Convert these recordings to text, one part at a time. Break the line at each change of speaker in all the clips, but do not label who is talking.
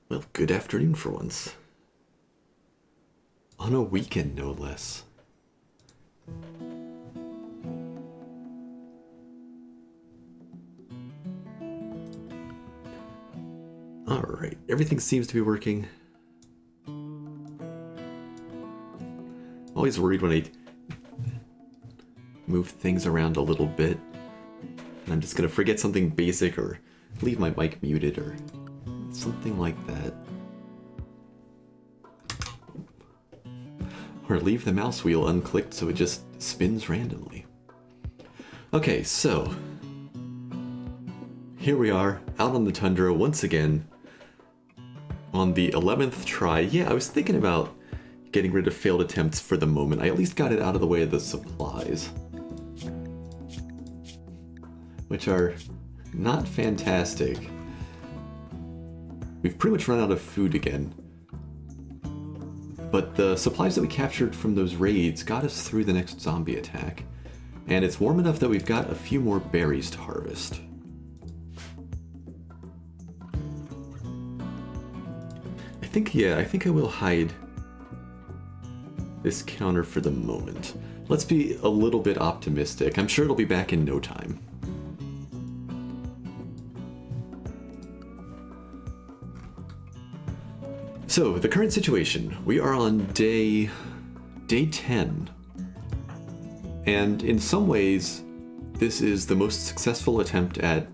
Well, good afternoon for once. On a weekend, no less. Alright, everything seems to be working. Always worried when I move things around a little bit. And I'm just gonna forget something basic or leave my mic muted or something like that. Or leave the mouse wheel unclicked so it just spins randomly. Okay, so here we are, out on the tundra once again. On the 11th try. Yeah, I was thinking about getting rid of failed attempts for the moment. I at least got it out of the way of the supplies, which are not fantastic. We've pretty much run out of food again. But the supplies that we captured from those raids got us through the next zombie attack. And it's warm enough that we've got a few more berries to harvest. I think I will hide this counter for the moment. Let's be a little bit optimistic. I'm sure it'll be back in no time. So, the current situation. We are on day 10. And in some ways, this is the most successful attempt at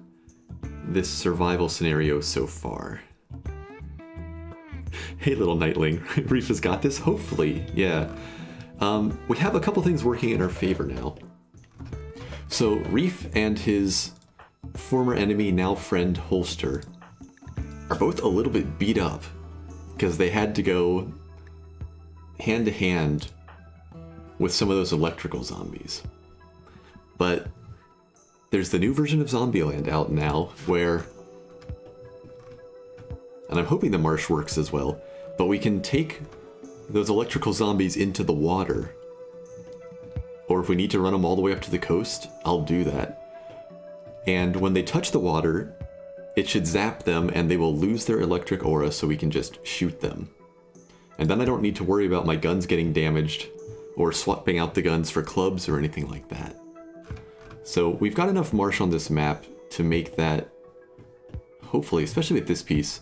this survival scenario so far. Hey, little nightling. Reef has got this? Hopefully, yeah. We have a couple things working in our favor now. So, Reef and his former enemy, now friend, Holster, are both a little bit beat up because they had to go hand to hand with some of those electrical zombies. But there's the new version of Zombieland out now where, and I'm hoping the marsh works as well, but we can take those electrical zombies into the water. Or if we need to run them all the way up to the coast, I'll do that. And when they touch the water, it should zap them and they will lose their electric aura so we can just shoot them. And then I don't need to worry about my guns getting damaged or swapping out the guns for clubs or anything like that. So we've got enough marsh on this map to make that, hopefully, especially with this piece,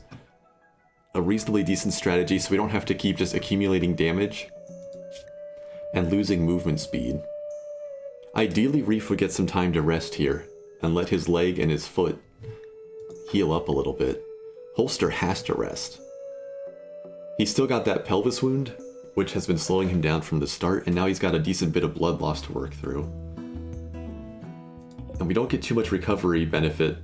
a reasonably decent strategy so we don't have to keep just accumulating damage and losing movement speed. Ideally, Reef would get some time to rest here and let his leg and his foot heal up a little bit. Holster has to rest. He's still got that pelvis wound, which has been slowing him down from the start, and now he's got a decent bit of blood loss to work through. And we don't get too much recovery benefit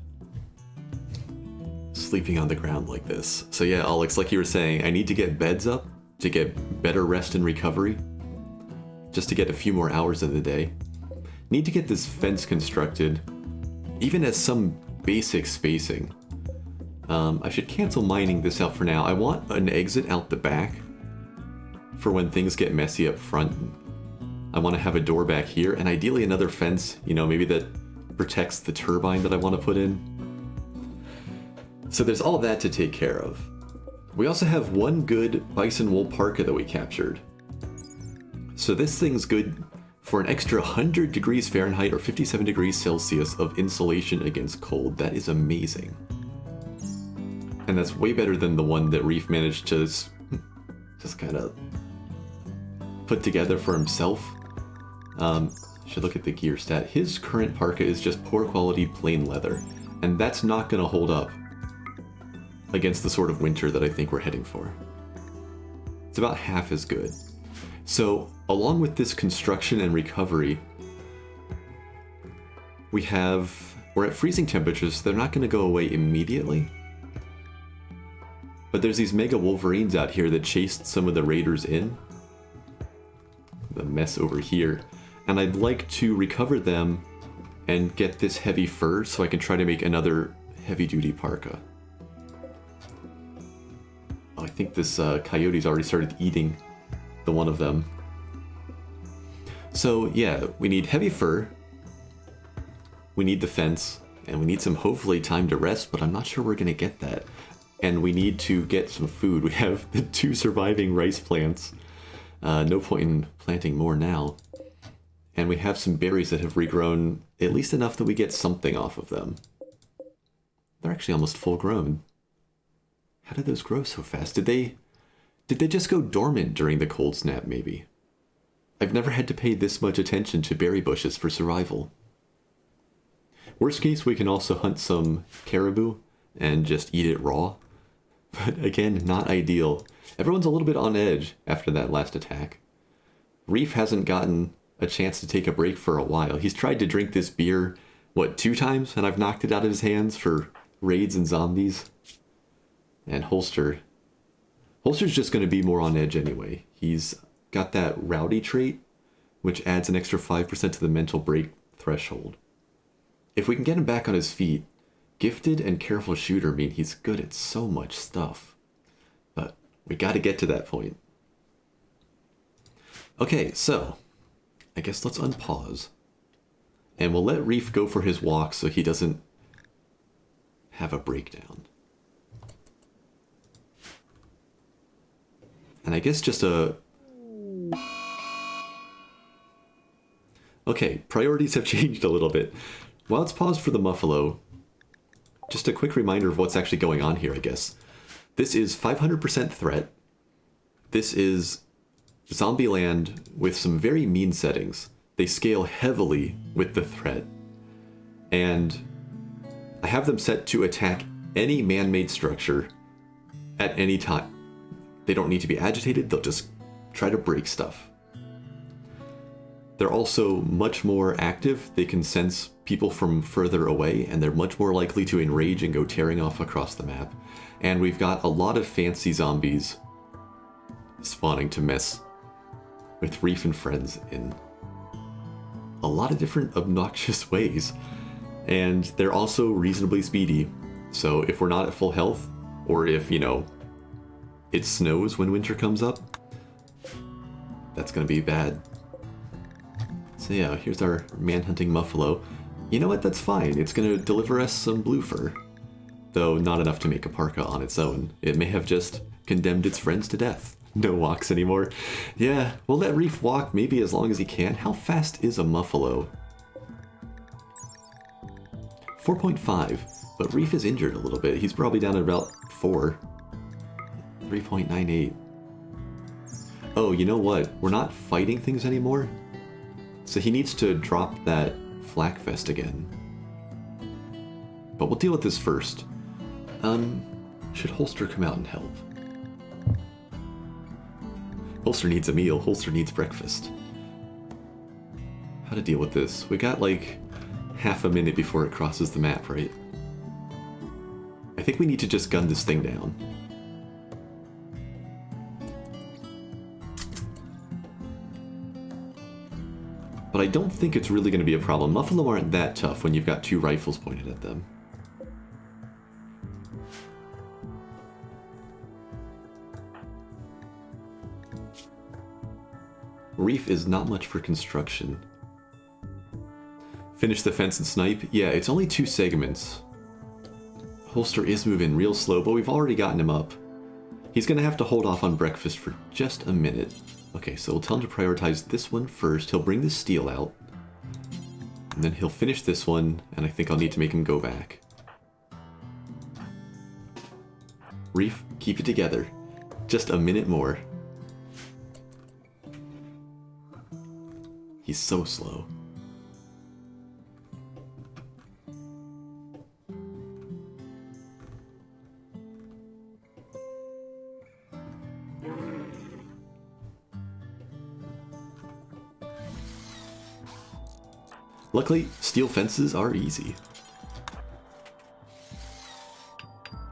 sleeping on the ground like this. So yeah, Alex, like you were saying, I need to get beds up to get better rest and recovery, just to get a few more hours in the day. Need to get this fence constructed, even as some basic spacing. I should cancel mining this out for now. I want an exit out the back for when things get messy up front. I want to have a door back here, and ideally another fence, you know, maybe that protects the turbine that I want to put in. So there's all of that to take care of. We also have one good bison wool parka that we captured. So this thing's good for an extra 100 degrees Fahrenheit or 57 degrees Celsius of insulation against cold. That is amazing. And that's way better than the one that Reef managed to just kind of put together for himself. Should look at the gear stat. His current parka is just poor quality plain leather, and that's not going to hold up against the sort of winter that I think we're heading for. It's about half as good. So, along with this construction and recovery, we're at freezing temperatures, so they're not going to go away immediately. But there's these mega wolverines out here that chased some of the raiders in. The mess over here. And I'd like to recover them and get this heavy fur so I can try to make another heavy-duty parka. Oh, I think this coyote's already started eating the one of them. So yeah, we need heavy fur, we need the fence, and we need some hopefully time to rest, but I'm not sure we're gonna get that. And we need to get some food. We have the 2 surviving rice plants. No point in planting more now. And we have some berries that have regrown at least enough that we get something off of them. They're actually almost full grown. How did those grow so fast? Did they just go dormant during the cold snap, maybe? I've never had to pay this much attention to berry bushes for survival. Worst case, we can also hunt some caribou and just eat it raw. But again, not ideal. Everyone's a little bit on edge after that last attack. Reef hasn't gotten a chance to take a break for a while. He's tried to drink this beer, 2 times? And I've knocked it out of his hands for raids and zombies. And Holster's just going to be more on edge anyway. He's got that rowdy trait, which adds an extra 5% to the mental break threshold. If we can get him back on his feet, gifted and careful shooter mean he's good at so much stuff. But we got to get to that point. Okay, so I guess let's unpause. And we'll let Reef go for his walk so he doesn't have a breakdown. And I guess just Okay, priorities have changed a little bit. While it's paused for the Muffalo, just a quick reminder of what's actually going on here, I guess. This is 500% threat, This is Zombieland with some very mean settings. They scale heavily with the threat. And I have them set to attack any man-made structure at any time. They don't need to be agitated, they'll just try to break stuff. They're also much more active. They can sense people from further away, and they're much more likely to enrage and go tearing off across the map. And we've got a lot of fancy zombies spawning to mess with Reef and friends in a lot of different obnoxious ways. And they're also reasonably speedy. So if we're not at full health, or if, you know, it snows when winter comes up, that's gonna be bad. So yeah, here's our man-hunting Muffalo. You know what, that's fine. It's gonna deliver us some blue fur. Though not enough to make a parka on its own. It may have just condemned its friends to death. No walks anymore. Yeah, we'll let Reef walk maybe as long as he can. How fast is a Muffalo? 4.5, but Reef is injured a little bit. He's probably down at about 4. 3.98. Oh, you know what? We're not fighting things anymore. So he needs to drop that flak vest again. But we'll deal with this first. Should Holster come out and help? Holster needs a meal. Holster needs breakfast. How to deal with this? We got like half a minute before it crosses the map, right? I think we need to just gun this thing down. But I don't think it's really going to be a problem. Muffalo aren't that tough when you've got 2 rifles pointed at them. Reef is not much for construction. Finish the fence and snipe? Yeah, it's only 2 segments. Holster is moving real slow, but we've already gotten him up. He's gonna have to hold off on breakfast for just a minute. Okay, so we'll tell him to prioritize this one first. He'll bring the steel out. And then he'll finish this one, and I think I'll need to make him go back. Reef, keep it together. Just a minute more. He's so slow. Luckily, steel fences are easy.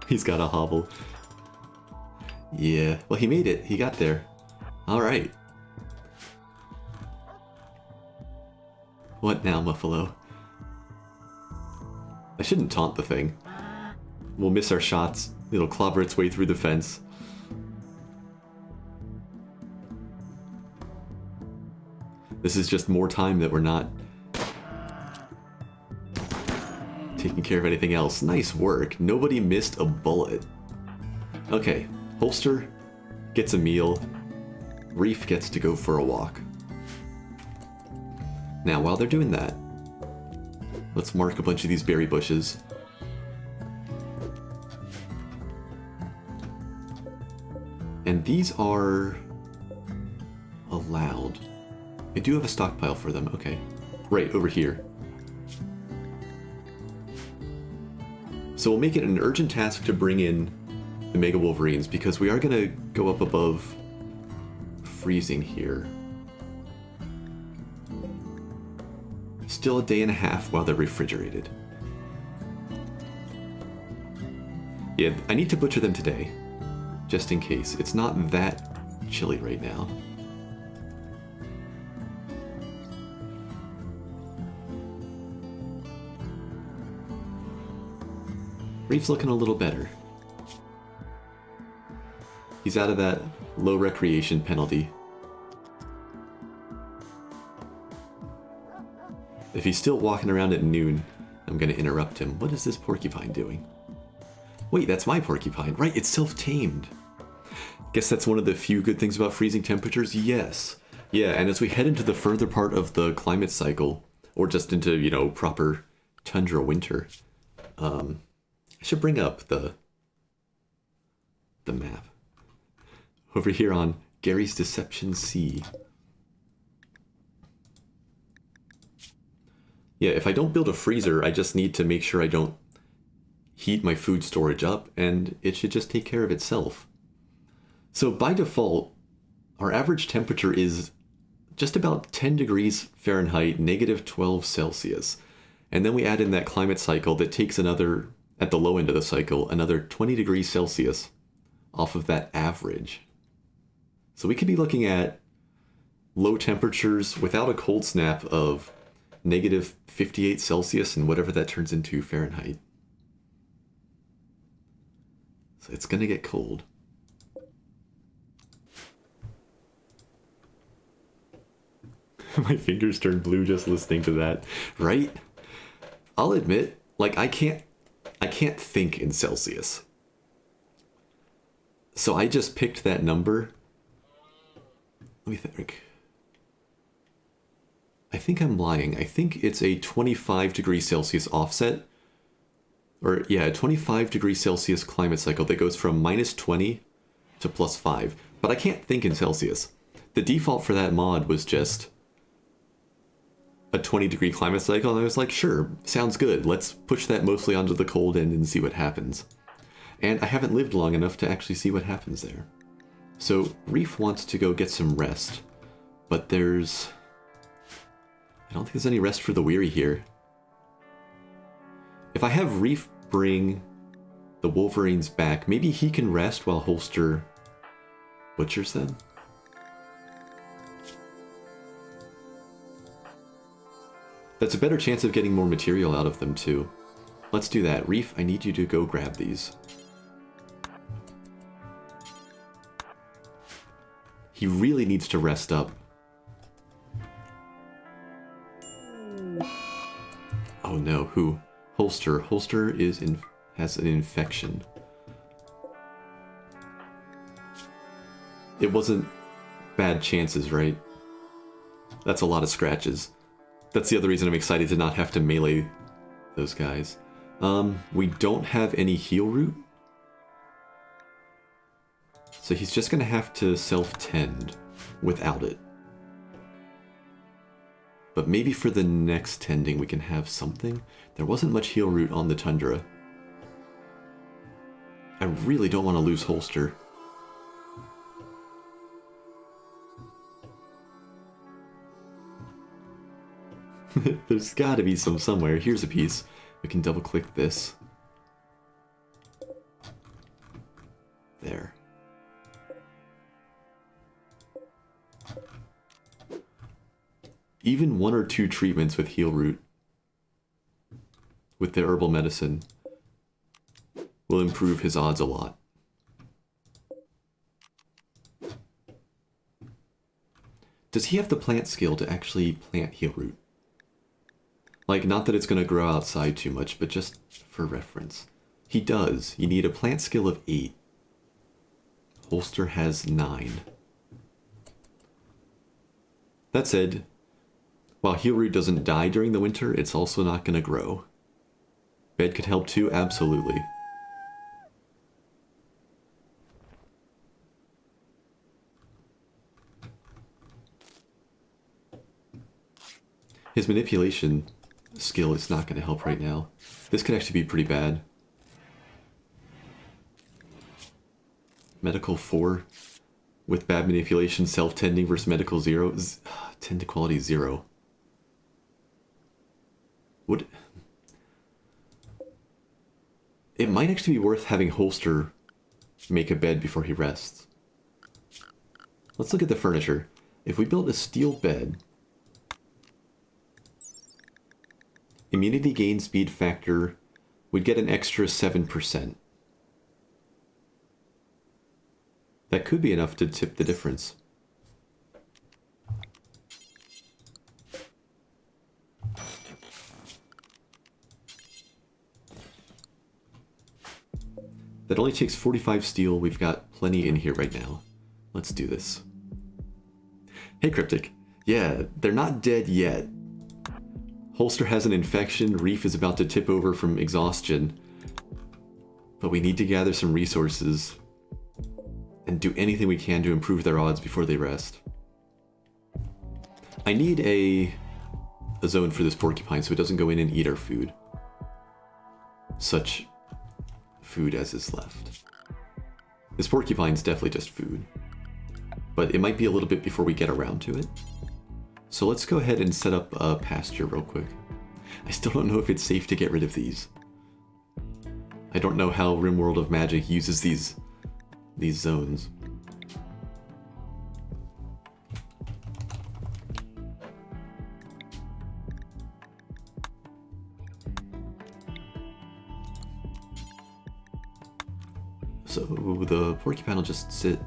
He's got a hobble. Yeah, well, he made it. He got there. All right. What now, Muffalo? I shouldn't taunt the thing. We'll miss our shots. It'll clobber its way through the fence. This is just more time that we're not taking care of anything else. Nice work. Nobody missed a bullet. Okay, Holster gets a meal. Reef gets to go for a walk. Now, while they're doing that, let's mark a bunch of these berry bushes. And these are allowed. I do have a stockpile for them, okay. Right, over here. So we'll make it an urgent task to bring in the Mega Wolverines, because we are going to go up above freezing here. Still a day and a half while they're refrigerated. Yeah, I need to butcher them today, just in case. It's not that chilly right now. Reef's looking a little better. He's out of that low recreation penalty. If he's still walking around at noon, I'm gonna interrupt him. What is this porcupine doing? Wait, that's my porcupine. Right, it's self-tamed. Guess that's one of the few good things about freezing temperatures? Yes. Yeah, and as we head into the further part of the climate cycle, or just into, you know, proper tundra winter, I should bring up the map. Over here on Gary's Deception C. Yeah, if I don't build a freezer, I just need to make sure I don't heat my food storage up, and it should just take care of itself. So by default, our average temperature is just about 10 degrees Fahrenheit, negative 12 Celsius. And then we add in that climate cycle that takes another, at the low end of the cycle, another 20 degrees Celsius off of that average. So we could be looking at low temperatures without a cold snap of negative 58 Celsius and whatever that turns into Fahrenheit. So it's gonna get cold. My fingers turn blue just listening to that, right? I'll admit, like, I can't think in Celsius. So I just picked that number. Let me think. I think I'm lying. I think it's a 25 degrees Celsius offset. Or, yeah, a 25 degrees Celsius climate cycle that goes from minus 20 to plus 5. But I can't think in Celsius. The default for that mod was just a 20-degree climate cycle, and I was like, sure, sounds good. Let's push that mostly onto the cold end and see what happens. And I haven't lived long enough to actually see what happens there. So Reef wants to go get some rest, but I don't think there's any rest for the weary here. If I have Reef bring the Wolverines back, maybe he can rest while Holster butchers them? That's a better chance of getting more material out of them, too. Let's do that. Reef, I need you to go grab these. He really needs to rest up. Oh no, who? Holster. Holster has an infection. It wasn't bad chances, right? That's a lot of scratches. That's the other reason I'm excited to not have to melee those guys. We don't have any heal root. So he's just gonna have to self-tend without it. But maybe for the next tending we can have something. There wasn't much heal root on the tundra. I really don't want to lose Holster. There's gotta be some somewhere. Here's a piece. We can double click this. There. Even 1 or 2 treatments with heal root, with the herbal medicine, will improve his odds a lot. Does he have the plant skill to actually plant heal root? Like, not that it's going to grow outside too much, but just for reference. He does. You need a plant skill of 8. Holster has 9. That said, while heal root doesn't die during the winter, it's also not going to grow. Bed could help too, absolutely. His manipulation skill is not going to help right now. This could actually be pretty bad. Medical 4 with bad manipulation, self-tending versus medical 0. Tend to quality 0. It might actually be worth having Holster make a bed before he rests. Let's look at the furniture. If we built a steel bed, immunity gain speed factor would get an extra 7%. That could be enough to tip the difference. That only takes 45 steel. We've got plenty in here right now. Let's do this. Hey, Cryptic. Yeah, they're not dead yet. Holster has an infection. Reef is about to tip over from exhaustion. But we need to gather some resources and do anything we can to improve their odds before they rest. I need a zone for this porcupine so it doesn't go in and eat our food. Such food as is left. This porcupine's definitely just food, but it might be a little bit before we get around to it. So let's go ahead and set up a pasture real quick. I still don't know if it's safe to get rid of these. I don't know how Rimworld of Magic uses these zones. So the porcupine will just sit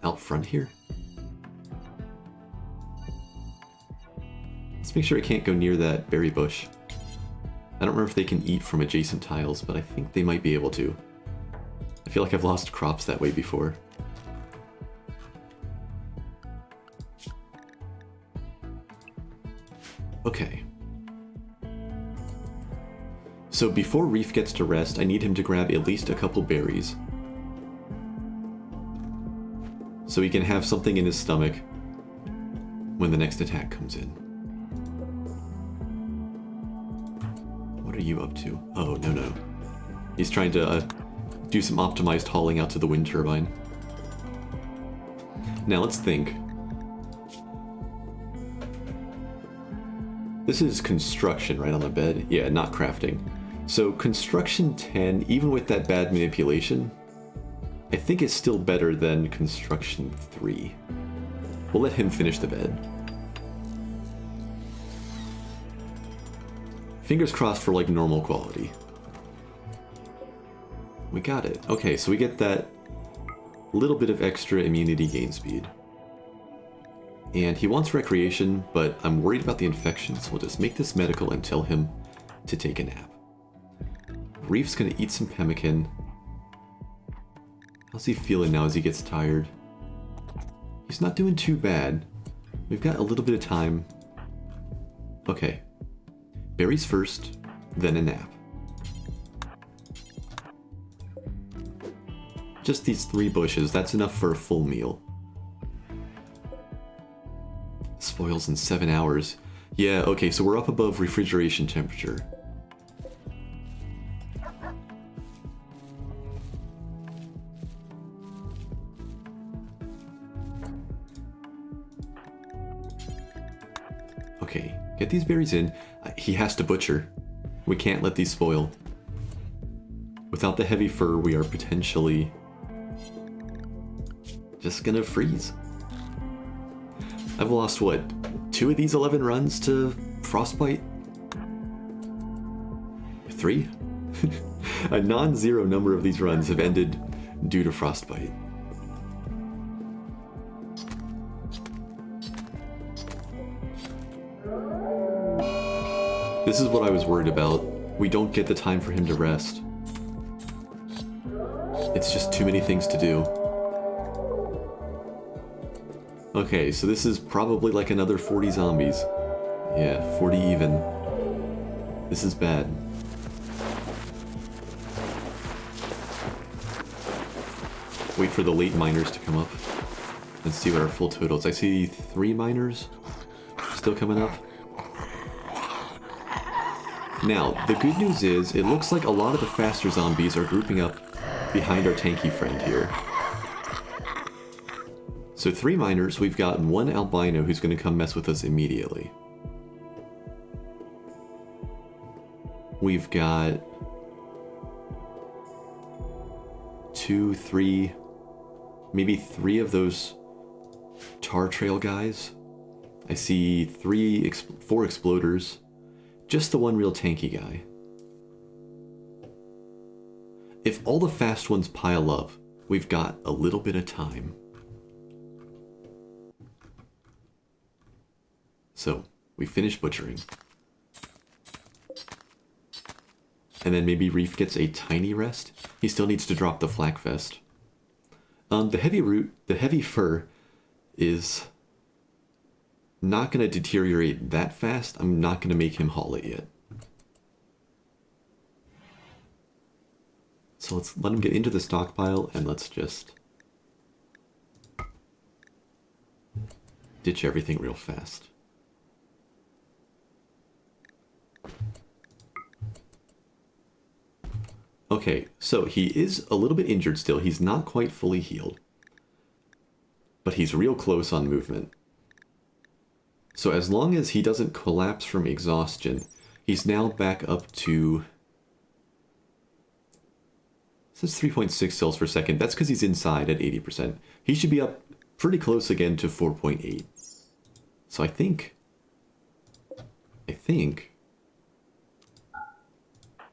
out front here. Let's make sure it can't go near that berry bush. I don't remember if they can eat from adjacent tiles, but I think they might be able to. I feel like I've lost crops that way before. Okay. So before Reef gets to rest, I need him to grab at least a couple berries. So he can have something in his stomach when the next attack comes in. What are you up to? Oh, no. He's trying to do some optimized hauling out to the wind turbine. Now let's think. This is construction right on the bed. Yeah, not crafting. So construction 10, even with that bad manipulation, I think is still better than construction 3. We'll let him finish the bed. Fingers crossed for like normal quality. We got it. Okay, so we get that little bit of extra immunity gain speed. And he wants recreation, but I'm worried about the infection, so we'll just make this medical and tell him to take a nap. Reef's gonna eat some pemmican. How's he feeling now as he gets tired? He's not doing too bad. We've got a little bit of time. Okay. Berries first, then a nap. Just these 3 bushes, that's enough for a full meal. Spoils in 7 hours. Yeah, okay, so we're up above refrigeration temperature. Okay, get these berries in. He has to butcher. We can't let these spoil. Without the heavy fur, we are potentially just gonna freeze. I've lost, what, 2 of these 11 runs to frostbite? 3? A non-zero number of these runs have ended due to frostbite. This is what I was worried about. We don't get the time for him to rest. It's just too many things to do. Okay, so this is probably like another 40 zombies. Yeah, 40 even. This is bad. Wait for the late miners to come up. Let's see what our full totals. I see 3 miners still coming up. Now, the good news is, it looks like a lot of the faster zombies are grouping up behind our tanky friend here. So 3 miners, we've got 1 albino who's going to come mess with us immediately. We've got 2, 3, maybe 3 of those tar trail guys. I see 4 exploders. Just the 1 real tanky guy. If all the fast ones pile up, we've got a little bit of time. So, we finish butchering. And then maybe Reef gets a tiny rest. He still needs to drop the flak vest. The heavy fur is not going to deteriorate that fast. I'm not going to make him haul it yet. So let's let him get into the stockpile and let's just ditch everything real fast. Okay, so he is a little bit injured still. He's not quite fully healed. But he's real close on movement. So as long as he doesn't collapse from exhaustion, he's now back up to... This is 3.6 cells per second. That's because he's inside at 80%. He should be up pretty close again to 4.8. So I think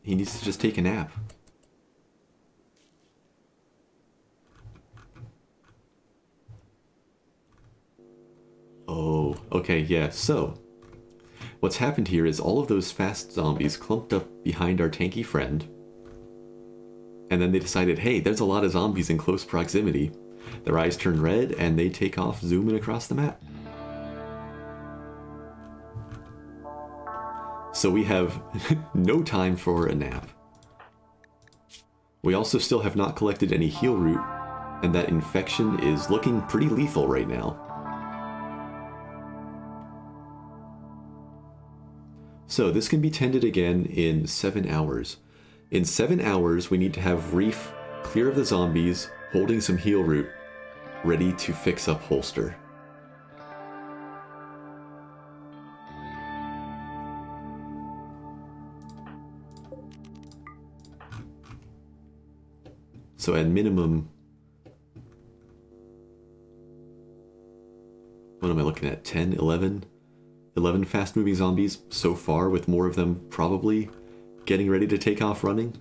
he needs to just take a nap. Oh, okay, yeah, so what's happened here is all of those fast zombies clumped up behind our tanky friend, and then they decided, hey, there's a lot of zombies in close proximity. Their eyes turn red, and they take off zooming across the map. So we have no time for a nap. We also still have not collected any heal root, and that infection is looking pretty lethal right now. So this can be tended again in 7 hours. In 7 hours, we need to have Reef clear of the zombies, holding some heal root, ready to fix up Holster. So at minimum, what am I looking at, 10, 11? 11 fast-moving zombies so far, with more of them probably getting ready to take off running.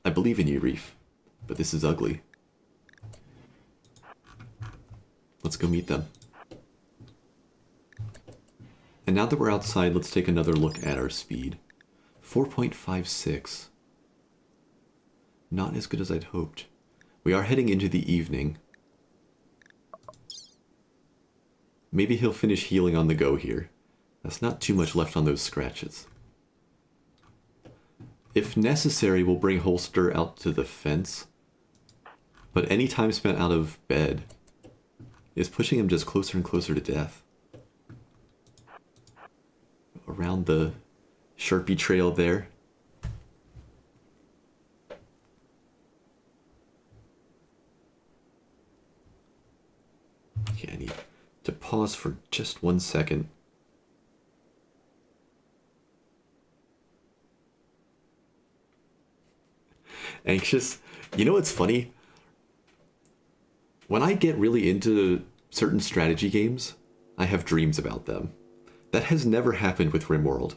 I believe in you, Reef, but this is ugly. Let's go meet them. And now that we're outside, let's take another look at our speed. 4.56. Not as good as I'd hoped. We are heading into the evening. Maybe he'll finish healing on the go here. That's not too much left on those scratches. If necessary, we'll bring Holster out to the fence. But any time spent out of bed is pushing him just closer and closer to death. Around the Sharpie trail there. Okay, I need to pause for just 1 second. Anxious? You know what's funny? When I get really into certain strategy games, I have dreams about them. That has never happened with Rimworld.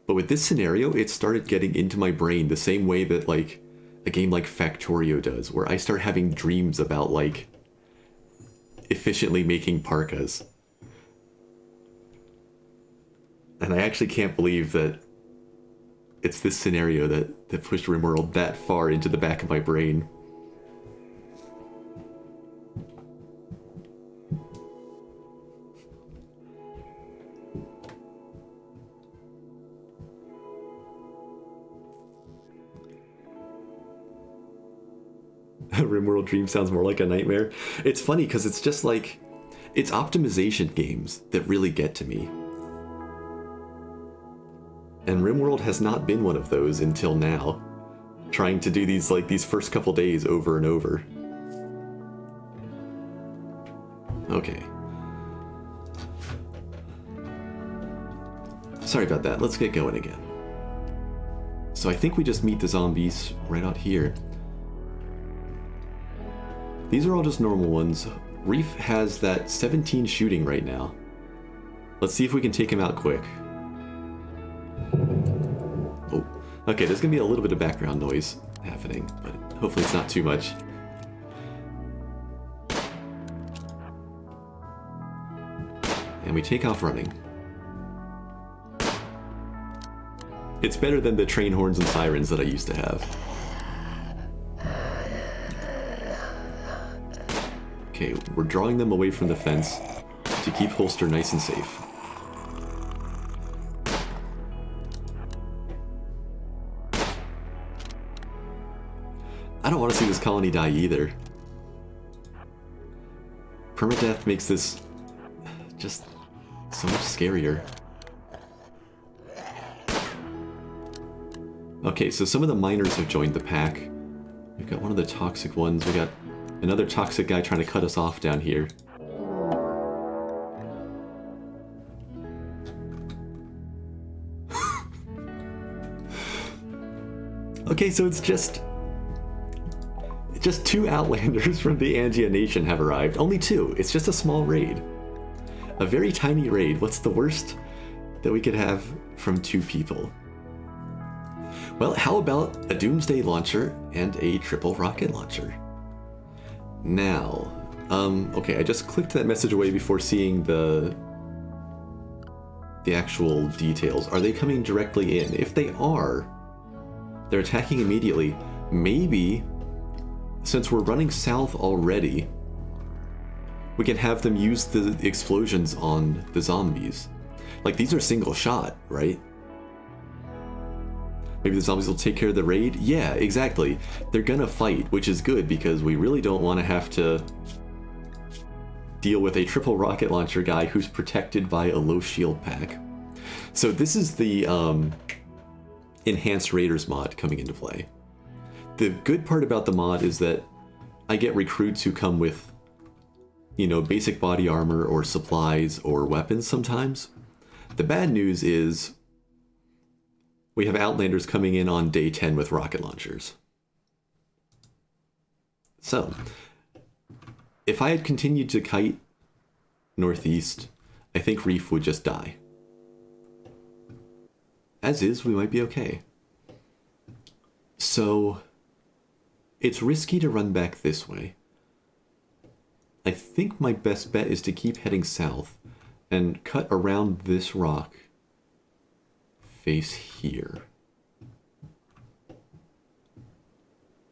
But with this scenario, it started getting into my brain the same way that, like, a game like Factorio does, where I start having dreams about, like, efficiently making parkas. And I actually can't believe that it's this scenario that pushed Rimworld that far into the back of my brain. Rimworld Dream sounds more like a nightmare. It's funny because it's just like, it's optimization games that really get to me. And Rimworld has not been one of those until now. Trying to do these, like, these first couple days over and over. Okay. Sorry about that, let's get going again. So I think we just meet the zombies right out here. These are all just normal ones. Reef has that 17 shooting right now. Let's see if we can take him out quick. Oh, okay, there's gonna be a little bit of background noise happening, but hopefully it's not too much. And we take off running. It's better than the train horns and sirens that I used to have. Okay, we're drawing them away from the fence to keep Holster nice and safe. I don't want to see this colony die either. Permadeath makes this just so much scarier. Okay, so some of the miners have joined the pack. We've got one of the toxic ones. We got another toxic guy trying to cut us off down here. Okay, so it's just two Outlanders from the Angia Nation have arrived. Only two. It's just a small raid. A very tiny raid. What's the worst that we could have from two people? Well, how about a Doomsday launcher and a triple rocket launcher? Now, okay, I just clicked that message away before seeing the actual details. Are they coming directly in? If they are, they're attacking immediately. Maybe, since we're running south already, we can have them use the explosions on the zombies. Like, these are single shot, right? Maybe the zombies will take care of the raid? Yeah, exactly. They're gonna fight, which is good because we really don't want to have to deal with a triple rocket launcher guy who's protected by a low shield pack. So this is the Enhanced Raiders mod coming into play. The good part about the mod is that I get recruits who come with, you know, basic body armor or supplies or weapons sometimes. The bad news is we have Outlanders coming in on day 10 with rocket launchers. So, if I had continued to kite northeast, I think Reef would just die. As is, we might be okay. So, it's risky to run back this way. I think my best bet is to keep heading south and cut around this rock face here.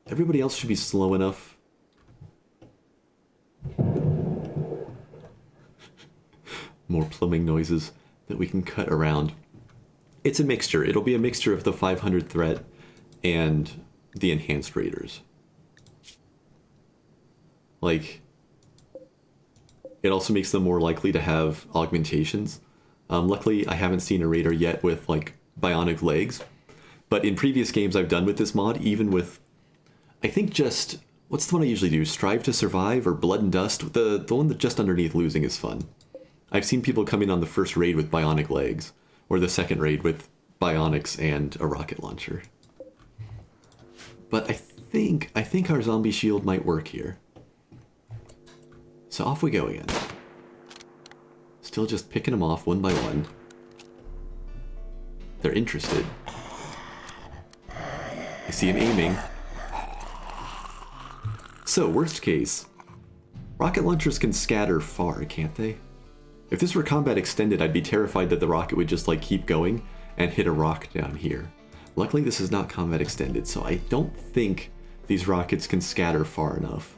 Everybody else should be slow enough. More plumbing noises that we can cut around. It's a mixture. It'll be a mixture of the 500 threat and the Enhanced Raiders. Like, it also makes them more likely to have augmentations. Luckily, I haven't seen a raider yet with, like, bionic legs. But in previous games I've done with this mod, even with, I think just, what's the one I usually do? Strive to Survive or Blood and Dust? The one that just underneath losing is fun. I've seen people come in on the first raid with bionic legs, or the second raid with bionics and a rocket launcher. But I think our zombie shield might work here. So off we go again. Still just picking them off one by one. They're interested. I see him aiming. So, worst case, rocket launchers can scatter far, can't they? If this were combat extended, I'd be terrified that the rocket would just, like, keep going and hit a rock down here. Luckily, this is not combat extended, so I don't think these rockets can scatter far enough.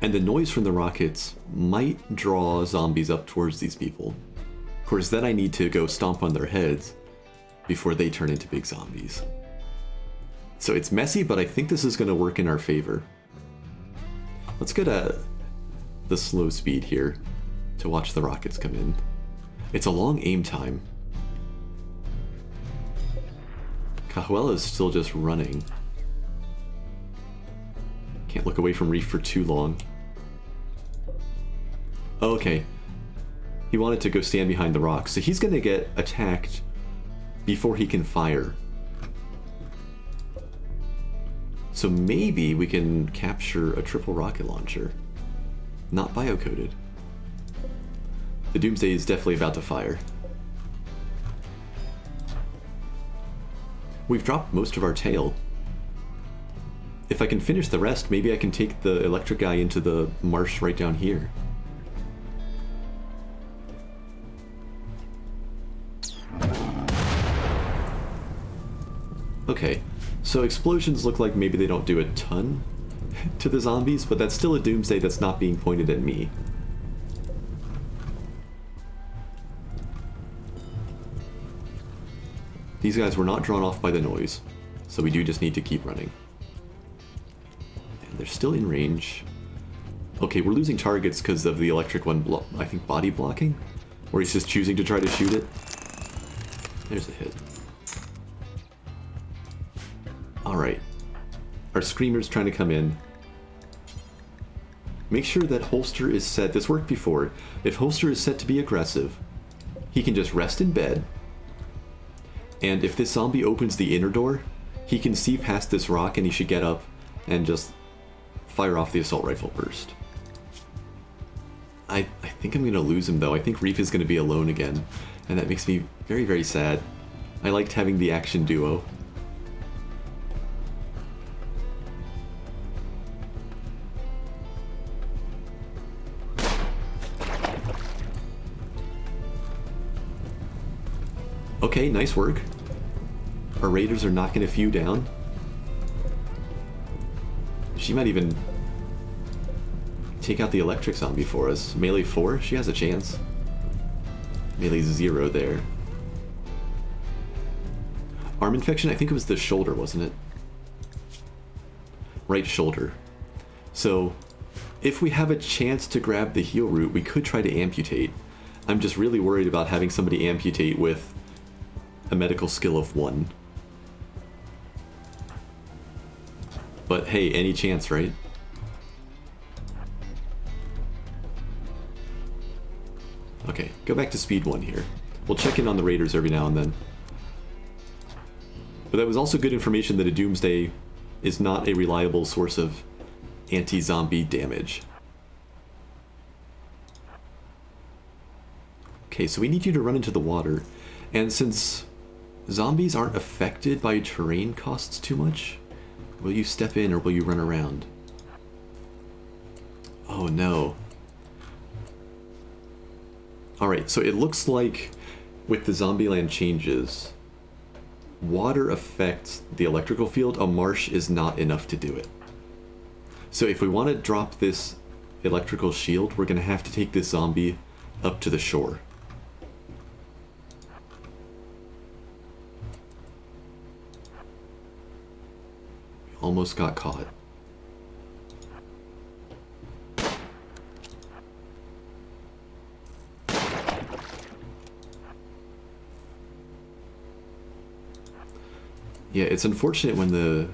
And the noise from the rockets might draw zombies up towards these people. Of course, then I need to go stomp on their heads before they turn into big zombies. So it's messy, but I think this is going to work in our favor. Let's go to the slow speed here to watch the rockets come in. It's a long aim time. Cahuela is still just running. Can't look away from Reef for too long. Oh, okay. He wanted to go stand behind the rock, so he's gonna get attacked before he can fire. So maybe we can capture a triple rocket launcher. Not biocoded. The Doomsday is definitely about to fire. We've dropped most of our tail. If I can finish the rest, maybe I can take the electric guy into the marsh right down here. Okay, so explosions look like maybe they don't do a ton to the zombies, but that's still a Doomsday that's not being pointed at me. These guys were not drawn off by the noise, so we do just need to keep running. they're still in range. Okay, we're losing targets because of the electric one, I think body blocking? Or he's just choosing to try to shoot it. There's a hit. Alright. Our Screamer's trying to come in. Make sure that Holster is set. This worked before. If Holster is set to be aggressive, he can just rest in bed. And if this zombie opens the inner door, he can see past this rock and he should get up and just fire off the assault rifle burst. I think I'm going to lose him though. I think Reef is going to be alone again. And that makes me very, very sad. I liked having the action duo. Okay, nice work. Our raiders are knocking a few down. She might even take out the electric zombie for us. Melee 4, she has a chance. Melee 0 there. Arm infection, I think it was the shoulder, wasn't it? Right shoulder. So, if we have a chance to grab the heal root, we could try to amputate. I'm just really worried about having somebody amputate with a medical skill of 1. But hey, any chance, right? Okay, go back to speed 1 here. We'll check in on the raiders every now and then. But that was also good information that a Doomsday is not a reliable source of anti-zombie damage. Okay, so we need you to run into the water. And since zombies aren't affected by terrain costs too much, will you step in or will you run around? Oh no. Alright, so it looks like with the Zombieland changes, water affects the electrical field. A marsh is not enough to do it. So if we want to drop this electrical shield, we're going to have to take this zombie up to the shore. Almost got caught. Yeah, it's unfortunate when the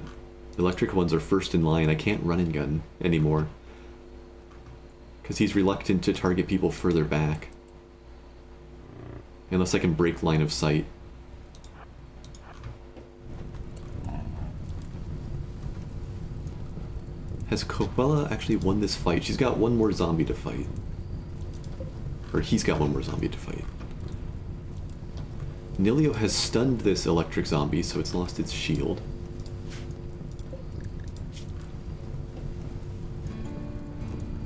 electric ones are first in line. I can't run and gun anymore. Because he's reluctant to target people further back. Unless I can break line of sight. Has Copella actually won this fight? She's got one more zombie to fight. Or he's got one more zombie to fight. Nilio has stunned this electric zombie, so it's lost its shield.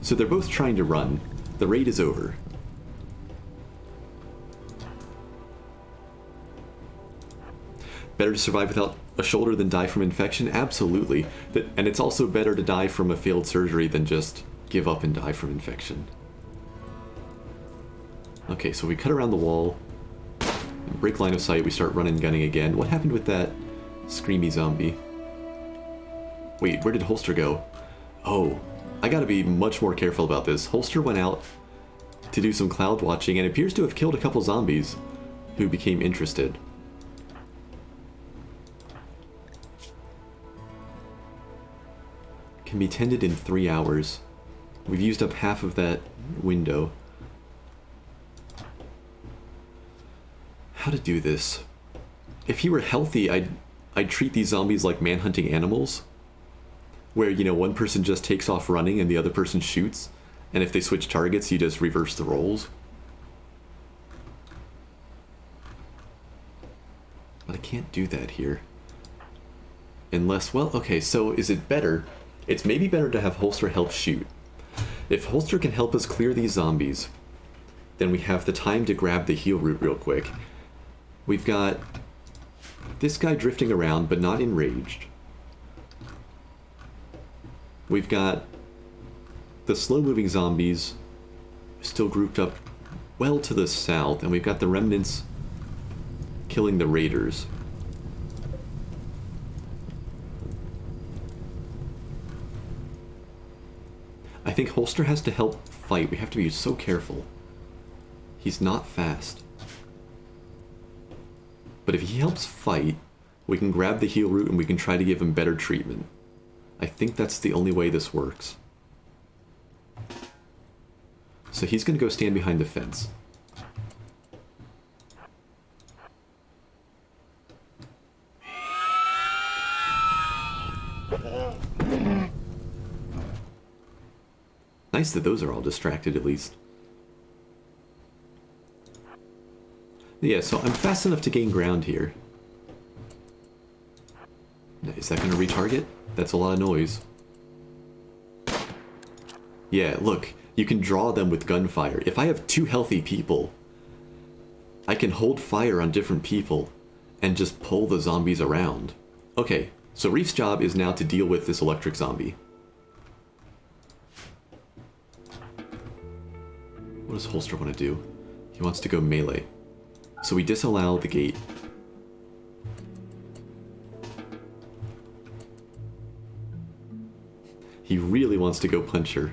So they're both trying to run. The raid is over. Better to survive without a shoulder than die from infection? Absolutely. And it's also better to die from a failed surgery than just give up and die from infection. Okay, so we cut around the wall. Break line of sight, we start running gunning again. What happened with that screamy zombie? Wait, where did Holster go? Oh, I gotta be much more careful about this. Holster went out to do some cloud watching and appears to have killed a couple zombies who became interested. Can be tended in 3 hours. We've used up half of that window. How to do this? If he were healthy, I'd treat these zombies like manhunting animals, where, you know, one person just takes off running and the other person shoots, and if they switch targets, you just reverse the roles. But I can't do that here. Unless, well, okay, so is it better? It's maybe better to have Holster help shoot. If Holster can help us clear these zombies, then we have the time to grab the heal root real quick. We've got this guy drifting around, but not enraged. We've got the slow-moving zombies still grouped up well to the south, and we've got the remnants killing the raiders. think Holster has to help fight. We have to be so careful. He's not fast. But if he helps fight, we can grab the heal root and we can try to give him better treatment. I think that's the only way this works. So he's going to go stand behind the fence. Nice that those are all distracted, at least. Yeah, so I'm fast enough to gain ground here. Now, is that going to retarget? That's a lot of noise. Yeah, look, you can draw them with gunfire. If I have 2 healthy people, I can hold fire on different people and just pull the zombies around. Okay, so Reef's job is now to deal with this electric zombie. What does Holster want to do? He wants to go melee. So we disallow the gate. He really wants to go punch her.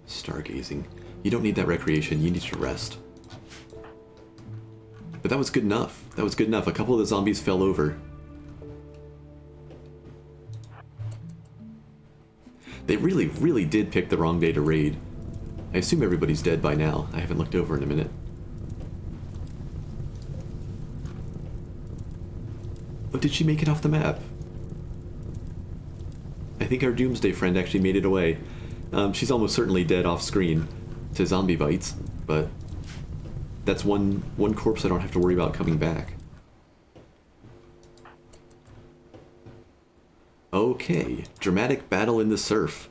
Stargazing. You don't need that recreation, you need to rest. But that was good enough. That was good enough. A couple of the zombies fell over. They really, really did pick the wrong day to raid. I assume everybody's dead by now. I haven't looked over in a minute. Oh, did she make it off the map? I think our Doomsday friend actually made it away. She's almost certainly dead off screen to zombie bites, but that's one corpse I don't have to worry about coming back. Okay, dramatic battle in the surf.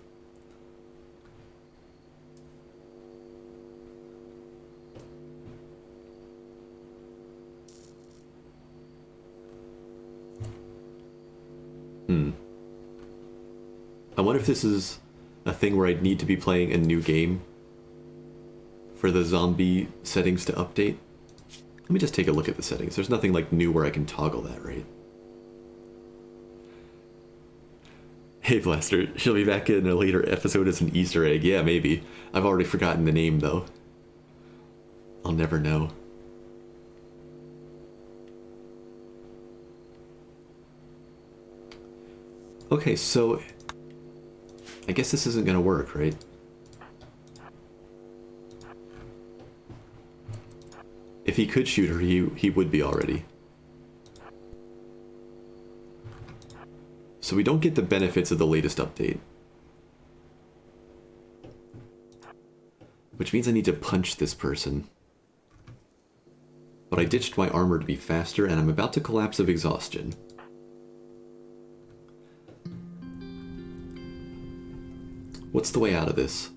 I wonder if this is a thing where I'd need to be playing a new game for the zombie settings to update. Let me just take a look at the settings. There's nothing like new where I can toggle that, right? Hey Blaster, she'll be back in a later episode as an Easter egg. Yeah, maybe. I've already forgotten the name though. I'll never know. Okay, so I guess this isn't gonna work, right? If he could shoot her, he would be already. So we don't get the benefits of the latest update. Which means I need to punch this person. But I ditched my armor to be faster, and I'm about to collapse of exhaustion. What's the way out of this?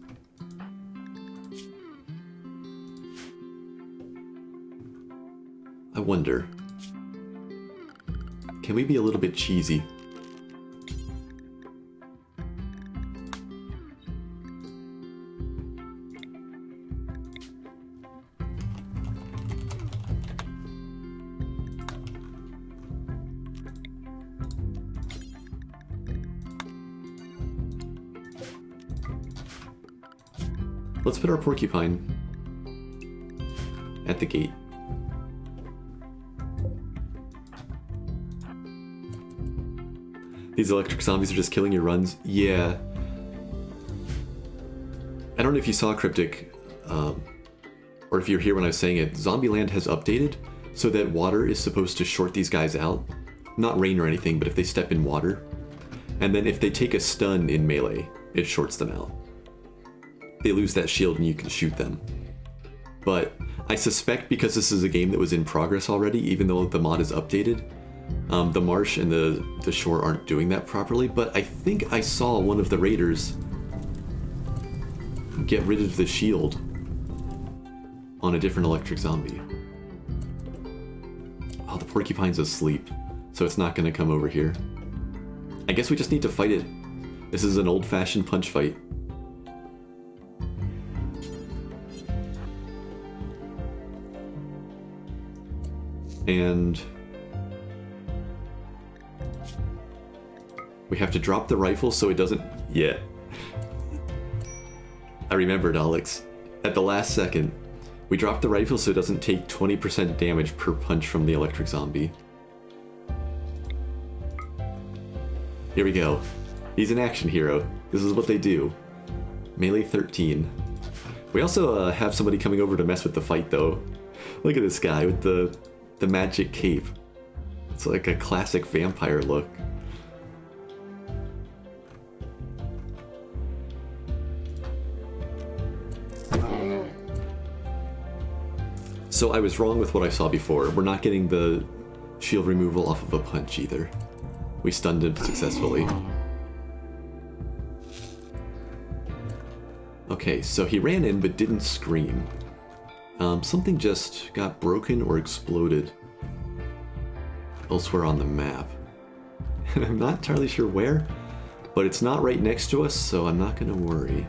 I wonder. Can we be a little bit cheesy? Let's put our porcupine at the gate. These electric zombies are just killing your runs? Yeah. I don't know if you saw Cryptic, or if you're here when I was saying it. Zombieland has updated so that water is supposed to short these guys out. Not rain or anything, but if they step in water. And then if they take a stun in melee, it shorts them out. They lose that shield and you can shoot them. But I suspect because this is a game that was in progress already, even though the mod is updated, the marsh and the shore aren't doing that properly. But I think I saw one of the raiders get rid of the shield on a different electric zombie. Oh, the porcupine's asleep, so it's not going to come over here. I guess we just need to fight it. This is an old-fashioned punch fight. And we have to drop the rifle so it doesn't... Yeah. I remembered, Alex. At the last second, we dropped the rifle so it doesn't take 20% damage per punch from the electric zombie. Here we go. He's an action hero. This is what they do. Melee 13. We also have somebody coming over to mess with the fight, though. Look at this guy with the magic cape. It's like a classic vampire look. So I was wrong with what I saw before. We're not getting the shield removal off of a punch either. We stunned him successfully. Okay, so he ran in but didn't scream. Something just got broken or exploded elsewhere on the map. And I'm not entirely sure where, but it's not right next to us, so I'm not gonna worry.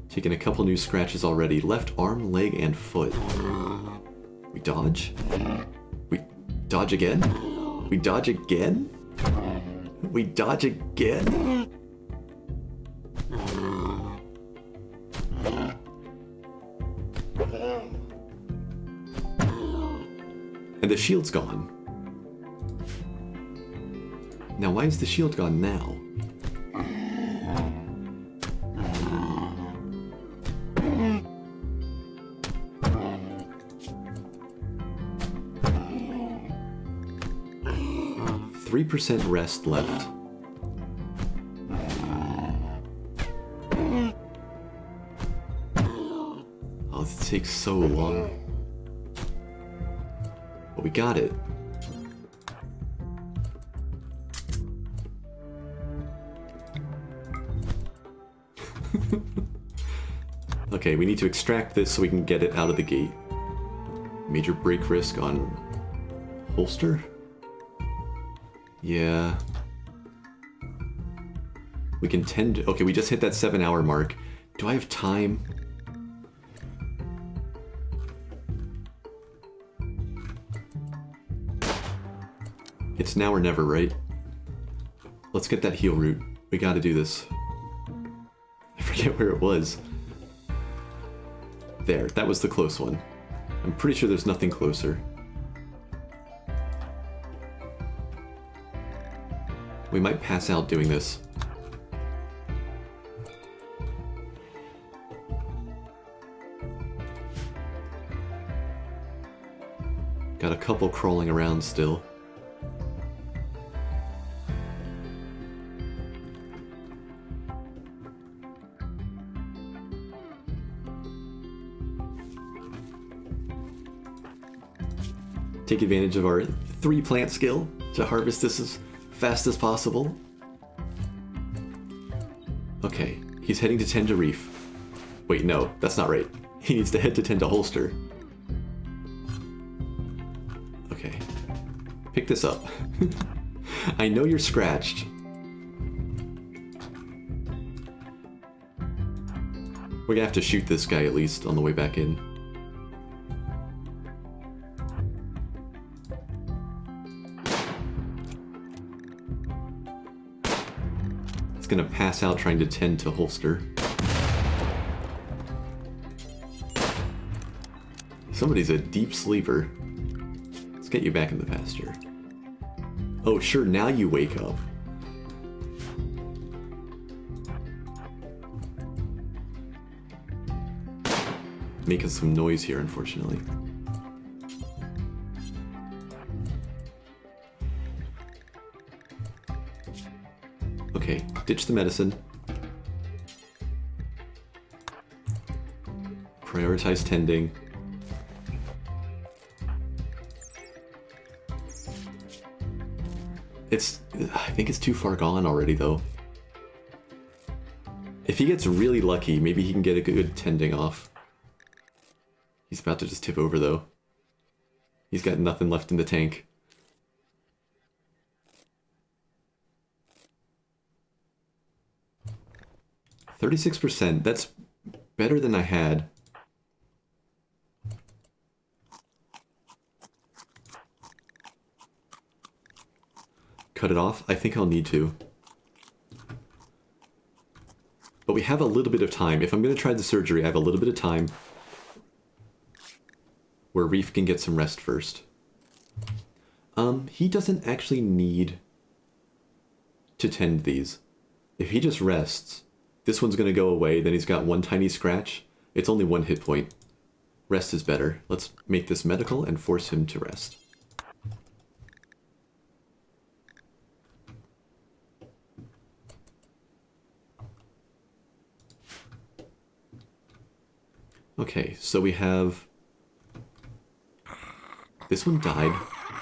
Taking a couple new scratches already. Left arm, leg, and foot. We dodge? We dodge again? We dodge again? We dodge again? And the shield's gone. Now why is the shield gone now? 3% rest left. Oh, this takes so long. But we got it. Okay, we need to extract this so we can get it out of the gate. Major break risk on holster? Yeah. We can tend to... Okay, we just hit that 7-hour mark. Do I have time? It's now or never, right? Let's get that heal root. We gotta do this. I forget where it was. There, that was the close one. I'm pretty sure there's nothing closer. We might pass out doing this. Got a couple crawling around still. Take advantage of our 3-plant skill to harvest this as fast as possible. Okay, he's heading to tend to reef. Wait, no, that's not right. He needs to head to tend to holster. Okay, pick this up. I know you're scratched. We're gonna have to shoot this guy at least on the way back in. Gonna pass out trying to tend to holster. Somebody's a deep sleeper. Let's get you back in the pasture. Oh sure, now you wake up. Making some noise here, unfortunately. Okay, ditch the medicine. Prioritize tending. I think it's too far gone already though. If he gets really lucky, maybe he can get a good tending off. He's about to just tip over though. He's got nothing left in the tank. %, that's better than I had. cut it off? I think I'll need to. But we have a little bit of time. If I'm going to try the surgery, I have a little bit of time where Reef can get some rest first. He doesn't actually need to tend these. If he just rests, this one's going to go away, then he's got one tiny scratch. It's only 1 hit point. Rest is better. Let's make this medical and force him to rest. Okay, so we have... This one died.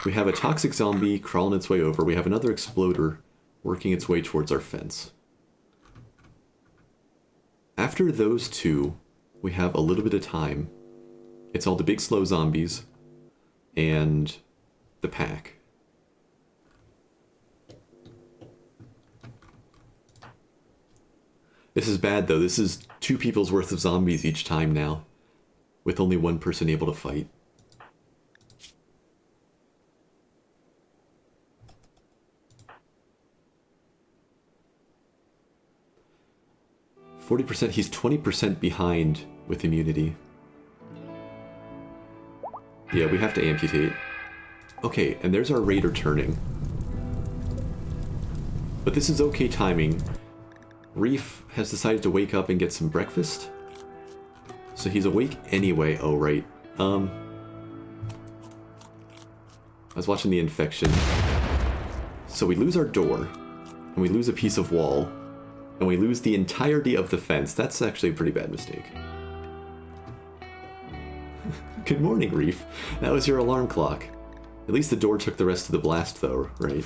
We have a toxic zombie crawling its way over. We have another exploder working its way towards our fence. After those two, we have a little bit of time. It's all the big slow zombies and the pack. This is bad though. This is 2 people's worth of zombies each time now, with only 1 person able to fight. %, he's 20% behind with immunity. Yeah, we have to amputate. Okay, and there's our raider turning. But this is okay timing. Reef has decided to wake up and get some breakfast. So he's awake anyway. Oh, right. I was watching the infection. So we lose our door, and we lose a piece of wall, and we lose the entirety of the fence. That's actually a pretty bad mistake. Good morning, Reef. That was your alarm clock. At least the door took the rest of the blast, though, right?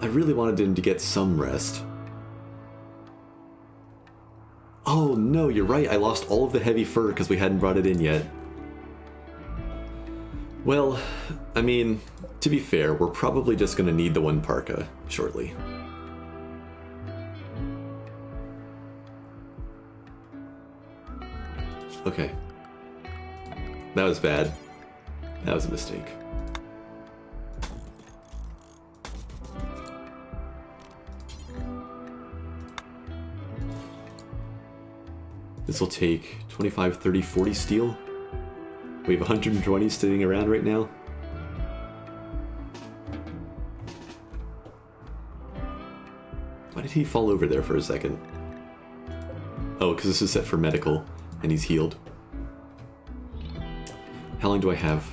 I really wanted him to get some rest. Oh no, you're right, I lost all of the heavy fur because we hadn't brought it in yet. Well, I mean, to be fair, we're probably just gonna need the 1 parka shortly. Okay. That was bad. That was a mistake. This will take 25, 30, 40 steel. We have 120 sitting around right now. Why did he fall over there for a second? Oh, because this is set for medical, and he's healed. How long do I have?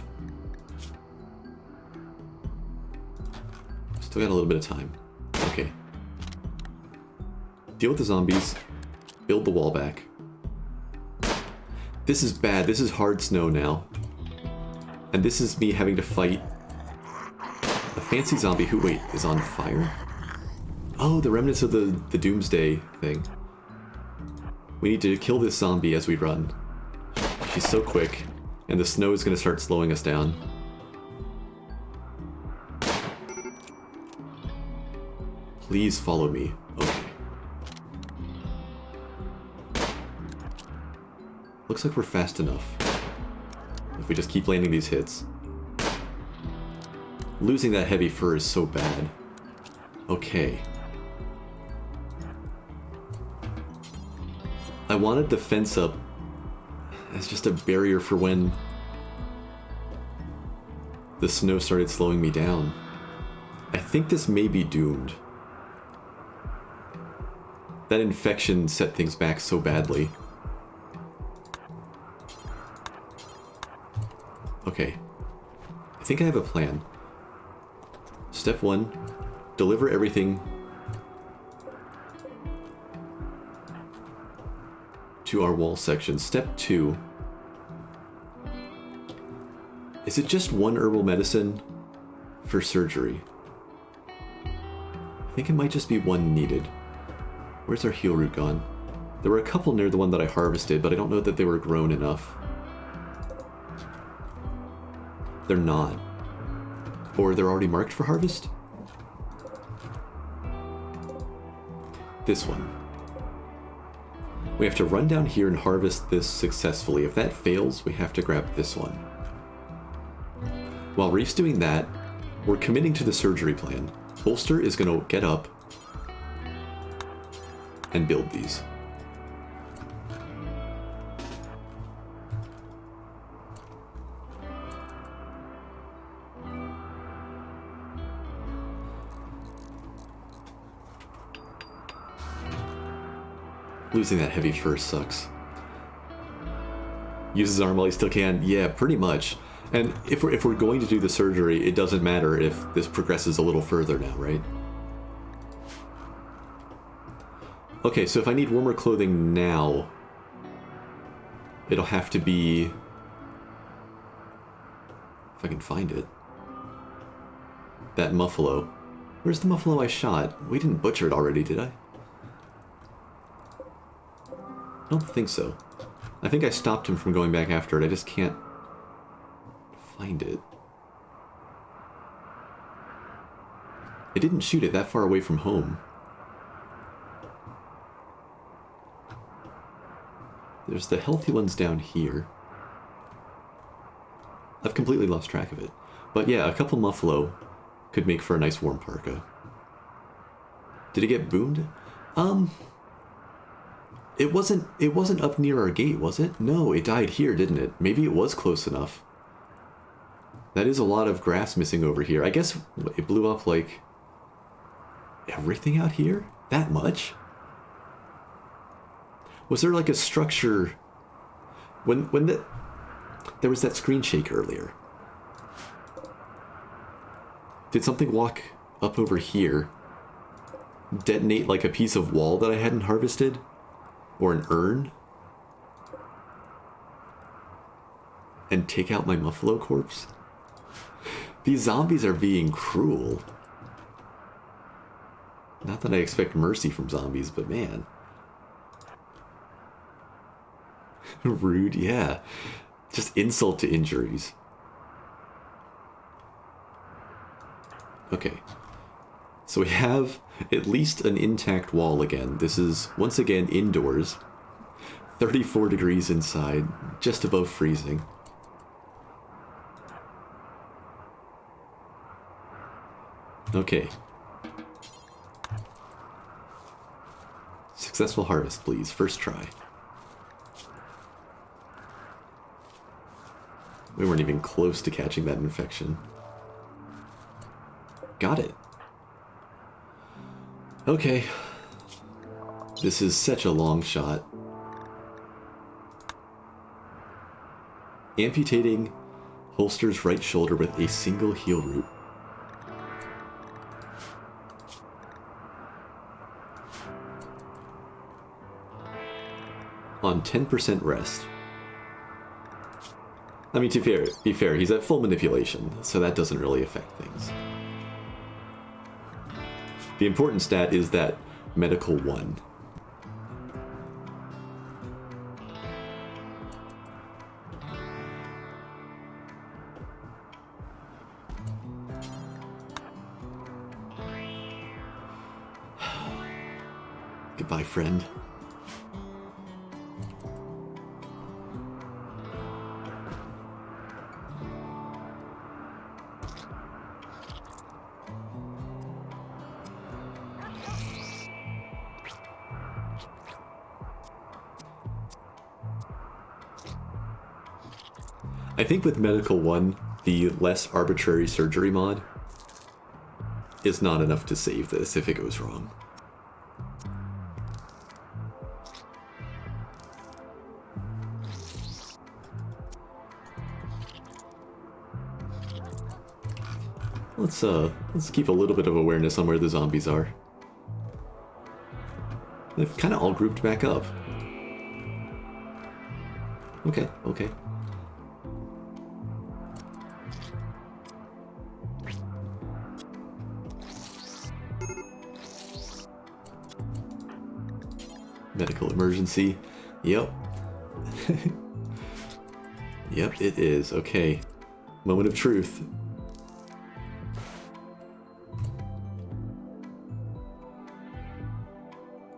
Still got a little bit of time. Okay. Deal with the zombies. Build the wall back. This is bad. This is hard snow now. And this is me having to fight a fancy zombie who, wait, is on fire? Oh, the remnants of the Doomsday thing. We need to kill this zombie as we run. She's so quick, and the snow is going to start slowing us down. Please follow me. Okay. Looks like we're fast enough. If we just keep landing these hits. Losing that heavy fur is so bad. Okay. I wanted the fence up as just a barrier for when the snow started slowing me down. I think this may be doomed. That infection set things back so badly. Okay. I think I have a plan. Step 1, deliver everything to our wall section. Step 2, is it just 1 herbal medicine for surgery? I think it might just be 1 needed. Where's our heal root gone? There were a couple near the one that I harvested, but I don't know that they were grown enough. They're not. Or they're already marked for harvest? This one. We have to run down here and harvest this successfully. If that fails, we have to grab this one. While Reef's doing that, We're committing to the surgery plan. Holster is going to get up and build these. Losing that heavy fur sucks. Uses arm while he still can? Yeah, pretty much. And if we're going to do the surgery, it doesn't matter if this progresses a little further now, right? Okay, so if I need warmer clothing now, it'll have to be... if I can find it. That muffalo. Where's the muffalo I shot? We didn't butcher it already, did I? I don't think so. I think I stopped him from going back after it. I just can't find it. I didn't shoot it that far away from home. There's the healthy ones down here. I've completely lost track of it. But yeah, a couple muffalo could make for a nice warm parka. Did it get boomed? It wasn't up near our gate, was it? No, it died here, didn't it? Maybe it was close enough. That is a lot of grass missing over here. I guess it blew up like everything out here? That much? Was there like a structure when there was that screen shake earlier? Did something walk up over here, detonate like a piece of wall that I hadn't harvested? Or an urn? And take out my muffalo corpse? These zombies are being cruel. Not that I expect mercy from zombies, but man. Rude, yeah. Just insult to injuries. Okay. So we have at least an intact wall again. This is, once again, indoors. 34 degrees inside, just above freezing. Okay. Successful harvest, please. First try. We weren't even close to catching that infection. Got it. Okay. This is such a long shot. Amputating Holster's right shoulder with a single heel root. On 10% rest. I mean, to be fair, he's at full manipulation, so that doesn't really affect things. The important stat is that medical 1. Goodbye, friend. I think with Medical 1, the less arbitrary surgery mod is not enough to save this if it goes wrong. Let's keep a little bit of awareness on where the zombies are. They've kind of all grouped back up. Okay, okay. Medical emergency. Yep. Yep, it is. Okay. Moment of truth.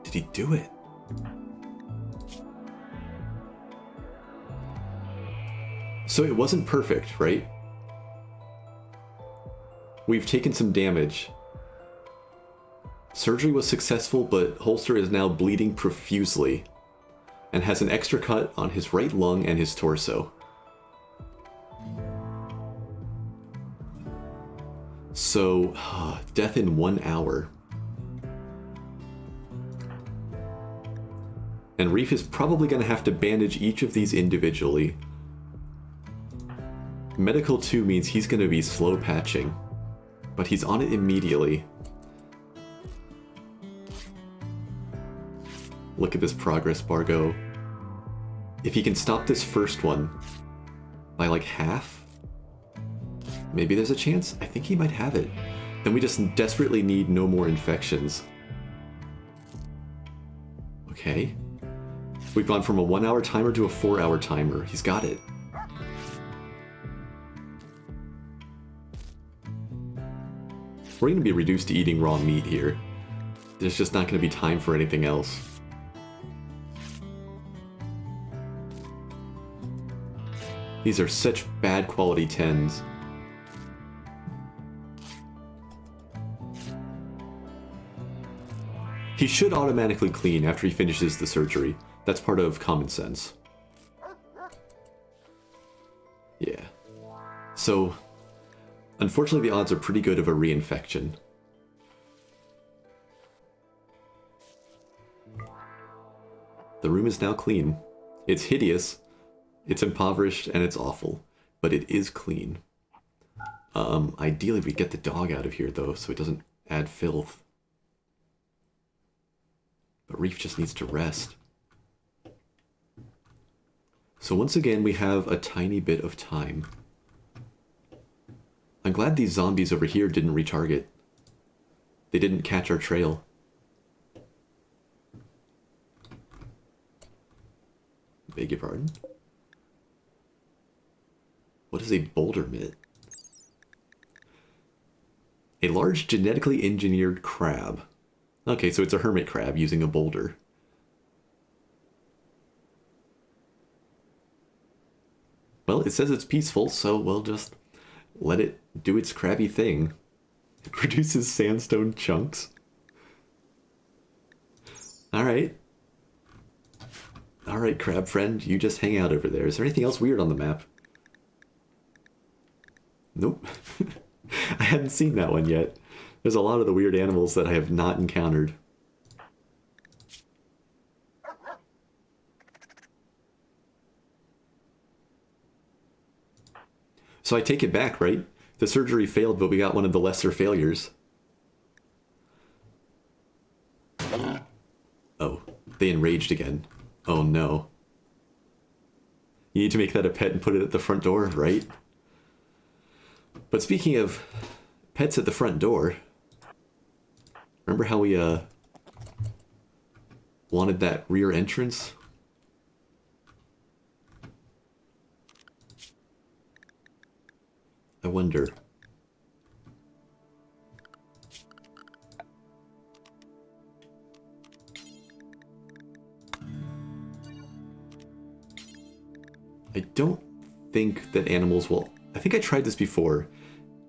Did he do it? So it wasn't perfect, right? We've taken some damage. Surgery was successful, but Holster is now bleeding profusely and has an extra cut on his right lung and his torso. So, death in 1 hour. And Reef is probably going to have to bandage each of these individually. Medical 2 means he's going to be slow patching, but he's on it immediately. Look at this progress bar go. If he can stop this first one by like half, maybe there's a chance. I think he might have it. Then we just desperately need no more infections. Okay. We've gone from a 1 hour timer to a 4 hour timer. He's got it. We're going to be reduced to eating raw meat here. There's just not going to be time for anything else. These are such bad quality 10s. He should automatically clean after he finishes the surgery. That's part of common sense. Yeah. So, unfortunately the odds are pretty good of a reinfection. The room is now clean. It's hideous, it's impoverished, and it's awful. But it is clean. Ideally we get the dog out of here though, so it doesn't add filth. But Reef just needs to rest. So once again, we have a tiny bit of time. I'm glad these zombies over here didn't retarget. They didn't catch our trail. Beg your pardon? What is a boulder mitt? A large genetically engineered crab. Okay, so it's a hermit crab using a boulder. Well, it says it's peaceful, so we'll just let it do its crabby thing. It produces sandstone chunks. Alright. Alright, crab friend, you just hang out over there. Is there anything else weird on the map? Nope. I hadn't seen that one yet. There's a lot of the weird animals that I have not encountered. So I take it back, right? The surgery failed, but we got one of the lesser failures. Oh, they enraged again. Oh no. You need to make that a pet and put it at the front door, right? But speaking of pets at the front door, remember how we wanted that rear entrance? I wonder. I don't think that animals will... I think I tried this before.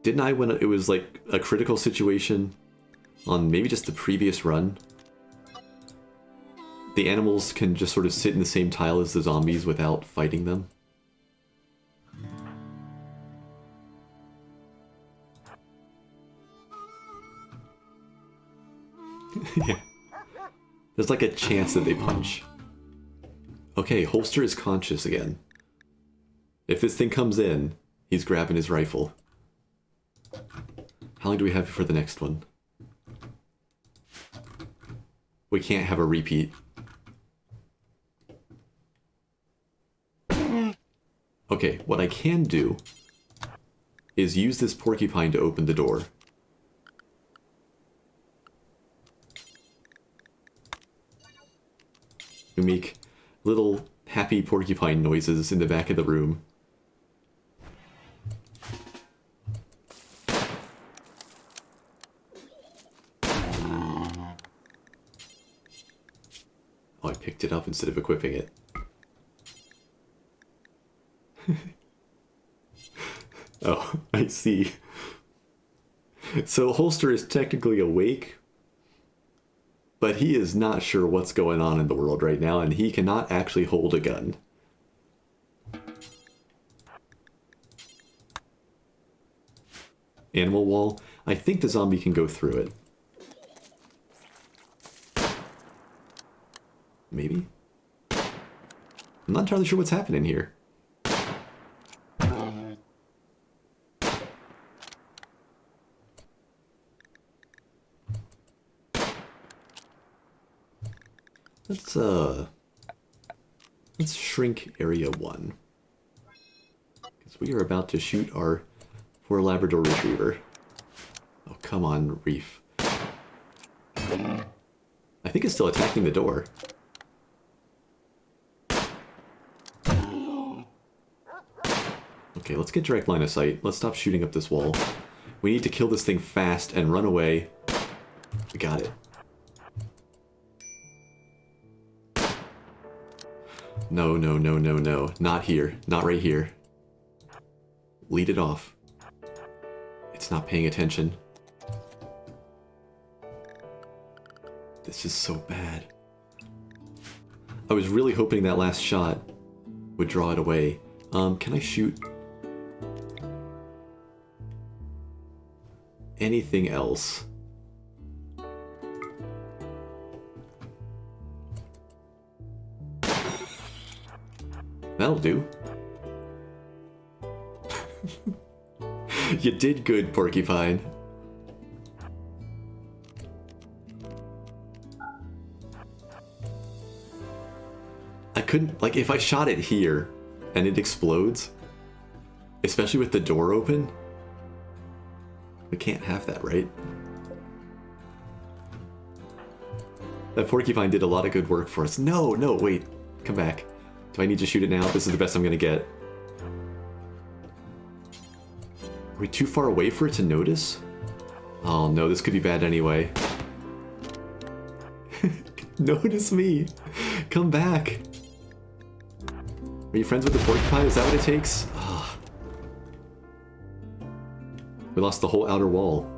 Didn't I, when it was like a critical situation on maybe just the previous run? The animals can just sort of sit in the same tile as the zombies without fighting them. Yeah. There's like a chance that they punch. Okay, Holster is conscious again. If this thing comes in, he's grabbing his rifle. How long do we have for the next one? We can't have a repeat. Okay, what I can do is use this porcupine to open the door. We make little happy porcupine noises in the back of the room. Oh, I picked it up instead of equipping it. Oh, I see. So Holster is technically awake, but he is not sure what's going on in the world right now, and he cannot actually hold a gun. Animal wall. I think the zombie can go through it. Maybe? I'm not entirely sure what's happening here. Let's shrink area 1. Because we are about to shoot our poor Labrador Retriever. Oh, come on, Reef. I think it's still attacking the door. Okay, let's get direct line of sight. Let's stop shooting up this wall. We need to kill this thing fast and run away. We got it. No, no, no, no, no. Not here. Not right here. Lead it off. It's not paying attention. This is so bad. I was really hoping that last shot would draw it away. Can I shoot anything else? That'll do. You did good, Porcupine. I couldn't, like, if I shot it here and it explodes, especially with the door open, we can't have that, right? That Porcupine did a lot of good work for us. No, no, wait, come back. Do I need to shoot it now? This is the best I'm gonna get. Are we too far away for it to notice? Oh no, this could be bad anyway. Notice me! Come back! Are you friends with the Porcupine? Is that what it takes? Oh. We lost the whole outer wall.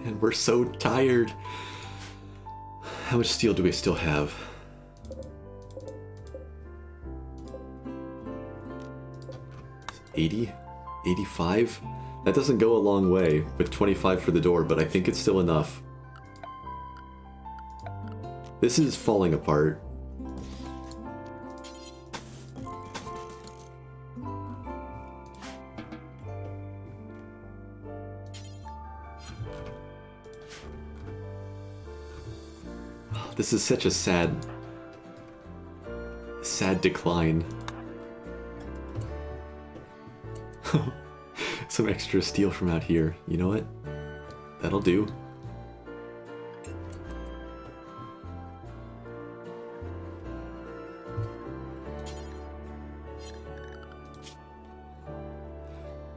And we're so tired. How much steel do we still have? 80? 85? That doesn't go a long way with 25 for the door, but I think it's still enough. This is falling apart. This is such a sad decline. Some extra steel from out here. You know what? That'll do.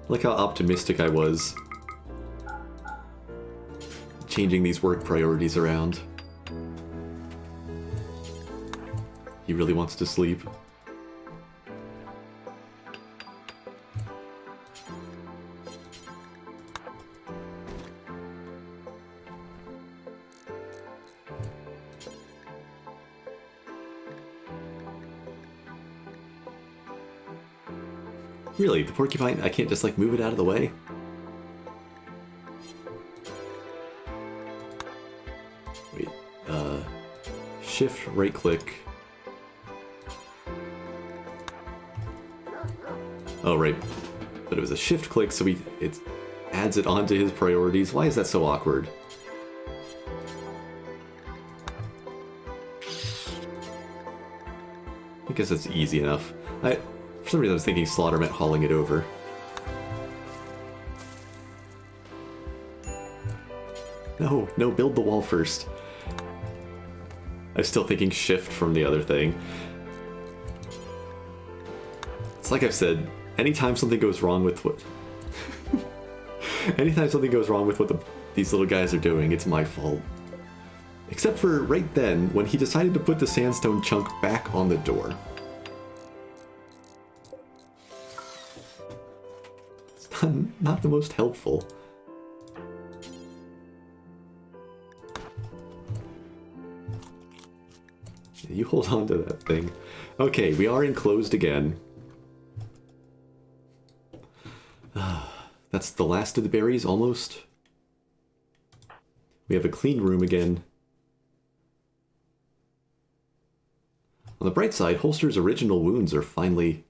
Look how optimistic I was. Changing these work priorities around. He really wants to sleep. Really, the Porcupine, I can't just like move it out of the way? Wait, shift right click. Oh, right. But it was a shift click, so it adds it onto his priorities. Why is that so awkward? I guess it's easy enough. For some reason I was thinking slaughter meant hauling it over. No, no, build the wall first. I was still thinking shift from the other thing. It's like I've said, anytime something goes wrong with what... anytime something goes wrong with what these little guys are doing, it's my fault. Except for right then, when he decided to put the sandstone chunk back on the door. It's not the most helpful. You hold on to that thing. Okay, we are enclosed again. That's the last of the berries, almost. We have a clean room again. On the bright side, Holster's original wounds are finally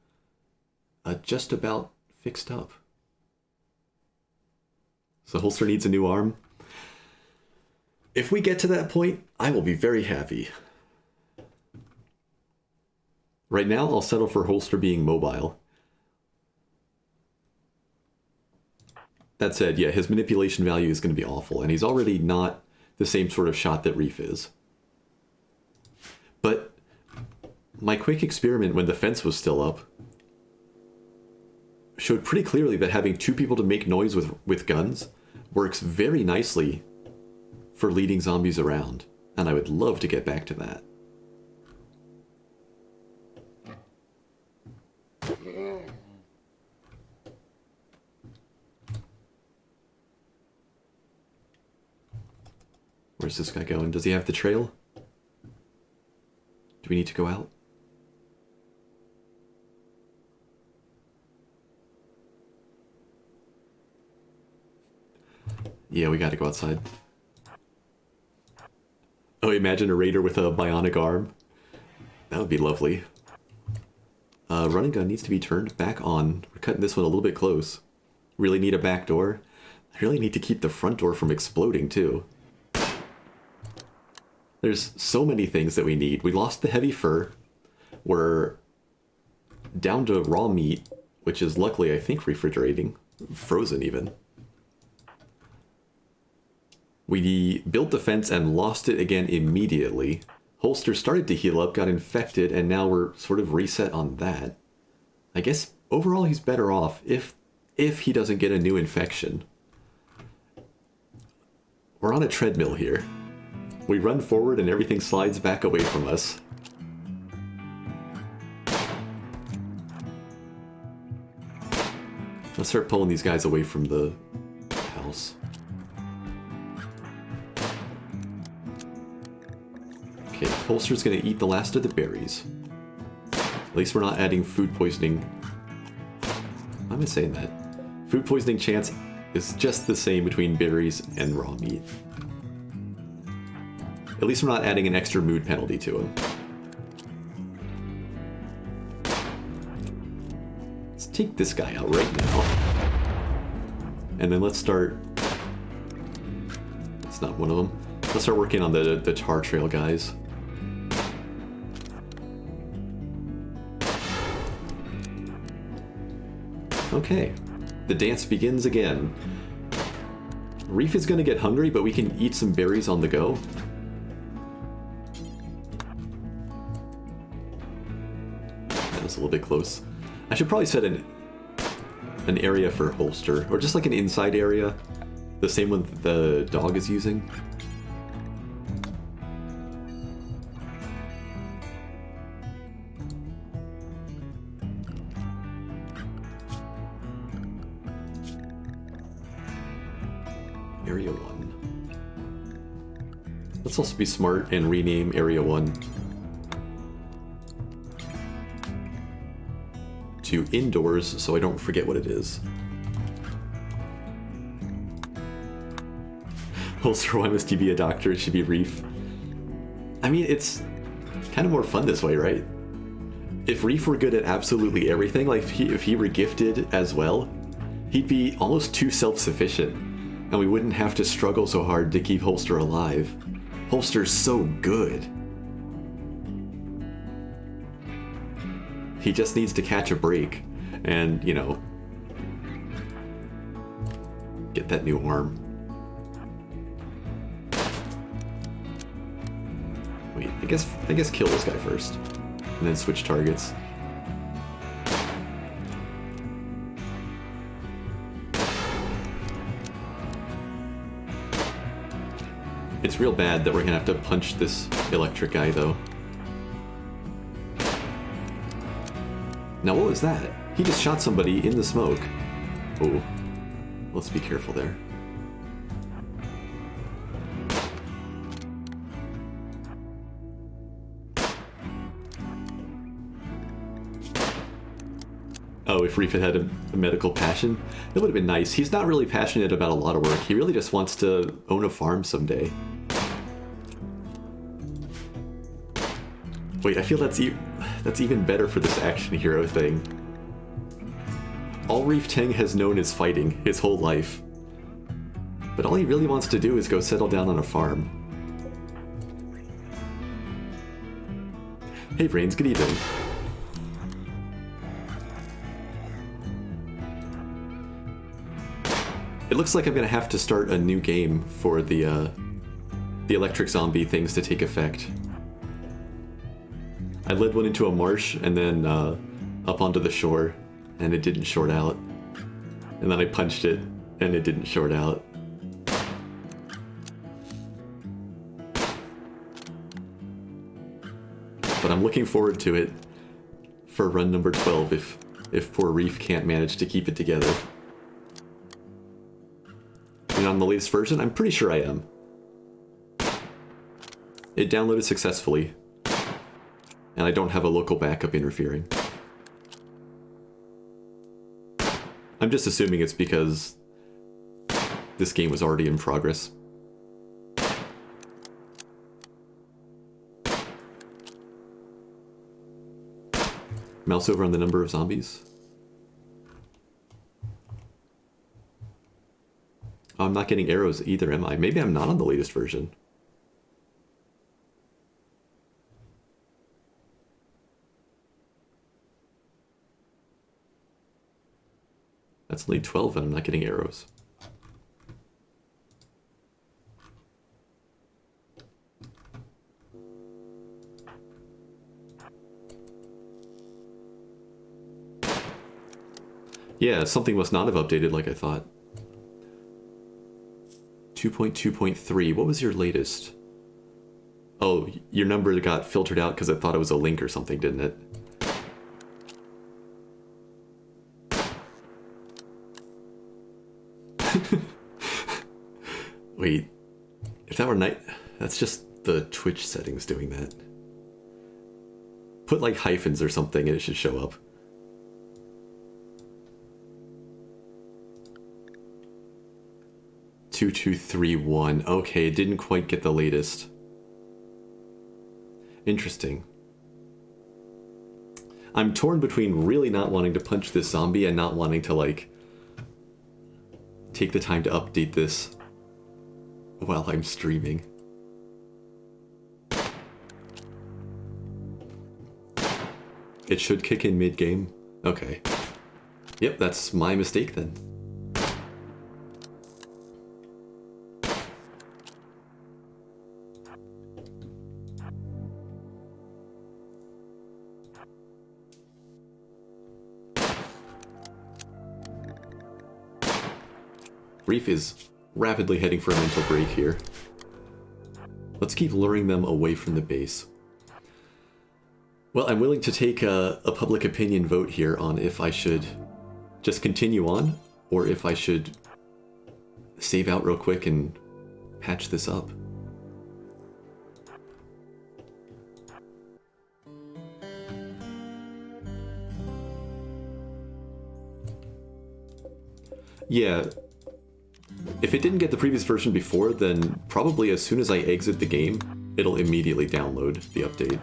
just about fixed up. So Holster needs a new arm. If we get to that point, I will be very happy. Right now, I'll settle for Holster being mobile. That said, yeah, his manipulation value is going to be awful, and he's already not the same sort of shot that Reef is. But my quick experiment when the fence was still up showed pretty clearly that having two people to make noise with guns works very nicely for leading zombies around, and I would love to get back to that. Where's this guy going? Does he have the trail? Do we need to go out? Yeah, we gotta go outside. Oh, imagine a raider with a bionic arm. That would be lovely. Running gun needs to be turned back on. We're cutting this one a little bit close. Really need a back door. I really need to keep the front door from exploding, too. There's so many things that we need. We lost the heavy fur. We're down to raw meat, which is luckily, I think, refrigerating. Frozen, even. We built the fence and lost it again immediately. Holster started to heal up, got infected, and now we're sort of reset on that. I guess overall he's better off if he doesn't get a new infection. We're on a treadmill here. We run forward and everything slides back away from us. Let's start pulling these guys away from the house. Okay, Holster's gonna eat the last of the berries. At least we're not adding food poisoning. Why am I saying that? Food poisoning chance is just the same between berries and raw meat. At least we're not adding an extra mood penalty to him. Let's take this guy out right now. And then let's start... That's not one of them. Let's start working on the tar trail guys. Okay, the dance begins again. Reef is gonna get hungry, but we can eat some berries on the go. That was a little bit close. I should probably set an area for Holster, or just like an inside area. The same one the dog is using. Area 1. Let's also be smart and rename Area 1 to indoors so I don't forget what it is. Holster, why must you be a doctor? It should be Reef. I mean, it's kind of more fun this way, right? If Reef were good at absolutely everything, like if he were gifted as well, he'd be almost too self-sufficient. And we wouldn't have to struggle so hard to keep Holster alive. Holster's so good. He just needs to catch a break and, you know, get that new arm. Wait, I guess kill this guy first, and then switch targets. It's real bad that we're gonna have to punch this electric guy, though. Now what was that? He just shot somebody in the smoke. Oh, let's be careful there. Oh, if Reef had a medical passion, it would have been nice. He's not really passionate about a lot of work. He really just wants to own a farm someday. Wait, I feel that's even better for this action hero thing. All Reef Tang has known is fighting his whole life. But all he really wants to do is go settle down on a farm. Hey Brains, good evening. It looks like I'm gonna have to start a new game for the electric zombie things to take effect. I led one into a marsh and then up onto the shore, and it didn't short out. And then I punched it, and it didn't short out. But I'm looking forward to it for run number 12 if poor Reef can't manage to keep it together. And on the latest version, I'm pretty sure I am. It downloaded successfully, and I don't have a local backup interfering. I'm just assuming it's because this game was already in progress. Mouse over on the number of zombies. Oh, I'm not getting arrows either, am I? Maybe I'm not on the latest version. That's only 12 and I'm not getting arrows. Yeah, something must not have updated like I thought. 2.2.3, what was your latest? Oh, your number got filtered out because I thought it was a link or something, didn't it? Wait, if that were night, that's just the Twitch settings doing that. Put like hyphens or something and it should show up. Two, 2, 3, 1. Okay, didn't quite get the latest. Interesting. I'm torn between really not wanting to punch this zombie and not wanting to, like, take the time to update this while I'm streaming. It should kick in mid-game? Okay. Yep, that's my mistake then. Reef is rapidly heading for a mental break here. Let's keep luring them away from the base. Well, I'm willing to take a public opinion vote here on if I should just continue on, or if I should save out real quick and patch this up. Yeah. If it didn't get the previous version before, then probably as soon as I exit the game, it'll immediately download the update.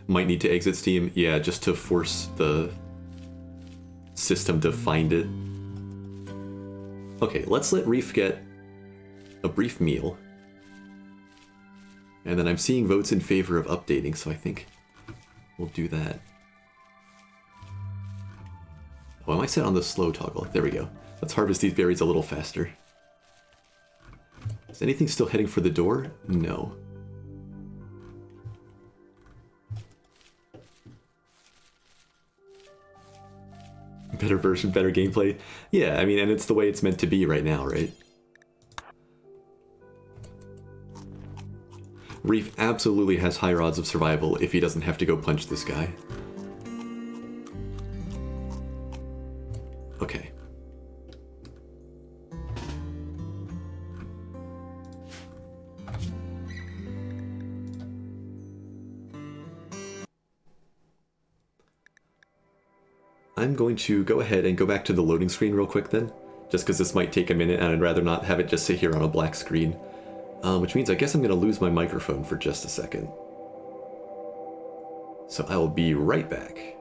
Might need to exit Steam, yeah, just to force the system to find it. Okay, let's let Reef get a brief meal. And then I'm seeing votes in favor of updating, so I think we'll do that. Oh, am I set on the slow toggle? There we go. Let's harvest these berries a little faster. Is anything still heading for the door? No. Better version, better gameplay. Yeah, I mean, and it's the way it's meant to be right now, right? Reef absolutely has higher odds of survival if he doesn't have to go punch this guy. Okay. I'm going to go ahead and go back to the loading screen real quick then, just because this might take a minute and I'd rather not have it just sit here on a black screen. Which means I guess I'm going to lose my microphone for just a second. So I will be right back.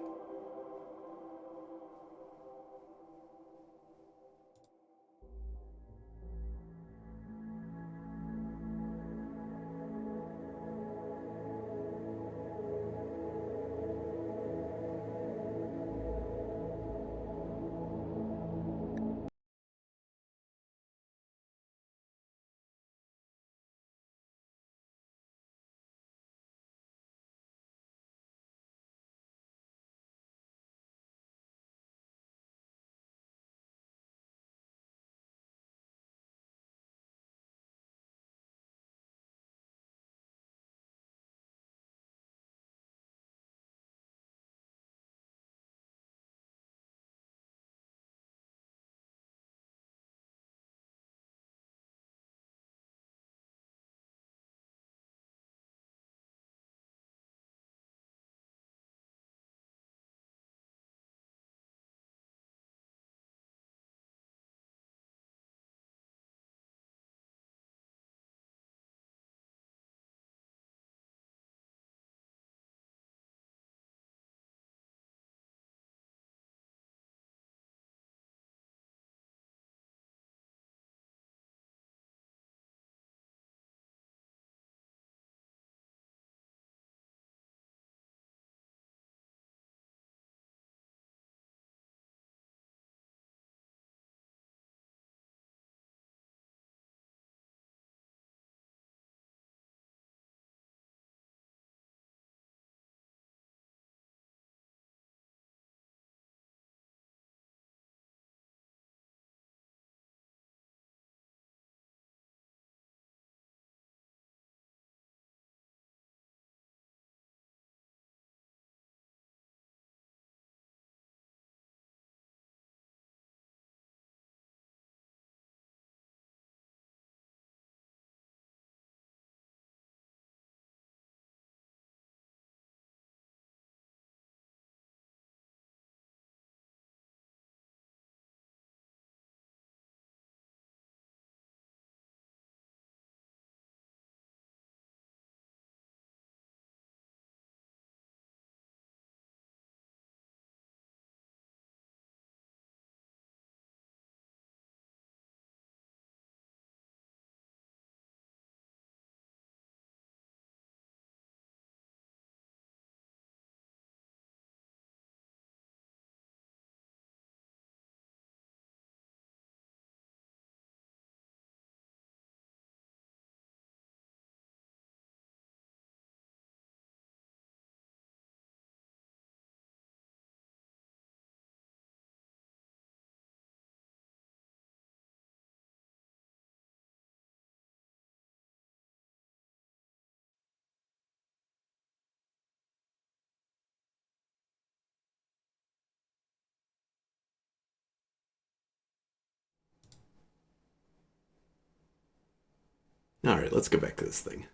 Alright, let's go back to this thing.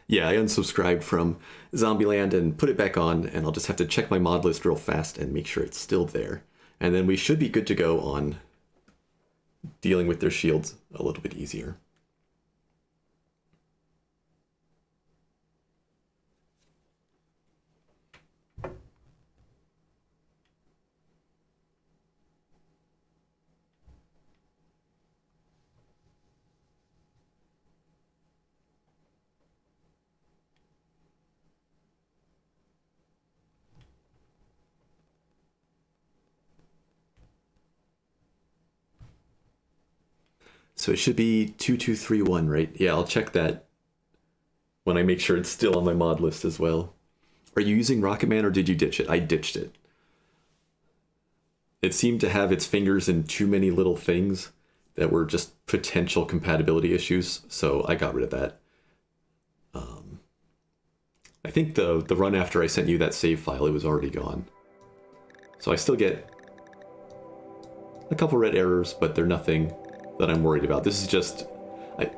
Yeah, I unsubscribed from Zombieland and put it back on, and I'll just have to check my mod list real fast and make sure it's still there. And then we should be good to go on dealing with their shields a little bit easier. So it should be 2231, right? Yeah, I'll check that when I make sure it's still on my mod list as well. Are you using Rocket Man or did you ditch it? I ditched it. It seemed to have its fingers in too many little things that were just potential compatibility issues, so I got rid of that. I think the run after I sent you that save file, it was already gone. So I still get a couple red errors, but they're nothing that I'm worried about. This is just...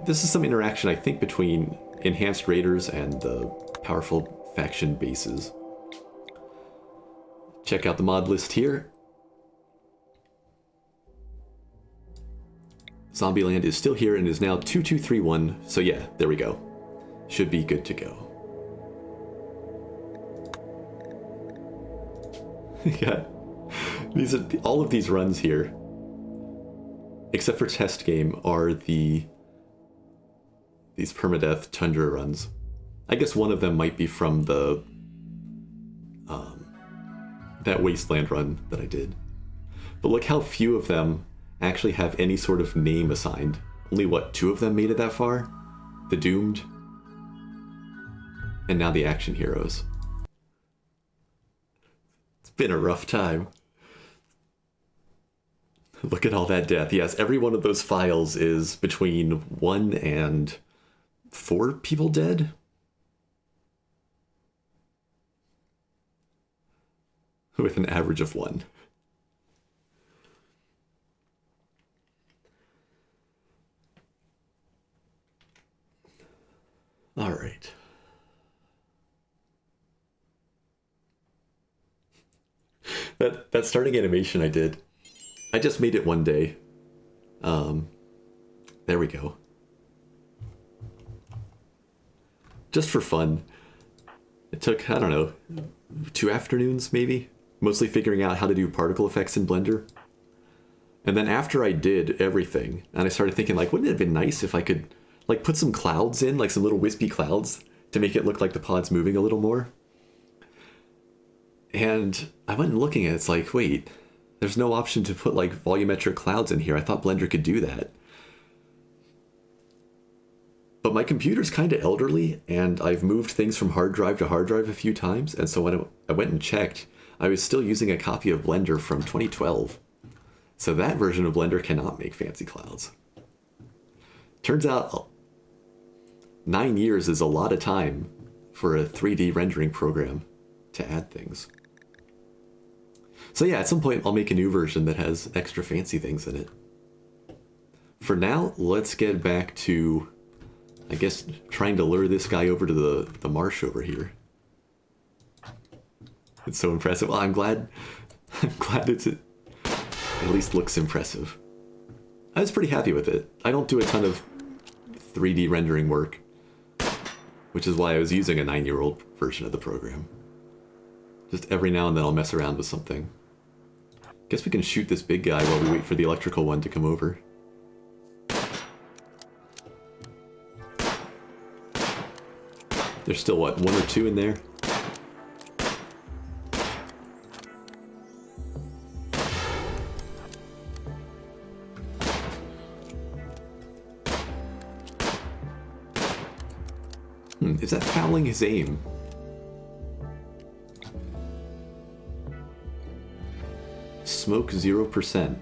this is some interaction, I think, between enhanced raiders and the powerful faction bases. Check out the mod list here. Zombieland is still here and is now 2231, so yeah, there we go. Should be good to go. Yeah, these are all of these runs here, except for test game, are these permadeath tundra runs. I guess one of them might be from the that wasteland run that I did. But look how few of them actually have any sort of name assigned. Only what, 2 of them made it that far? The Doomed, and now the Action Heroes. It's been a rough time. Look at all that death. Yes, every one of those files is between 1 and 4 people dead? With an average of 1. All right. That starting animation I did, I just made it one day. There we go. Just for fun. It took, I don't know, 2 afternoons maybe? Mostly figuring out how to do particle effects in Blender. And then after I did everything, and I started thinking, like, wouldn't it have been nice if I could, like, put some clouds in, like some little wispy clouds, to make it look like the pod's moving a little more? And I went and looking at it, it's like, wait, there's no option to put, like, volumetric clouds in here. I thought Blender could do that. But my computer's kind of elderly, and I've moved things from hard drive to hard drive a few times, and so when I went and checked, I was still using a copy of Blender from 2012. So that version of Blender cannot make fancy clouds. Turns out 9 years is a lot of time for a 3D rendering program to add things. So yeah, at some point I'll make a new version that has extra fancy things in it. For now, let's get back to, I guess, trying to lure this guy over to the marsh over here. It's so impressive. Well, I'm glad it at least looks impressive. I was pretty happy with it. I don't do a ton of 3D rendering work, which is why I was using a 9-year-old version of the program. Just every now and then I'll mess around with something. Guess we can shoot this big guy while we wait for the electrical one to come over. There's still, what, 1 or 2 in there? Is that fouling his aim? Smoke 0%.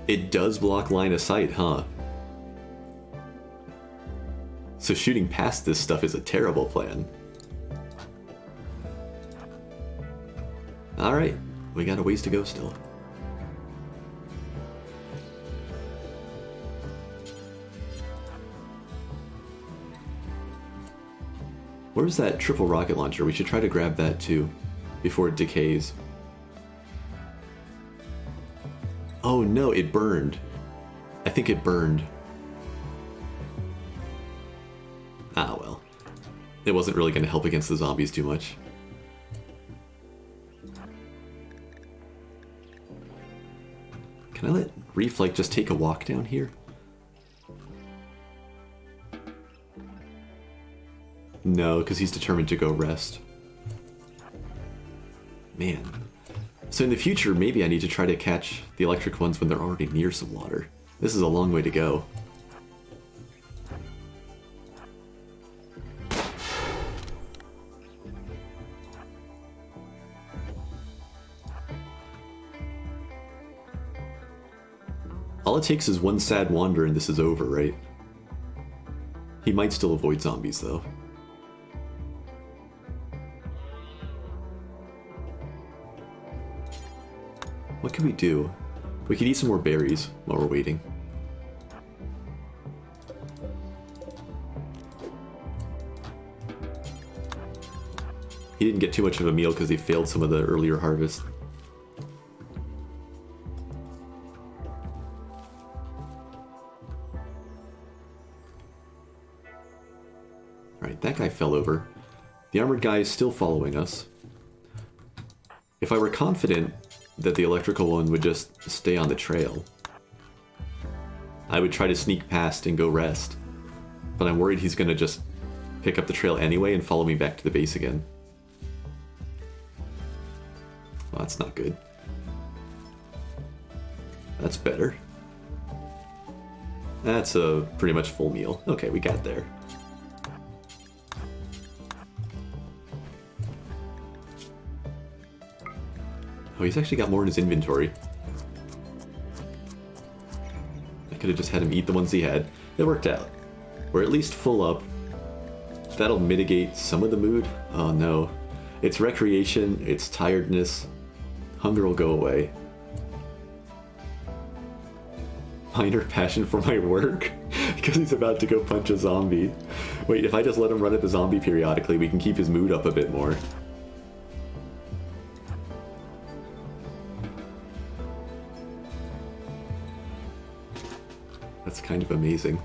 It does block line of sight, huh? So shooting past this stuff is a terrible plan. Alright, we got a ways to go still. Where's that triple rocket launcher? We should try to grab that too, before it decays. Oh no, it burned. I think it burned. Ah well. It wasn't really going to help against the zombies too much. Can I let Reef, like, just take a walk down here? No, because he's determined to go rest. Man. So in the future, maybe I need to try to catch the electric ones when they're already near some water. This is a long way to go. All it takes is one sad wander and this is over, right? He might still avoid zombies, though. What can we do? We could eat some more berries while we're waiting. He didn't get too much of a meal because he failed some of the earlier harvest. Alright, that guy fell over. The armored guy is still following us. If I were confident that the electrical one would just stay on the trail, I would try to sneak past and go rest. But I'm worried he's gonna just pick up the trail anyway and follow me back to the base again. Well, that's not good. That's better. That's a pretty much full meal. Okay, we got there. Oh, he's actually got more in his inventory. I could have just had him eat the ones he had. It worked out. We're at least full up. That'll mitigate some of the mood. Oh no. It's recreation, it's tiredness. Hunger will go away. Minor passion for my work? Because he's about to go punch a zombie. Wait, if I just let him run at the zombie periodically, we can keep his mood up a bit more. That's kind of amazing.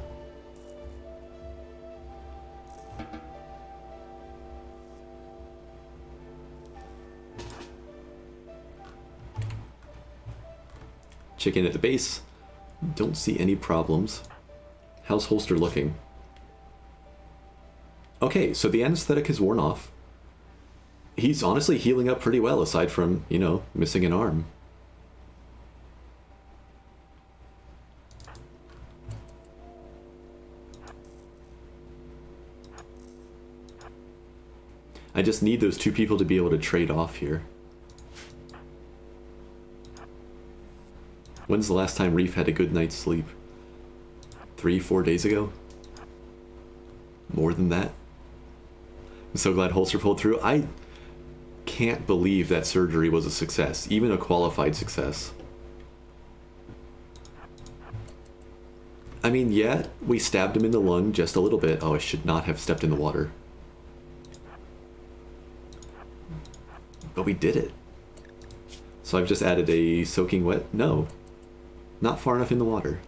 Check in at the base. Don't see any problems. How's Holster looking? Okay, so the anesthetic has worn off. He's honestly healing up pretty well, aside from, you know, missing an arm. I just need those two people to be able to trade off here. When's the last time Reef had a good night's sleep? 3-4 days ago? More than that? I'm so glad Holster pulled through. I can't believe that surgery was a success, even a qualified success. I mean, yeah, we stabbed him in the lung just a little bit. Oh, I should not have stepped in the water. But we did it. So I've just added a soaking wet? No. Not far enough in the water.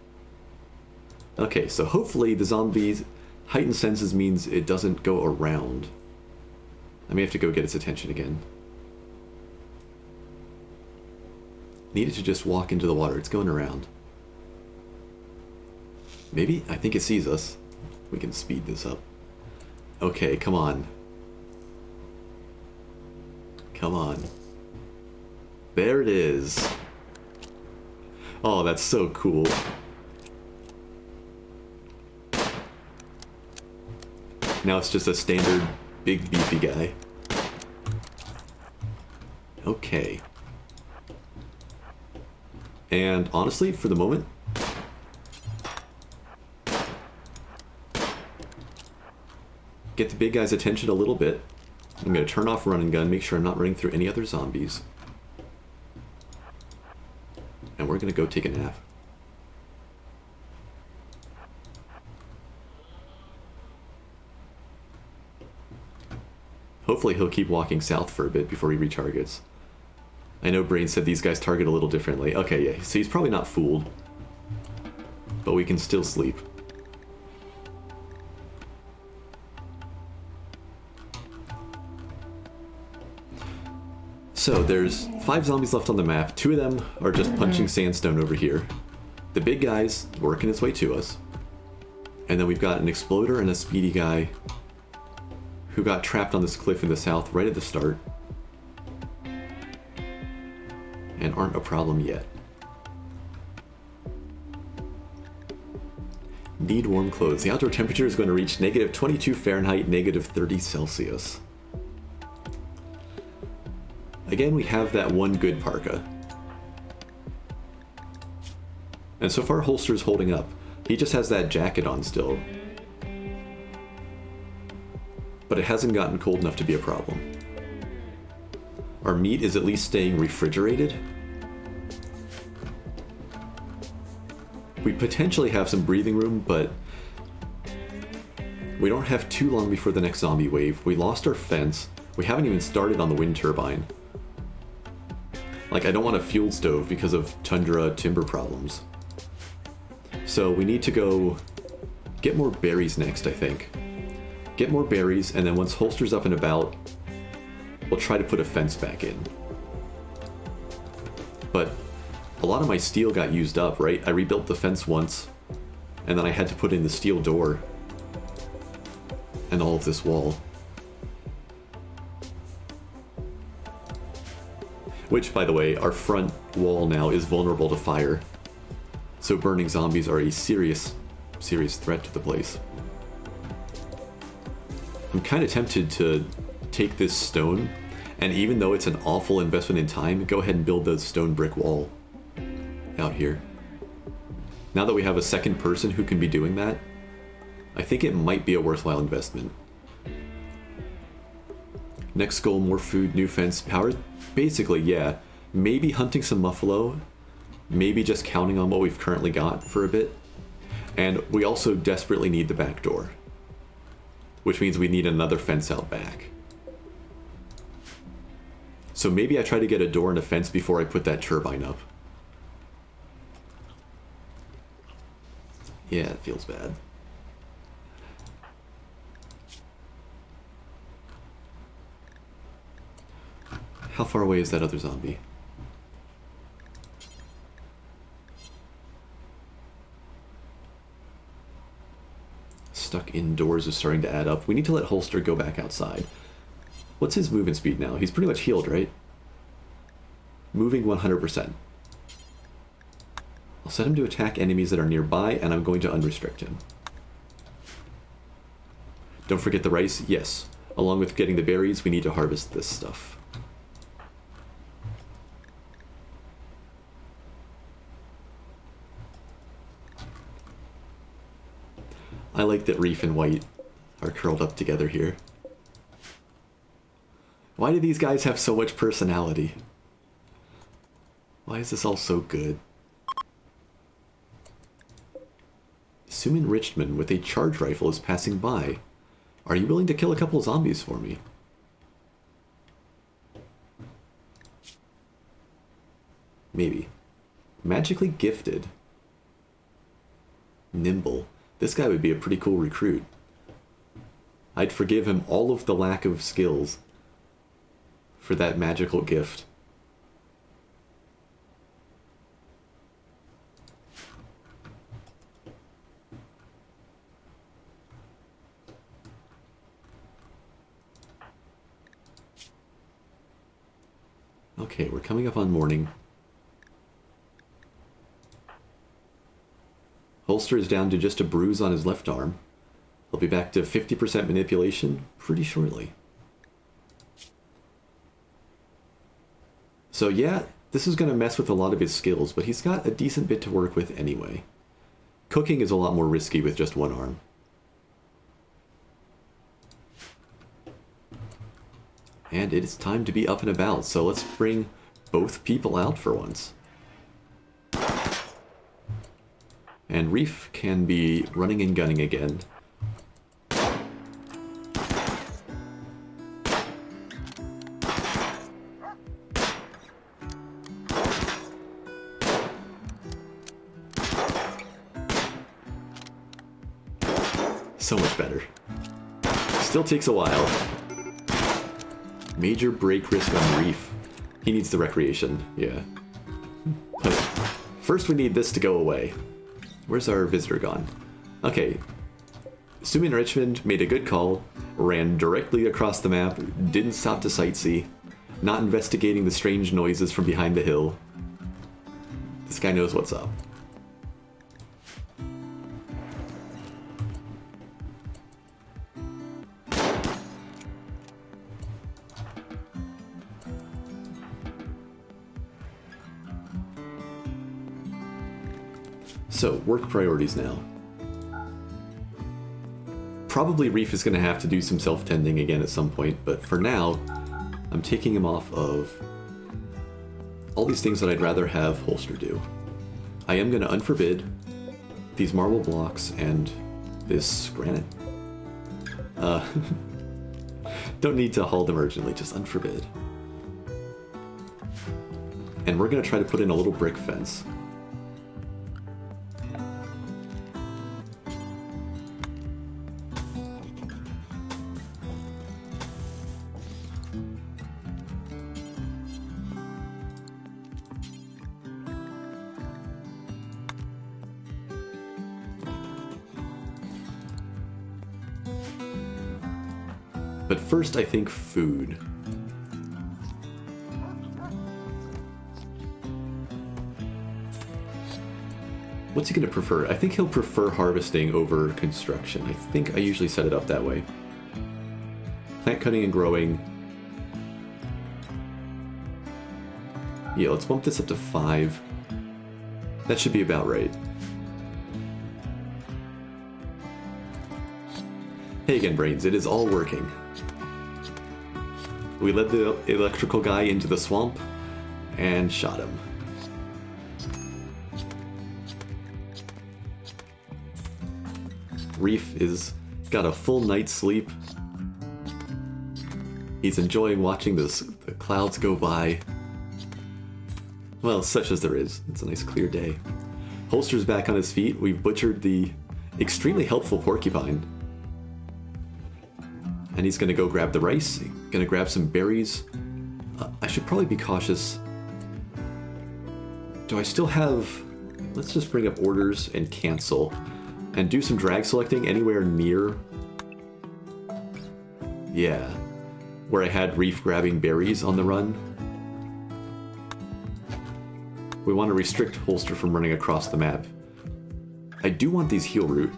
Okay, so hopefully the zombie's heightened senses means it doesn't go around. I may have to go get its attention again. Need it to just walk into the water. It's going around. Maybe? I think it sees us. We can speed this up. Okay, come on. Come on. There it is. Oh, that's so cool. Now it's just a standard big beefy guy. Okay. And honestly, for the moment, get the big guy's attention a little bit. I'm going to turn off run and gun, make sure I'm not running through any other zombies. And we're going to go take a nap. Hopefully he'll keep walking south for a bit before he retargets. I know Brain said these guys target a little differently. Okay, yeah, so he's probably not fooled. But we can still sleep. So there's 5 zombies left on the map. 2 of them are just punching sandstone over here. The big guy's working his way to us. And then we've got an exploder and a speedy guy who got trapped on this cliff in the south right at the start. And aren't a problem yet. Need warm clothes. The outdoor temperature is going to reach -22 Fahrenheit, -30 Celsius. Again, we have that one good parka. And so far, Holster's holding up. He just has that jacket on still. But it hasn't gotten cold enough to be a problem. Our meat is at least staying refrigerated. We potentially have some breathing room, but we don't have too long before the next zombie wave. We lost our fence. We haven't even started on the wind turbine. Like, I don't want a fuel stove because of tundra timber problems. So we need to go get more berries next, I think. Get more berries, and then once Holster's up and about, we'll try to put a fence back in. But a lot of my steel got used up, right? I rebuilt the fence once, and then I had to put in the steel door and all of this wall. Which, by the way, our front wall now is vulnerable to fire. So burning zombies are a serious, serious threat to the place. I'm kind of tempted to take this stone, and even though it's an awful investment in time, go ahead and build the stone brick wall out here. Now that we have a second person who can be doing that, I think it might be a worthwhile investment. Next goal, more food, new fence, power. Basically, yeah, maybe hunting some buffalo, maybe just counting on what we've currently got for a bit. And we also desperately need the back door, which means we need another fence out back. So maybe I try to get a door and a fence before I put that turbine up. Yeah, it feels bad. How far away is that other zombie? Stuck indoors is starting to add up. We need to let Holster go back outside. What's his movement speed now? He's pretty much healed, right? Moving 100%. I'll set him to attack enemies that are nearby, and I'm going to unrestrict him. Don't forget the rice. Yes. Along with getting the berries, we need to harvest this stuff. I like that Reef and White are curled up together here. Why do these guys have so much personality? Why is this all so good? Suman Richmond with a charge rifle is passing by. Are you willing to kill a couple of zombies for me? Maybe. Magically gifted. Nimble. This guy would be a pretty cool recruit. I'd forgive him all of the lack of skills for that magical gift. Okay, we're coming up on morning. Holster is down to just a bruise on his left arm. He'll be back to 50% manipulation pretty shortly. So yeah, this is going to mess with a lot of his skills, but he's got a decent bit to work with anyway. Cooking is a lot more risky with just one arm. And it is time to be up and about, so let's bring both people out for once. And Reef can be running and gunning again. So much better. Still takes a while. Major break risk on Reef. He needs the recreation, yeah. But first we need this to go away. Where's our visitor gone? Okay. Suman Richmond made a good call, ran directly across the map, didn't stop to sightsee, not investigating the strange noises from behind the hill. This guy knows what's up. So, work priorities now. Probably Reef is going to have to do some self-tending again at some point, but for now, I'm taking him off of all these things that I'd rather have Holster do. I am going to unforbid these marble blocks and this granite. Don't need to haul them urgently, just unforbid. And we're going to try to put in a little brick fence. But first, I think food. What's he going to prefer? I think he'll prefer harvesting over construction. I think I usually set it up that way. Plant cutting and growing. Yeah, let's bump this up to 5. That should be about right. Hey again, Brains, it is all working. We led the electrical guy into the swamp and shot him. Reef is got a full night's sleep. He's enjoying watching the clouds go by. Well, such as there is. It's a nice clear day. Holster's back on his feet. We've butchered the extremely helpful porcupine. And he's going to go grab the rice, going to grab some berries. I should probably be cautious. Do I still have... Let's just bring up orders and cancel. And do some drag selecting anywhere near... Yeah. Where I had Reef grabbing berries on the run. We want to restrict Holster from running across the map. I do want these heal root.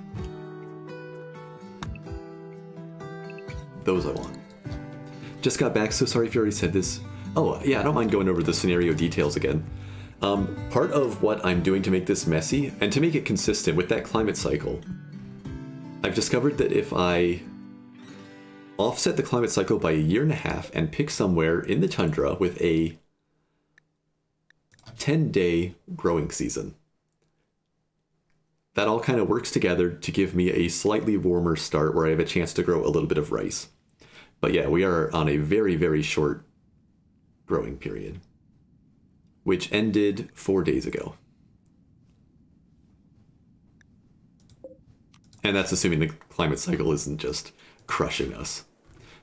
Those I want. Just got back, so sorry if you already said this. Oh, yeah, I don't mind going over the scenario details again. Part of what I'm doing to make this messy, and to make it consistent with that climate cycle, I've discovered that if I offset the climate cycle by 1.5 years and pick somewhere in the tundra with a 10-day growing season, that all kind of works together to give me a slightly warmer start where I have a chance to grow a little bit of rice. But yeah, we are on a very, very short growing period, which ended 4 days ago. And that's assuming the climate cycle isn't just crushing us.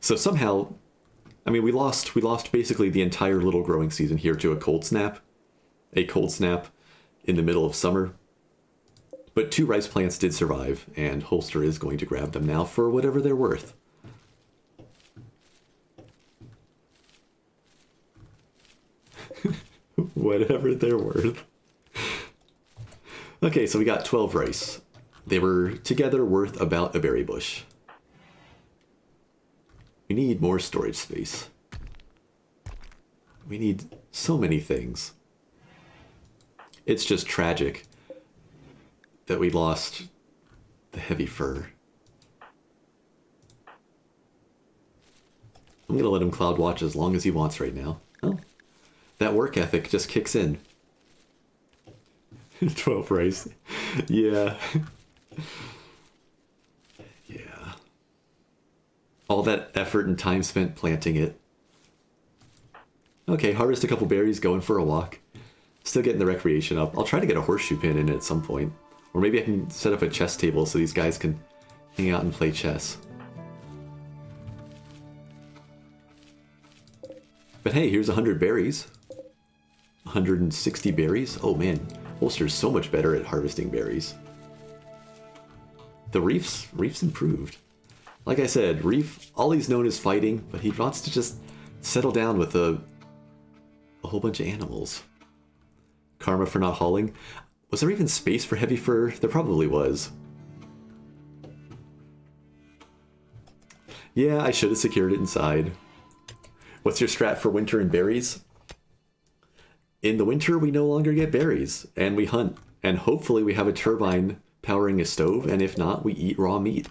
So somehow, I mean, we lost basically the entire little growing season here to a cold snap. A cold snap in the middle of summer. But 2 rice plants did survive, and Holster is going to grab them now for whatever they're worth. Whatever they're worth. Okay, so we got 12 rice. They were together worth about a berry bush. We need more storage space. We need so many things. It's just tragic that we lost the heavy fur. I'm gonna let him cloud watch as long as he wants right now. Oh, that work ethic just kicks in. 12 rice. Yeah. Yeah. All that effort and time spent planting it. Okay, harvest a couple berries, going for a walk. Still getting the recreation up. I'll try to get a horseshoe pin in at some point. Or maybe I can set up a chess table so these guys can hang out and play chess. But hey, here's 100 berries. 160 berries? Oh man, Holster's so much better at harvesting berries. The Reef's improved. Like I said, Reef, all he's known is fighting, but he wants to just settle down with a whole bunch of animals. Karma for not hauling. Was there even space for heavy fur? There probably was. Yeah, I should have secured it inside. What's your strat for winter and berries? In the winter, we no longer get berries, and we hunt, And hopefully we have a turbine powering a stove, and if not, we eat raw meat.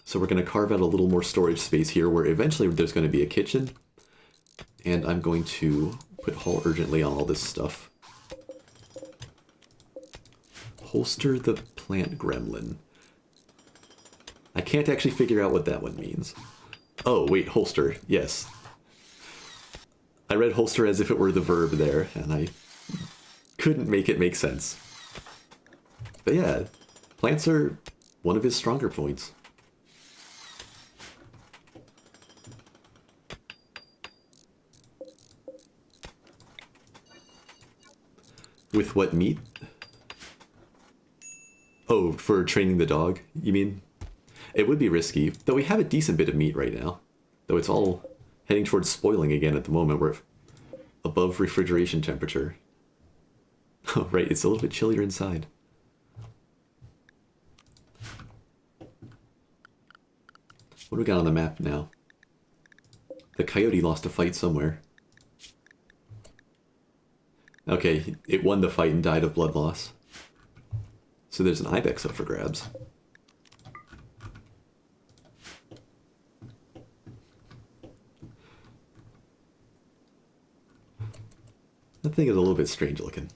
So we're going to carve out a little more storage space here, where eventually there's going to be a kitchen. And I'm going to put Haul urgently on all this stuff. Holster the plant gremlin. I can't actually figure out what that one means. Oh, wait, holster. Yes. I read holster as if it were the verb there, and I couldn't make it make sense. But yeah, plants are one of his stronger points. With what meat? Oh, for training the dog, you mean? It would be risky, though we have a decent bit of meat right now. Though it's all heading towards spoiling again at the moment. We're above refrigeration temperature. Oh, right, it's a little bit chillier inside. What do we got on the map now? The coyote lost a fight somewhere. Okay, it won the fight and died of blood loss. So there's an ibex up for grabs. That thing is a little bit strange looking.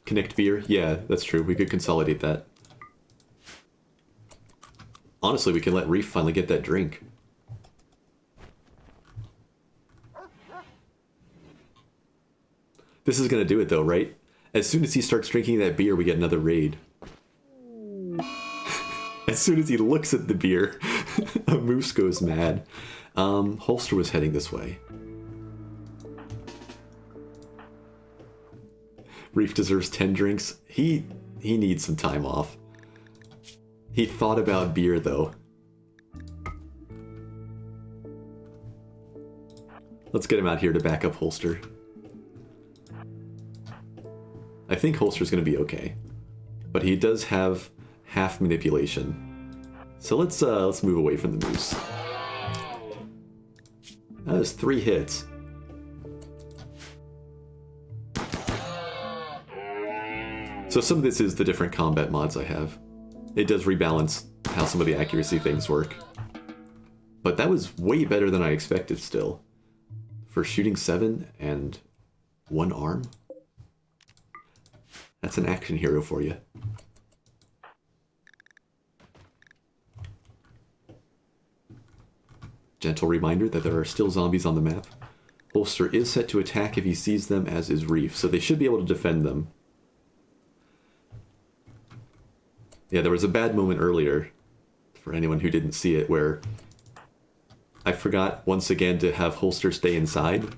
Connect beer? Yeah, that's true. We could consolidate that. Honestly, we can let Reef finally get that drink. This is gonna do it though, right? As soon as he starts drinking that beer, we get another raid. As soon as he looks at the beer, a moose goes mad. Holster was heading this way. Reef deserves 10 drinks. He needs some time off. He thought about beer though. Let's get him out here to back up Holster. I think Holster's gonna be okay, but he does have half manipulation. So let's move away from the moose. That was 3 hits. So some of this is the different combat mods I have. It does rebalance how some of the accuracy things work. But that was way better than I expected still. For shooting 7 and 1 arm? That's an action hero for you. Gentle reminder that there are still zombies on the map. Holster is set to attack if he sees them, as is Reef, so they should be able to defend them. Yeah, there was a bad moment earlier, for anyone who didn't see it, where I forgot once again to have Holster stay inside.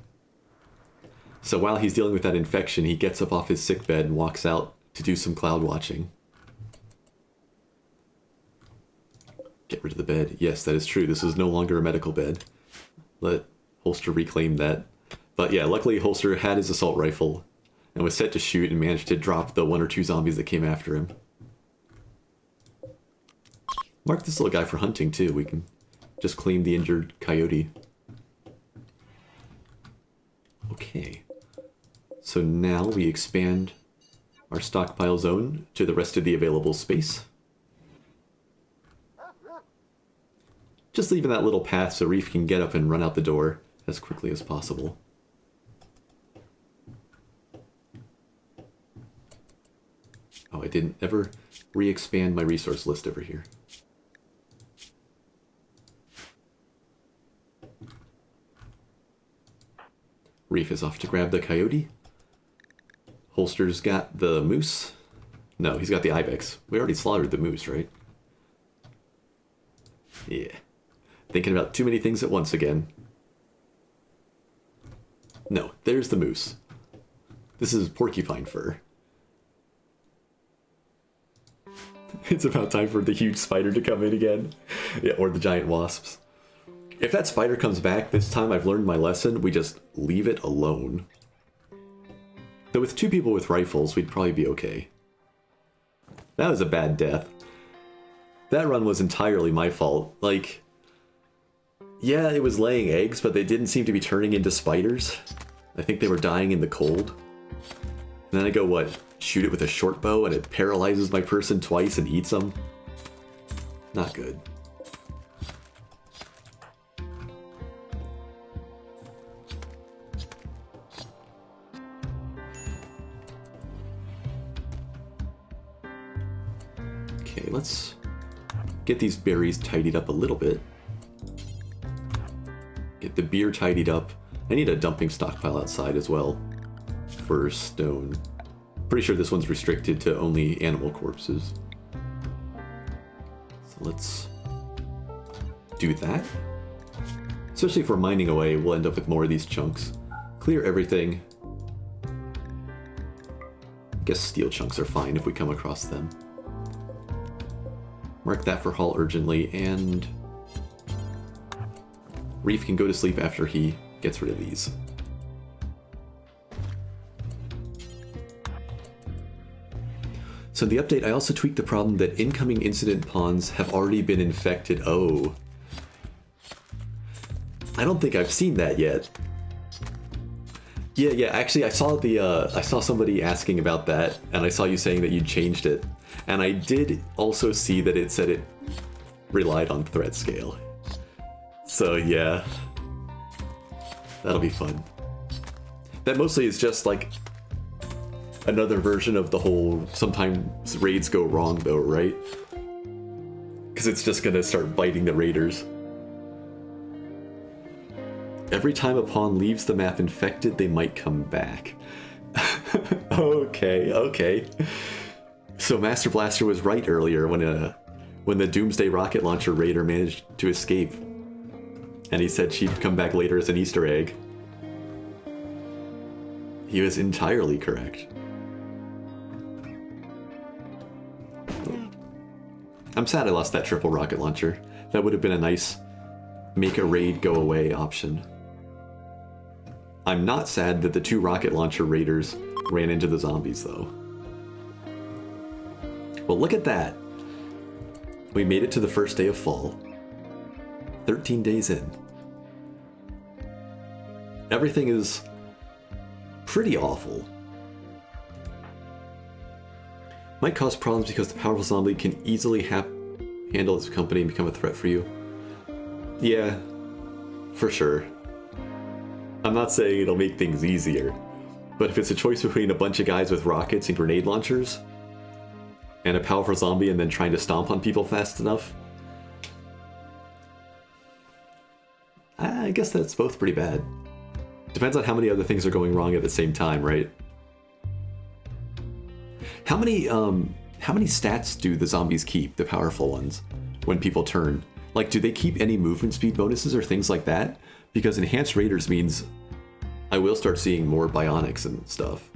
So while he's dealing with that infection, he gets up off his sickbed and walks out to do some cloud watching. Get rid of the bed. Yes, that is true. This is no longer a medical bed. Let Holster reclaim that. But yeah, luckily Holster had his assault rifle and was set to shoot and managed to drop the 1 or 2 zombies that came after him. Mark this little guy for hunting too. We can just claim the injured coyote. Okay. So now we expand our stockpile zone to the rest of the available space. Just leaving that little path so Reef can get up and run out the door as quickly as possible. Oh, I didn't ever re-expand my resource list over here. Reef is off to grab the coyote. Holster's got the moose. No, he's got the ibex. We already slaughtered the moose, right? Yeah. Thinking about too many things at once again. No, there's the moose. This is porcupine fur. It's about time for the huge spider to come in again. Yeah, or the giant wasps. If that spider comes back, this time I've learned my lesson. We just leave it alone. Though with 2 people with rifles, we'd probably be okay. That was a bad death. That run was entirely my fault. Like, Yeah, it was laying eggs, but they didn't seem to be turning into spiders. I think they were dying in the cold. And then I go, what, shoot it with a short bow and it paralyzes my person twice and eats them? Not good. Okay, let's get these berries tidied up a little bit. Get the beer tidied up. I need a dumping stockpile outside as well for stone. Pretty sure this one's restricted to only animal corpses. So let's do that. Especially if we're mining away, we'll end up with more of these chunks. Clear everything. I guess steel chunks are fine if we come across them. Mark that for haul urgently, and Reef can go to sleep after he gets rid of these. So in the update, I also tweaked the problem that incoming incident pawns have already been infected. Oh. I don't think I've seen that yet. Yeah, actually I saw somebody asking about that, and I saw you saying that you changed it. And I did also see that it said it relied on threat scale. So yeah, that'll be fun. That mostly is just like another version of the whole sometimes raids go wrong though, right? Because it's just gonna start biting the raiders. Every time a pawn leaves the map infected, they might come back. Okay. So Master Blaster was right earlier when the Doomsday Rocket Launcher raider managed to escape. And he said she'd come back later as an Easter egg. He was entirely correct. I'm sad I lost that triple rocket launcher. That would have been a nice make a raid go away option. I'm not sad that the 2 rocket launcher raiders ran into the zombies though. Well, look at that. We made it to the first day of fall. 13 days in. Everything is pretty awful. Might cause problems because the powerful zombie can easily handle its company and become a threat for you. Yeah, for sure. I'm not saying it'll make things easier, but if it's a choice between a bunch of guys with rockets and grenade launchers, and a powerful zombie and then trying to stomp on people fast enough, I guess that's both pretty bad. Depends on how many other things are going wrong at the same time, right? How many stats do the zombies keep, the powerful ones, when people turn? Like, do they keep any movement speed bonuses or things like that? Because enhanced raiders means I will start seeing more bionics and stuff.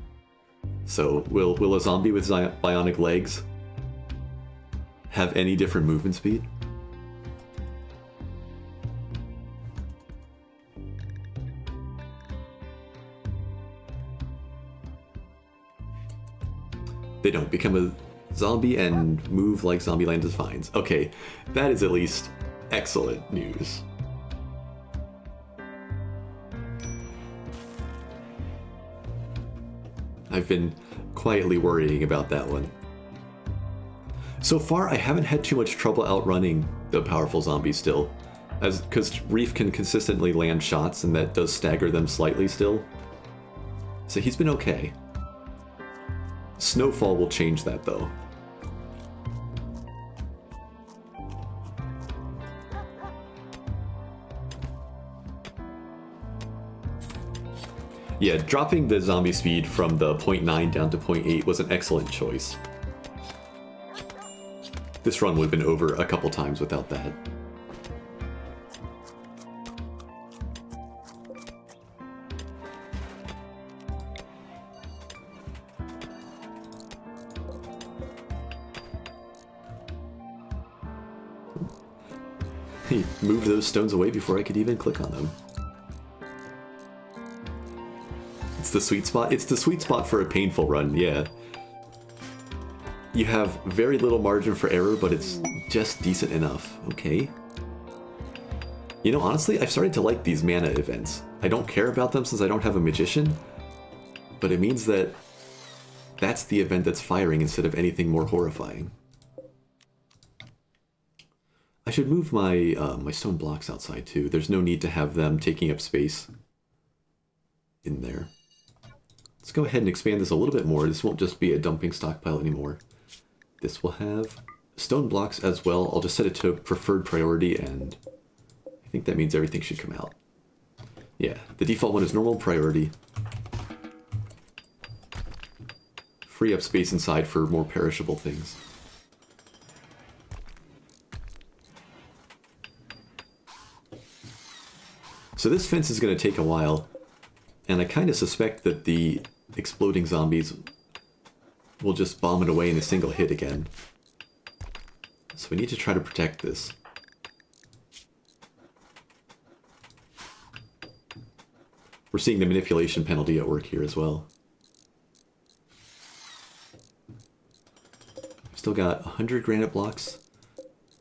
So will a zombie with bionic legs have any different movement speed? They don't become a zombie and move like Zombieland defines. Okay, that is at least excellent news. I've been quietly worrying about that one. So far, I haven't had too much trouble outrunning the powerful zombies still, because Reef can consistently land shots and that does stagger them slightly still. So he's been okay. Snowfall will change that though. Yeah, dropping the zombie speed from the 0.9 down to 0.8 was an excellent choice. This run would have been over a couple times without that. He moved those stones away before I could even click on them. It's the sweet spot. It's the sweet spot for a painful run, yeah. You have very little margin for error, but it's just decent enough. Okay. You know, honestly, I've started to like these mana events. I don't care about them since I don't have a magician, but it means that that's the event that's firing instead of anything more horrifying. I should move my my stone blocks outside too. There's no need to have them taking up space in there. Let's go ahead and expand this a little bit more. This won't just be a dumping stockpile anymore. This will have stone blocks as well. I'll just set it to preferred priority, and I think that means everything should come out. Yeah, the default one is normal priority. Free up space inside for more perishable things. So this fence is going to take a while, and I kind of suspect that the exploding zombies will just bomb it away in a single hit again. So we need to try to protect this. We're seeing the manipulation penalty at work here as well. Still got 100 granite blocks.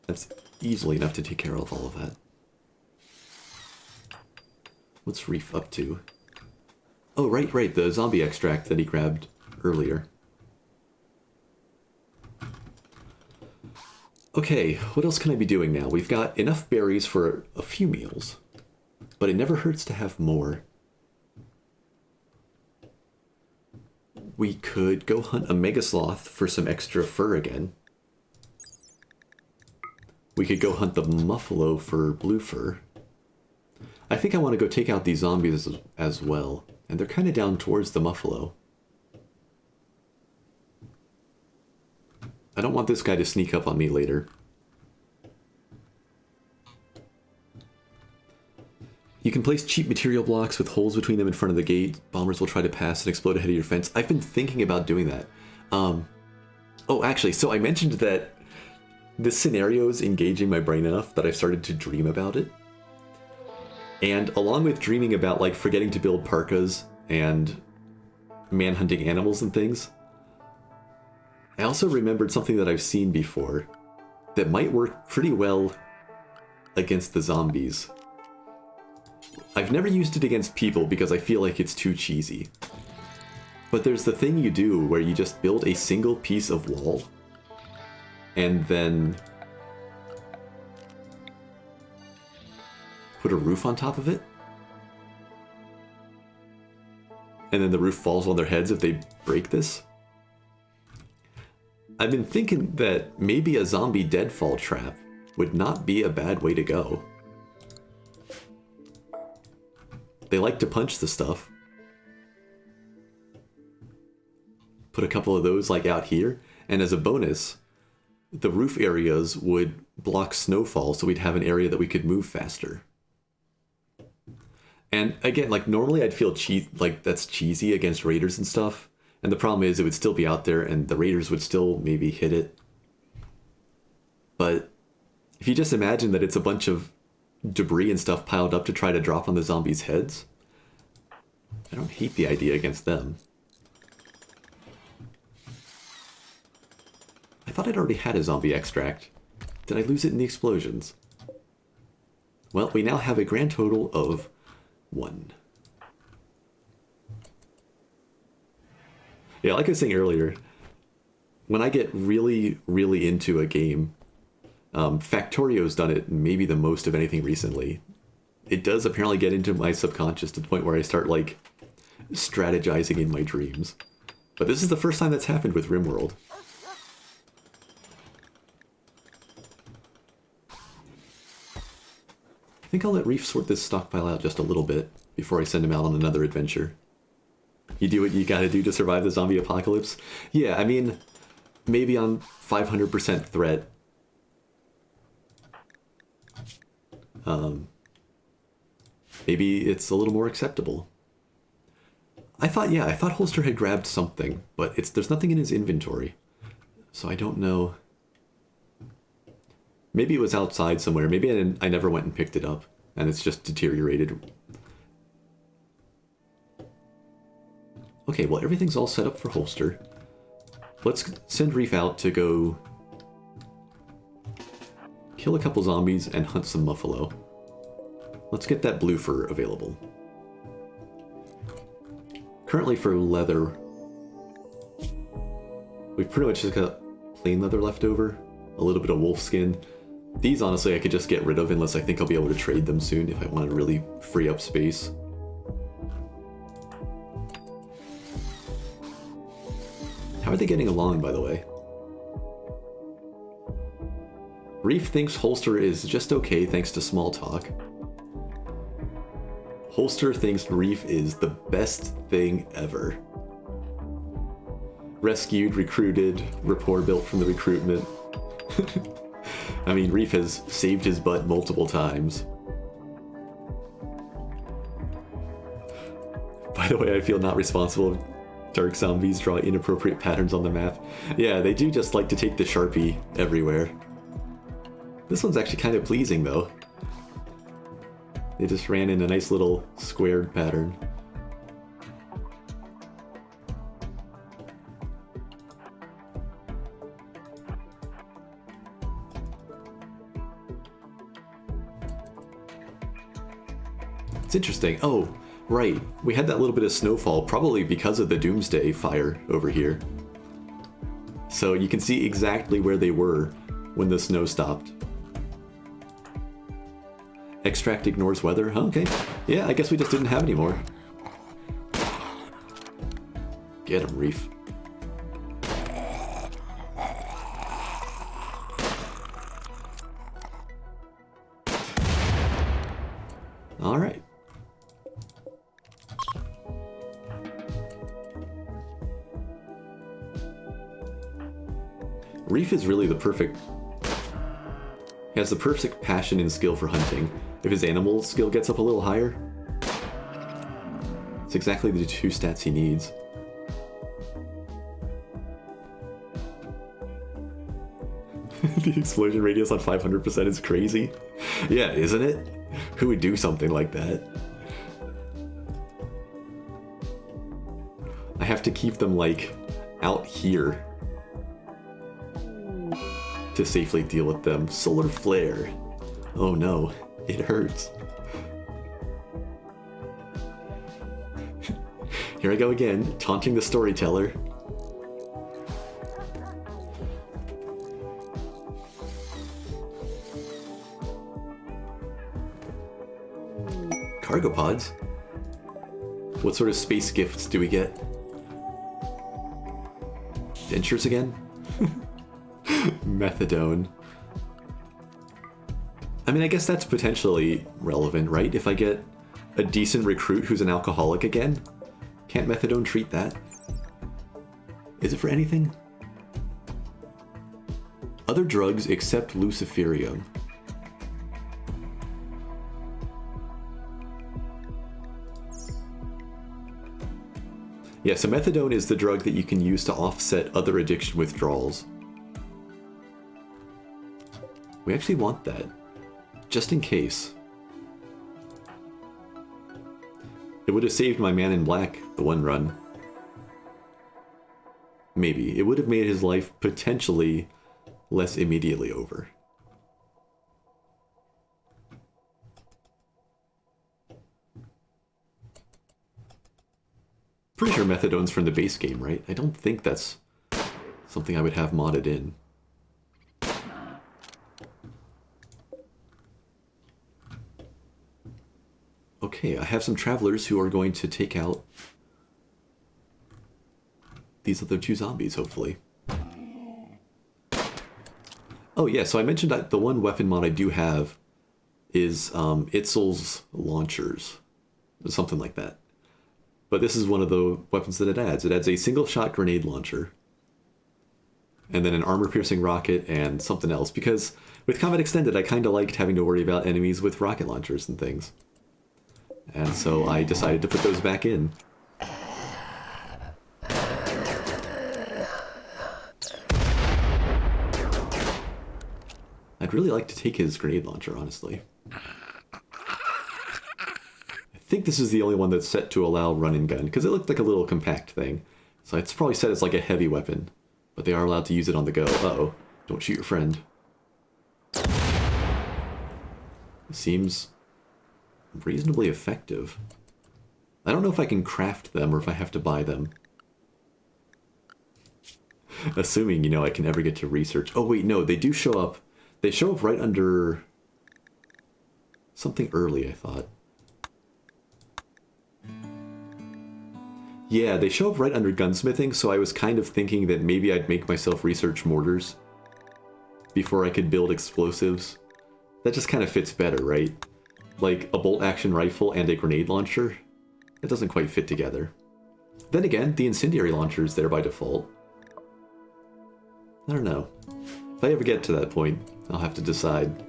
That's easily enough to take care of all of that. What's Reef up to? Oh, right, the zombie extract that he grabbed earlier. Okay, what else can I be doing now? We've got enough berries for a few meals, but it never hurts to have more. We could go hunt a mega sloth for some extra fur again. We could go hunt the muffalo for blue fur. I think I want to go take out these zombies as well, and they're kind of down towards the muffalo. I don't want this guy to sneak up on me later. You can place cheap material blocks with holes between them in front of the gate. Bombers will try to pass and explode ahead of your fence. I've been thinking about doing that. Oh, actually, so I mentioned that this scenario is engaging my brain enough that I've started to dream about it. And along with dreaming about, like, forgetting to build parkas and manhunting animals and things, I also remembered something that I've seen before that might work pretty well against the zombies. I've never used it against people because I feel like it's too cheesy. But there's the thing you do where you just build a single piece of wall and then put a roof on top of it. And then the roof falls on their heads if they break this. I've been thinking that maybe a zombie deadfall trap would not be a bad way to go. They like to punch the stuff. Put a couple of those like out here, and as a bonus, the roof areas would block snowfall, so we'd have an area that we could move faster. And again, like normally I'd feel like that's cheesy against raiders and stuff, and the problem is it would still be out there and the raiders would still maybe hit it. But if you just imagine that it's a bunch of debris and stuff piled up to try to drop on the zombies' heads, I don't hate the idea against them. I thought I'd already had a zombie extract. Did I lose it in the explosions? Well, we now have a grand total of 1. Yeah, like I was saying earlier, when I get really, really into a game, Factorio's done it maybe the most of anything recently. It does apparently get into my subconscious to the point where I start, like, strategizing in my dreams. But this is the first time that's happened with Rimworld. I think I'll let Reef sort this stockpile out just a little bit before I send him out on another adventure. You do what you gotta do to survive the zombie apocalypse? Yeah, I mean, maybe on 500% threat. Maybe it's a little more acceptable. I thought Holster had grabbed something, but there's nothing in his inventory. So I don't know. Maybe it was outside somewhere. Maybe I never went and picked it up, and it's just deteriorated. Okay, well, everything's all set up for Holster. Let's send Reef out to go kill a couple zombies and hunt some muffalo. Let's get that blue fur available. Currently for leather, we've pretty much just got plain leather left over. A little bit of wolf skin. These, honestly, I could just get rid of unless I think I'll be able to trade them soon if I want to really free up space. How are they getting along, by the way? Reef thinks Holster is just okay thanks to small talk. Holster thinks Reef is the best thing ever. Rescued, recruited, rapport built from the recruitment. I mean, Reef has saved his butt multiple times. By the way, I feel not responsible if dark zombies draw inappropriate patterns on the map. Yeah, they do just like to take the Sharpie everywhere. This one's actually kind of pleasing, though. They just ran in a nice little squared pattern. It's interesting. Oh, right. We had that little bit of snowfall, probably because of the Doomsday fire over here. So you can see exactly where they were when the snow stopped. Extract ignores weather? Okay. Yeah, I guess we just didn't have any more. Get him, Reef. Alright. Reef is really the perfect... He has the perfect passion and skill for hunting. If his animal skill gets up a little higher, it's exactly the 2 stats he needs. The explosion radius on 500% is crazy. Yeah, isn't it? Who would do something like that? I have to keep them, like, out here to safely deal with them. Solar flare. Oh no, it hurts. Here I go again, taunting the storyteller. Cargo pods? What sort of space gifts do we get? Dentures again? Methadone. I mean, I guess that's potentially relevant, right? If I get a decent recruit who's an alcoholic again, can't methadone treat that? Is it for anything? Other drugs except luciferium. Yeah, so methadone is the drug that you can use to offset other addiction withdrawals. We actually want that, just in case. It would have saved my man in black the one run. Maybe. It would have made his life potentially less immediately over. Pretty sure methadone's from the base game, right? I don't think that's something I would have modded in. Okay, I have some travelers who are going to take out these other 2 zombies, hopefully. Oh yeah, so I mentioned that the one weapon mod I do have is Itzel's launchers, or something like that. But this is one of the weapons that it adds. It adds a single-shot grenade launcher, and then an armor-piercing rocket and something else, because with Combat Extended I kind of liked having to worry about enemies with rocket launchers and things. And so I decided to put those back in. I'd really like to take his grenade launcher, honestly. I think this is the only one that's set to allow run and gun, because it looked like a little compact thing. So it's probably set as like a heavy weapon, but they are allowed to use it on the go. Uh-oh, don't shoot your friend. Seems reasonably effective. I don't know if I can craft them or if I have to buy them. Assuming, you know, I can ever get to research. Oh wait, no, they do show up. They show up right under something early, I thought. Yeah, they show up right under gunsmithing, so I was kind of thinking that maybe I'd make myself research mortars before I could build explosives. That just kind of fits better, right? Like a bolt-action rifle and a grenade launcher? It doesn't quite fit together. Then again, the incendiary launcher is there by default. I don't know. If I ever get to that point, I'll have to decide.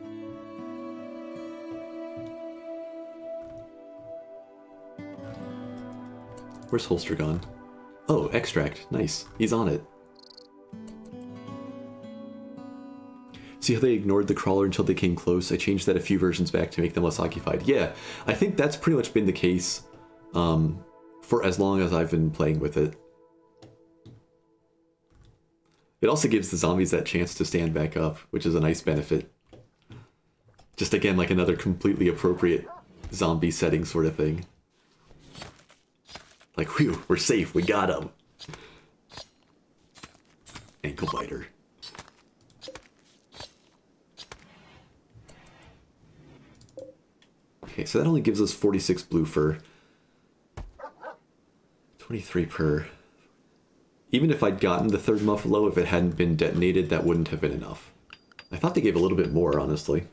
Where's Holster gone? Oh, extract. Nice. He's on it. See how they ignored the crawler until they came close? I changed that a few versions back to make them less occupied. Yeah, I think that's pretty much been the case for as long as I've been playing with it. It also gives the zombies that chance to stand back up, which is a nice benefit. Just again, like another completely appropriate zombie setting sort of thing. Like, whew, we're safe, we got him. Ankle biter. Okay, so that only gives us 46 blue fur. 23 per. Even if I'd gotten the third muffalo, if it hadn't been detonated, that wouldn't have been enough. I thought they gave a little bit more, honestly.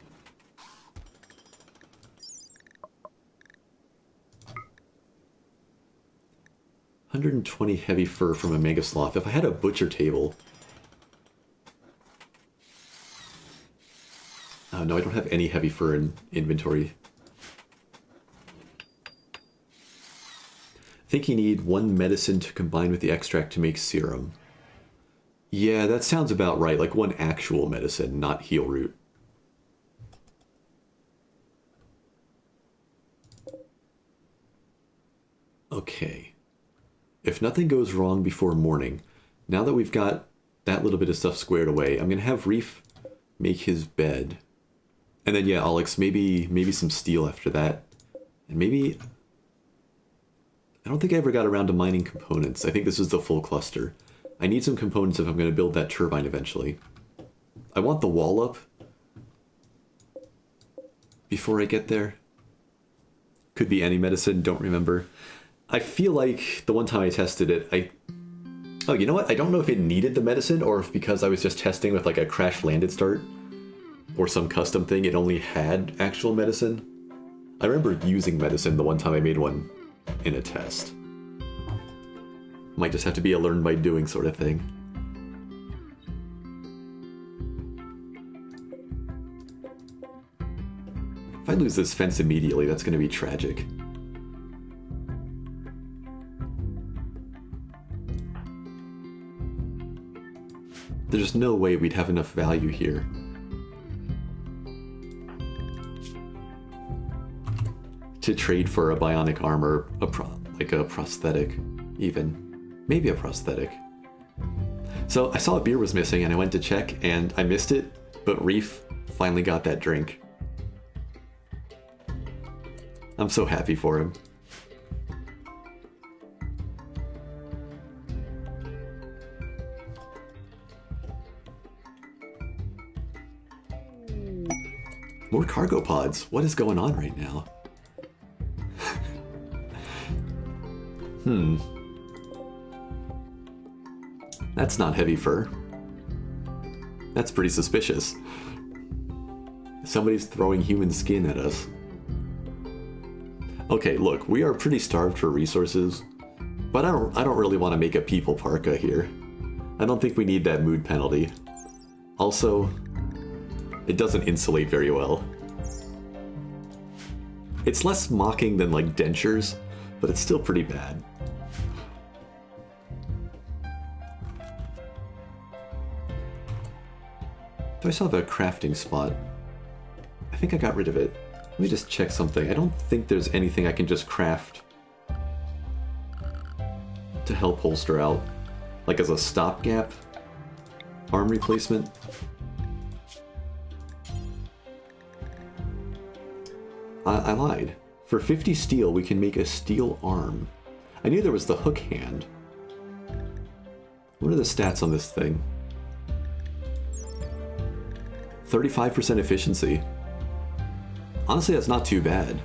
$120 heavy fur from a mega sloth. If I had a butcher table... Oh no, I don't have any heavy fur in inventory. I think you need 1 medicine to combine with the extract to make serum. Yeah, that sounds about right. Like 1 actual medicine, not heal root. Okay. If nothing goes wrong before morning, now that we've got that little bit of stuff squared away, I'm going to have Reef make his bed. And then, yeah, Alex, maybe some steel after that. And maybe... I don't think I ever got around to mining components. I think this is the full cluster. I need some components if I'm going to build that turbine eventually. I want the wall up before I get there. Could be any medicine, don't remember. I feel like the one time I tested it, Oh, you know what? I don't know if it needed the medicine or if because I was just testing with like a crash landed start or some custom thing, it only had actual medicine. I remember using medicine the one time I made one in a test. Might just have to be a learn by doing sort of thing. If I lose this fence immediately, that's going to be tragic. There's no way we'd have enough value here. To trade for a bionic armor, like a prosthetic, even. Maybe a prosthetic. So I saw a beer was missing and I went to check and I missed it, but Reef finally got that drink. I'm so happy for him. More cargo pods. What is going on right now? That's not heavy fur. That's pretty suspicious. Somebody's throwing human skin at us. Okay, look, we are pretty starved for resources, but I don't really want to make a people parka here. I don't think we need that mood penalty. Also, it doesn't insulate very well. It's less mocking than like dentures, but it's still pretty bad. Do I still have a crafting spot? I think I got rid of it. Let me just check something. I don't think there's anything I can just craft to help holster out. Like as a stopgap arm replacement. I lied. For 50 steel, we can make a steel arm. I knew there was the hook hand. What are the stats on this thing? 35% efficiency. Honestly, that's not too bad.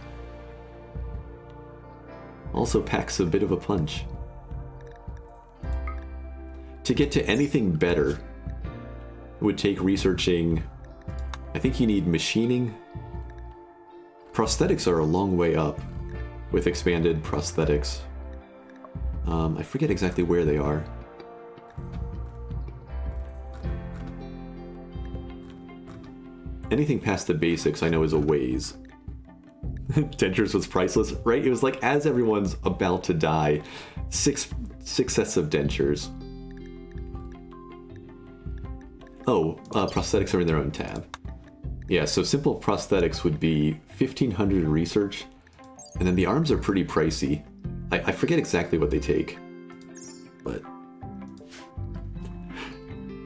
Also packs a bit of a punch. To get to anything better, it would take researching. I think you need machining. Prosthetics are a long way up with expanded prosthetics. I forget exactly where they are. Anything past the basics I know is a ways. Dentures was priceless, right? It was like as everyone's about to die, six sets of dentures. Oh, prosthetics are in their own tab. Yeah, so simple prosthetics would be 1,500 research, and then the arms are pretty pricey. I forget exactly what they take, but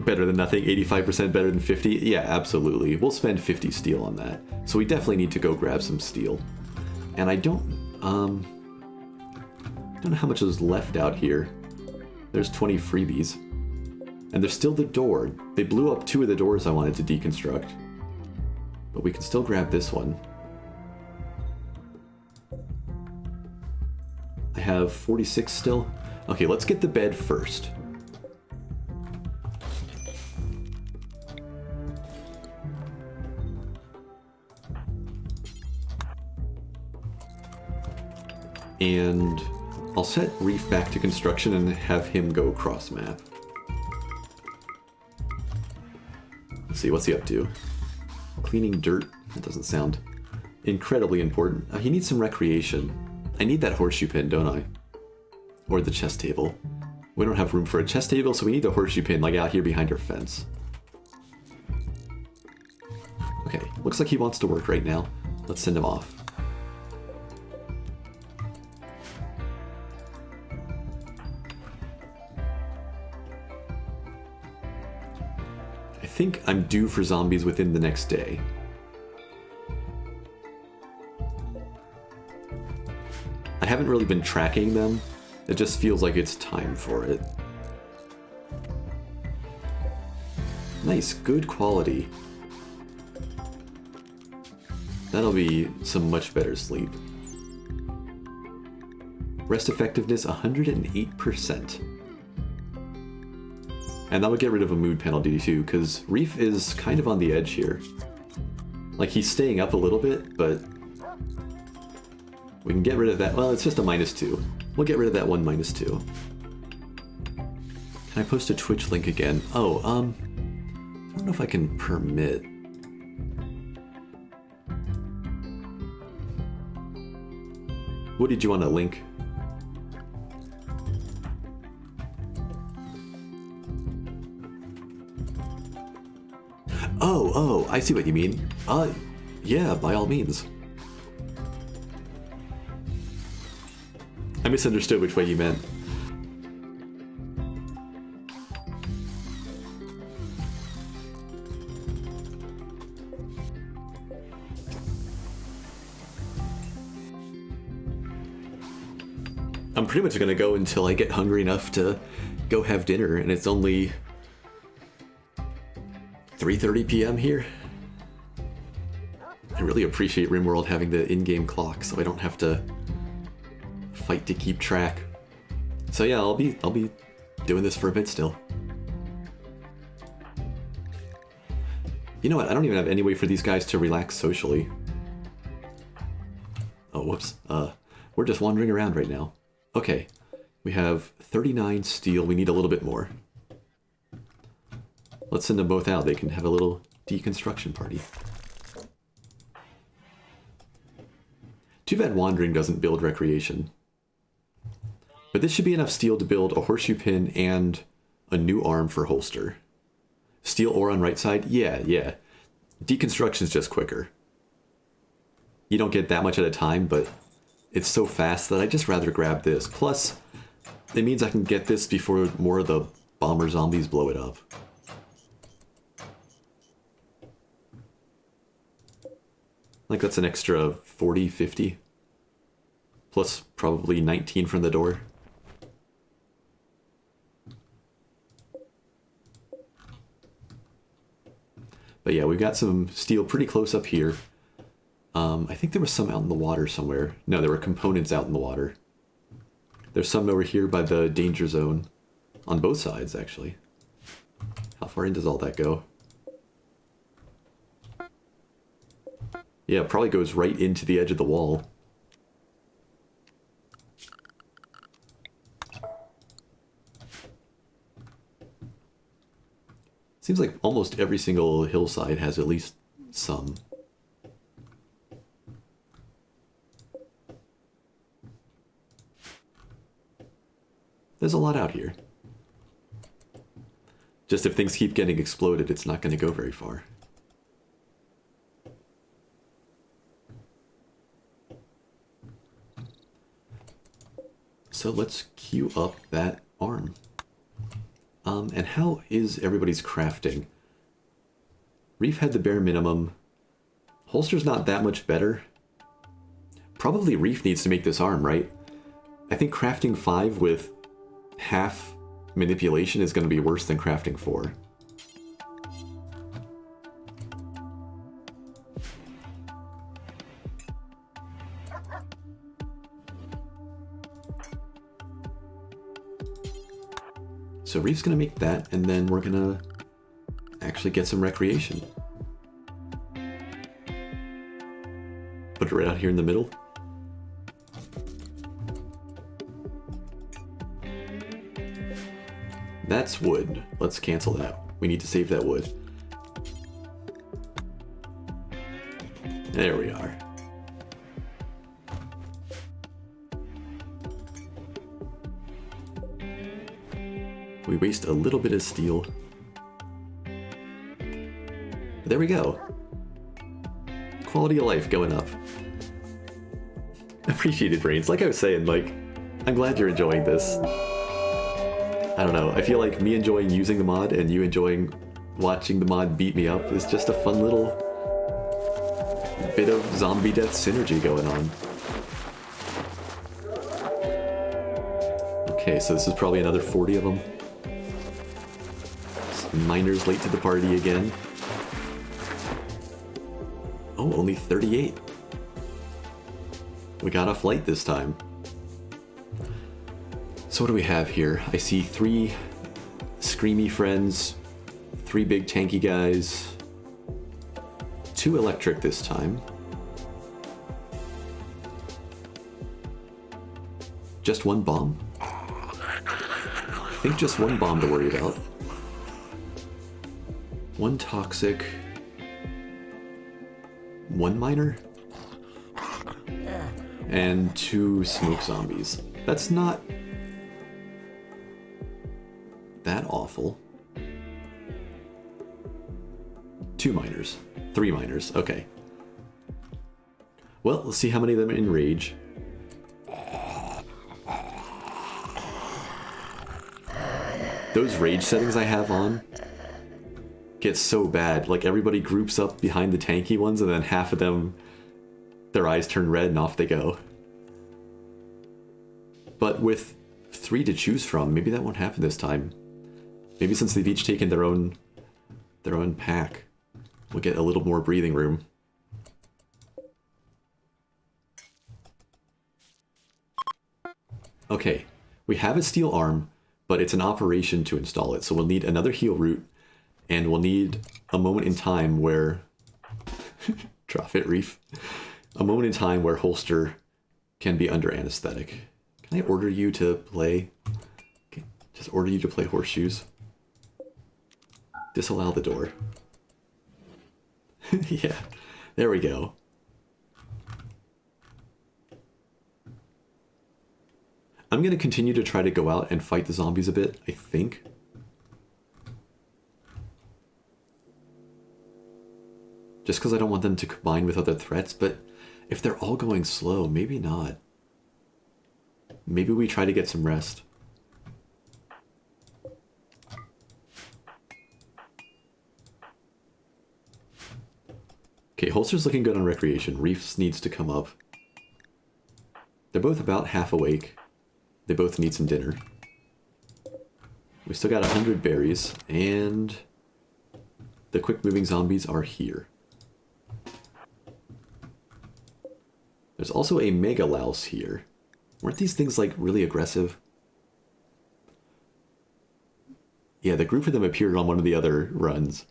better than nothing, 85% better than 50? Yeah, absolutely. We'll spend 50 steel on that. So we definitely need to go grab some steel. And I don't know how much is left out here. There's 20 freebies. And there's still the door. They blew up 2 of the doors I wanted to deconstruct. But we can still grab this one. I have 46 still. Okay, let's get the bed first. And I'll set Reef back to construction and have him go cross map. Let's see, what's he up to? Cleaning dirt? That doesn't sound incredibly important. He needs some recreation. I need that horseshoe pin, don't I? Or the chess table. We don't have room for a chess table, so we need the horseshoe pin, like out here behind our fence. Okay, looks like he wants to work right now. Let's send him off. I think I'm due for zombies within the next day. I haven't really been tracking them. It just feels like it's time for it. Nice, good quality. That'll be some much better sleep. Rest effectiveness 108%. And that'll get rid of a mood penalty too, because Reef is kind of on the edge here. Like, he's staying up a little bit, but we can get rid of that. Well, it's just a -2. We'll get rid of that one -2. Can I post a Twitch link again? Oh, I don't know if I can permit. What did you want to link? Oh, I see what you mean. Yeah, by all means. I misunderstood which way you meant. I'm pretty much gonna go until I get hungry enough to go have dinner, and it's only 3:30 p.m. here. I really appreciate Rimworld having the in-game clock, so I don't have to fight to keep track. So yeah, I'll be doing this for a bit still. You know what? I don't even have any way for these guys to relax socially. Oh, whoops. We're just wandering around right now. Okay, we have 39 steel. We need a little bit more. Let's send them both out. They can have a little deconstruction party. Too bad wandering doesn't build recreation. But this should be enough steel to build a horseshoe pin and a new arm for holster. Steel ore on right side? Yeah. Deconstruction's just quicker. You don't get that much at a time, but it's so fast that I'd just rather grab this. Plus, it means I can get this before more of the bomber zombies blow it up. Like that's an extra 40, 50. plus probably 19 from the door. But yeah, we've got some steel pretty close up here. I think there was some out in the water somewhere. No, there were components out in the water. There's some over here by the danger zone. On both sides, actually. How far in does all that go? Yeah, it probably goes right into the edge of the wall. Seems like almost every single hillside has at least some. There's a lot out here. Just if things keep getting exploded, it's not going to go very far. So let's queue up that arm. And how is everybody's crafting? Reef had the bare minimum. Holster's not that much better. Probably Reef needs to make this arm, right? I think crafting 5 with half manipulation is going to be worse than crafting 4. So Reef's going to make that, and then we're going to actually get some recreation. Put it right out here in the middle. That's wood. Let's cancel that. We need to save that wood. There we are. We waste a little bit of steel. There we go. Quality of life going up. Appreciated, Brains. Like I was saying, like, I'm glad you're enjoying this. I don't know, I feel like me enjoying using the mod and you enjoying watching the mod beat me up is just a fun little bit of zombie death synergy going on. Okay, so this is probably another 40 of them. Some miners late to the party again. Oh, only 38. We got off light this time. So what do we have here? I see 3 screamy friends, 3 big tanky guys, 2 electric this time. Just 1 bomb? I think just 1 bomb to worry about. 1 toxic. 1 miner? And 2 smoke zombies. That's not that awful. 2 miners. 3 miners. Okay. Well, let's see how many of them are in rage. Those rage settings I have on get so bad. Like, everybody groups up behind the tanky ones, and then half of them, their eyes turn red and off they go. But with 3 to choose from, maybe that won't happen this time. Maybe since they've each taken their own pack, we'll get a little more breathing room. Okay, we have a steel arm, but it's an operation to install it, so we'll need another heal root, and we'll need a moment in time where... Drop it, Reef. A moment in time where Holster can be under anesthetic. Can I order you to play? Okay, just order you to play horseshoes. Disallow the door. Yeah, there we go. I'm going to continue to try to go out and fight the zombies a bit, I think. Just because I don't want them to combine with other threats, but if they're all going slow, maybe not. Maybe we try to get some rest. Okay, Holster's looking good on recreation. Reefs needs to come up. They're both about half awake. They both need some dinner. We still got 100 berries, and the quick-moving zombies are here. There's also a mega louse here. Weren't these things, like, really aggressive? Yeah, the group of them appeared on one of the other runs.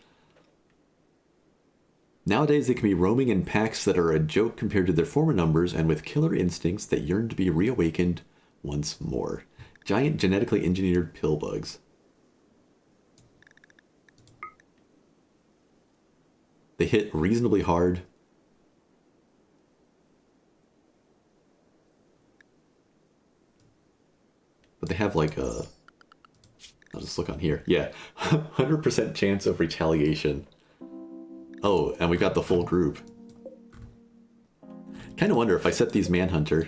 Nowadays, they can be roaming in packs that are a joke compared to their former numbers and with killer instincts that yearn to be reawakened once more. Giant genetically engineered pill bugs. They hit reasonably hard. But they have like a... I'll just look on here. Yeah, 100% chance of retaliation. Oh, and we got the full group. Kind of wonder if I set these Manhunter,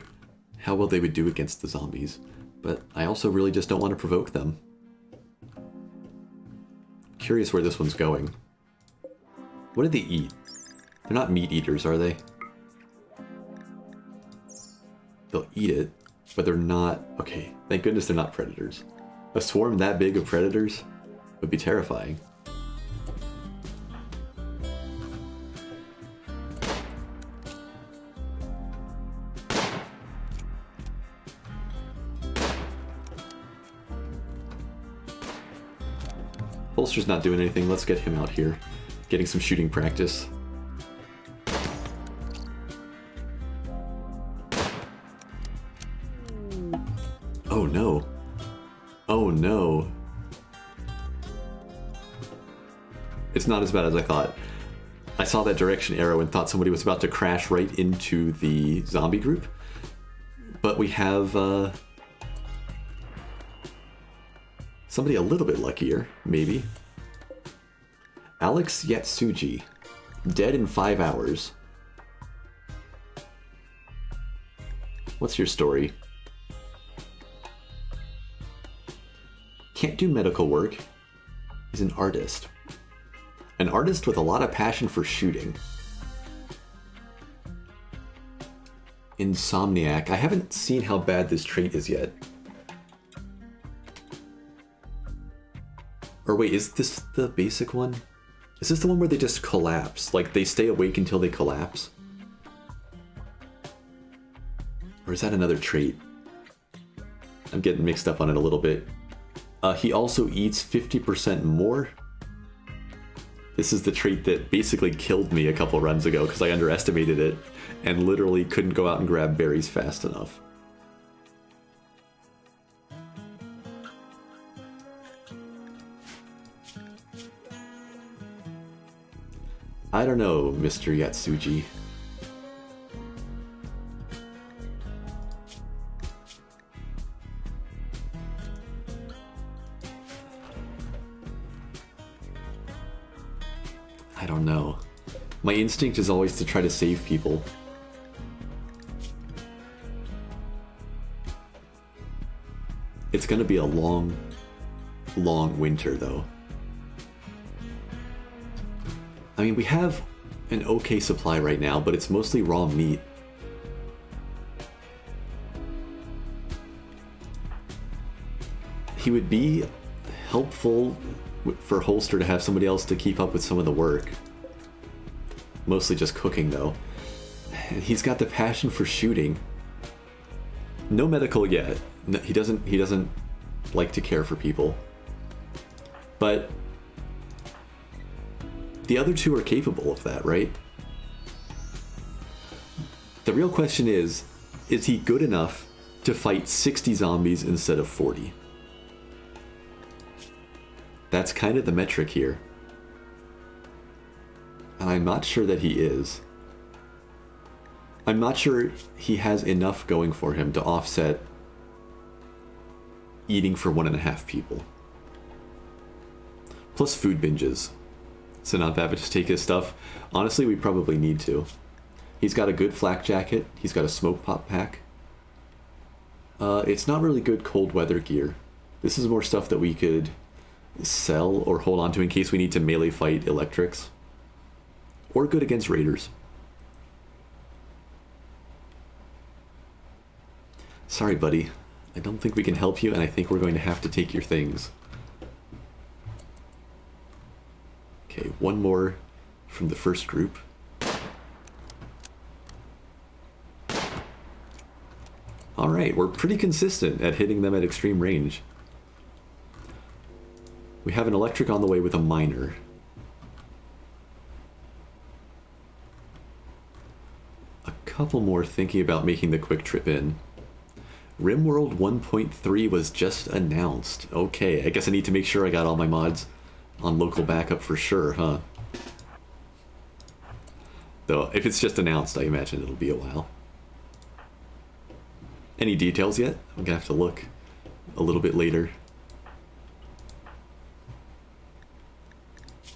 how well they would do against the zombies. But I also really just don't want to provoke them. Curious where this one's going. What did they eat? They're not meat eaters, are they? They'll eat it, but they're not... Okay, thank goodness they're not predators. A swarm that big of predators would be terrifying. Holster's not doing anything. Let's get him out here. Getting some shooting practice. Oh no. Oh no. It's not as bad as I thought. I saw that direction arrow and thought somebody was about to crash right into the zombie group. But we have somebody a little bit luckier, maybe. Alex Yatsuji, dead in 5 hours. What's your story? Can't do medical work. He's an artist. An artist with a lot of passion for shooting. Insomniac. I haven't seen how bad this trait is yet. Or wait, is this the basic one? Is this the one where they just collapse? Like, they stay awake until they collapse? Or is that another trait? I'm getting mixed up on it a little bit. He also eats 50% more. This is the trait that basically killed me a couple runs ago because I underestimated it and literally couldn't go out and grab berries fast enough. I don't know, Mr. Yatsuji. I don't know. My instinct is always to try to save people. It's gonna be a long, long winter, though. I mean, we have an okay supply right now, but it's mostly raw meat. He would be helpful for Holster to have somebody else to keep up with some of the work. Mostly just cooking, though. And he's got the passion for shooting. No medical yet. No, he doesn't like to care for people. But the other two are capable of that, right? The real question is he good enough to fight 60 zombies instead of 40? That's kind of the metric here. And I'm not sure that he is. I'm not sure he has enough going for him to offset eating for 1.5 people. Plus food binges. So not that, but just take his stuff. Honestly, we probably need to. He's got a good flak jacket. He's got a smoke pop pack. It's not really good cold weather gear. This is more stuff that we could sell or hold on to in case we need to melee fight electrics. Or good against raiders. Sorry, buddy. I don't think we can help you, and I think we're going to have to take your things. Okay, one more from the first group. Alright, we're pretty consistent at hitting them at extreme range. We have an electric on the way with a miner. A couple more thinking about making the quick trip in. Rimworld 1.3 was just announced. Okay, I guess I need to make sure I got all my mods on local backup for sure, huh? Though, if it's just announced, I imagine it'll be a while. Any details yet? I'm gonna have to look a little bit later.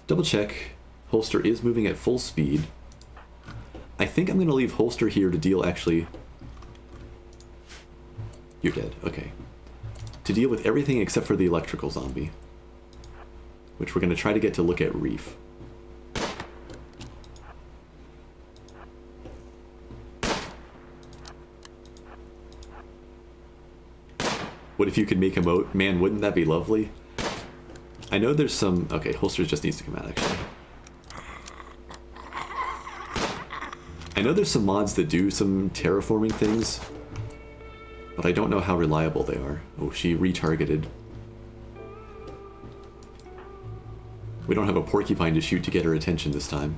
Double check. Holster is moving at full speed. I think I'm gonna leave Holster here to deal actually... You're dead, okay. To deal with everything except for the electrical zombie. Which we're gonna try to get to look at Reef. What if you could make a moat? Man, wouldn't that be lovely? I know there's some... Okay, Holster just needs to come out, actually. I know there's some mods that do some terraforming things, but I don't know how reliable they are. Oh, she retargeted. We don't have a porcupine to shoot to get her attention this time.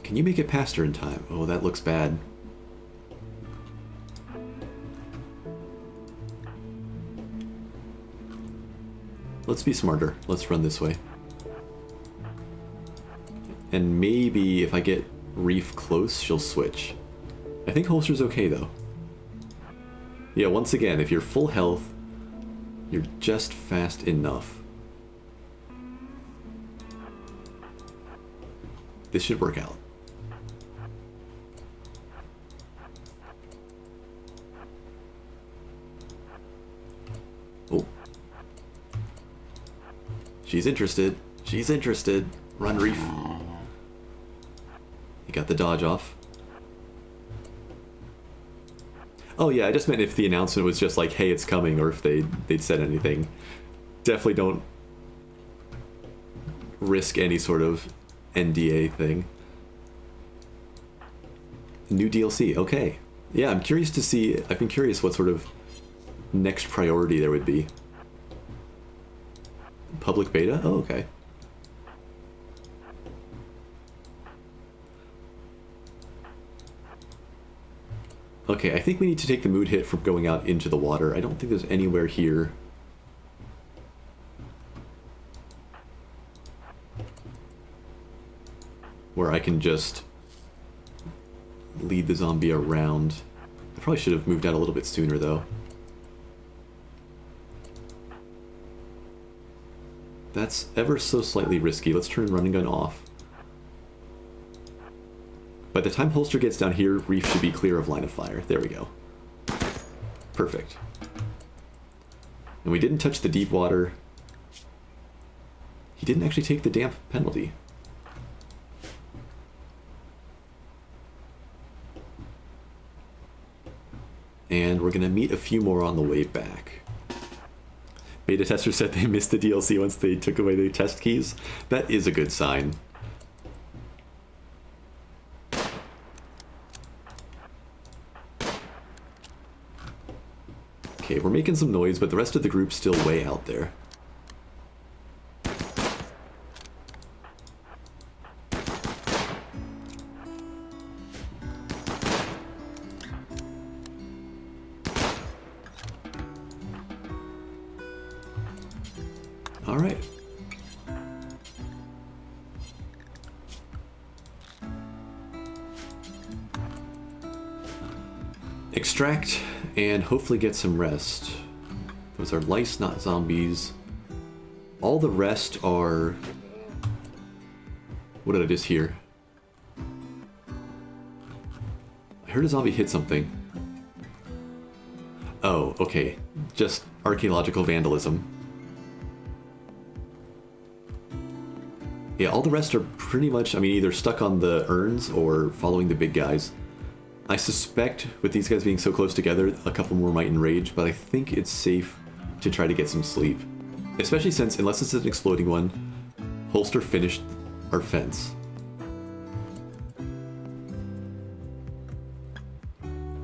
Can you make it past her in time? Oh, that looks bad. Let's be smarter. Let's run this way. And maybe if I get Reef close, she'll switch. I think Holster's okay, though. Yeah, once again, if you're full health, you're just fast enough. This should work out. Oh. She's interested. She's interested. Run, Reef. You got the dodge off. Oh yeah, I just meant if the announcement was just like, hey, it's coming, or if they'd said anything. Definitely don't risk any sort of NDA thing. New DLC, okay. Yeah, I'm curious to see, I've been curious what sort of next priority there would be. Public beta? Oh, okay. Okay, I think we need to take the mood hit from going out into the water. I don't think there's anywhere here. Where I can just lead the zombie around. I probably should have moved out a little bit sooner, though. That's ever so slightly risky. Let's turn running gun off. By the time Holster gets down here, Reef should be clear of line of fire. There we go. Perfect. And we didn't touch the deep water. He didn't actually take the damp penalty. And we're gonna meet a few more on the way back. Beta testers said they missed the DLC once they took away the test keys. That is a good sign. Okay, we're making some noise, but the rest of the group's still way out there. All right. Extract and hopefully get some rest. Those are lice, not zombies. All the rest are... What did I just hear? I heard a zombie hit something. Oh, okay. Just archaeological vandalism. Yeah, all the rest are pretty much, I mean, either stuck on the urns or following the big guys. I suspect with these guys being so close together, a couple more might enrage, but I think it's safe to try to get some sleep. Especially since, unless it's an exploding one, Holster finished our fence.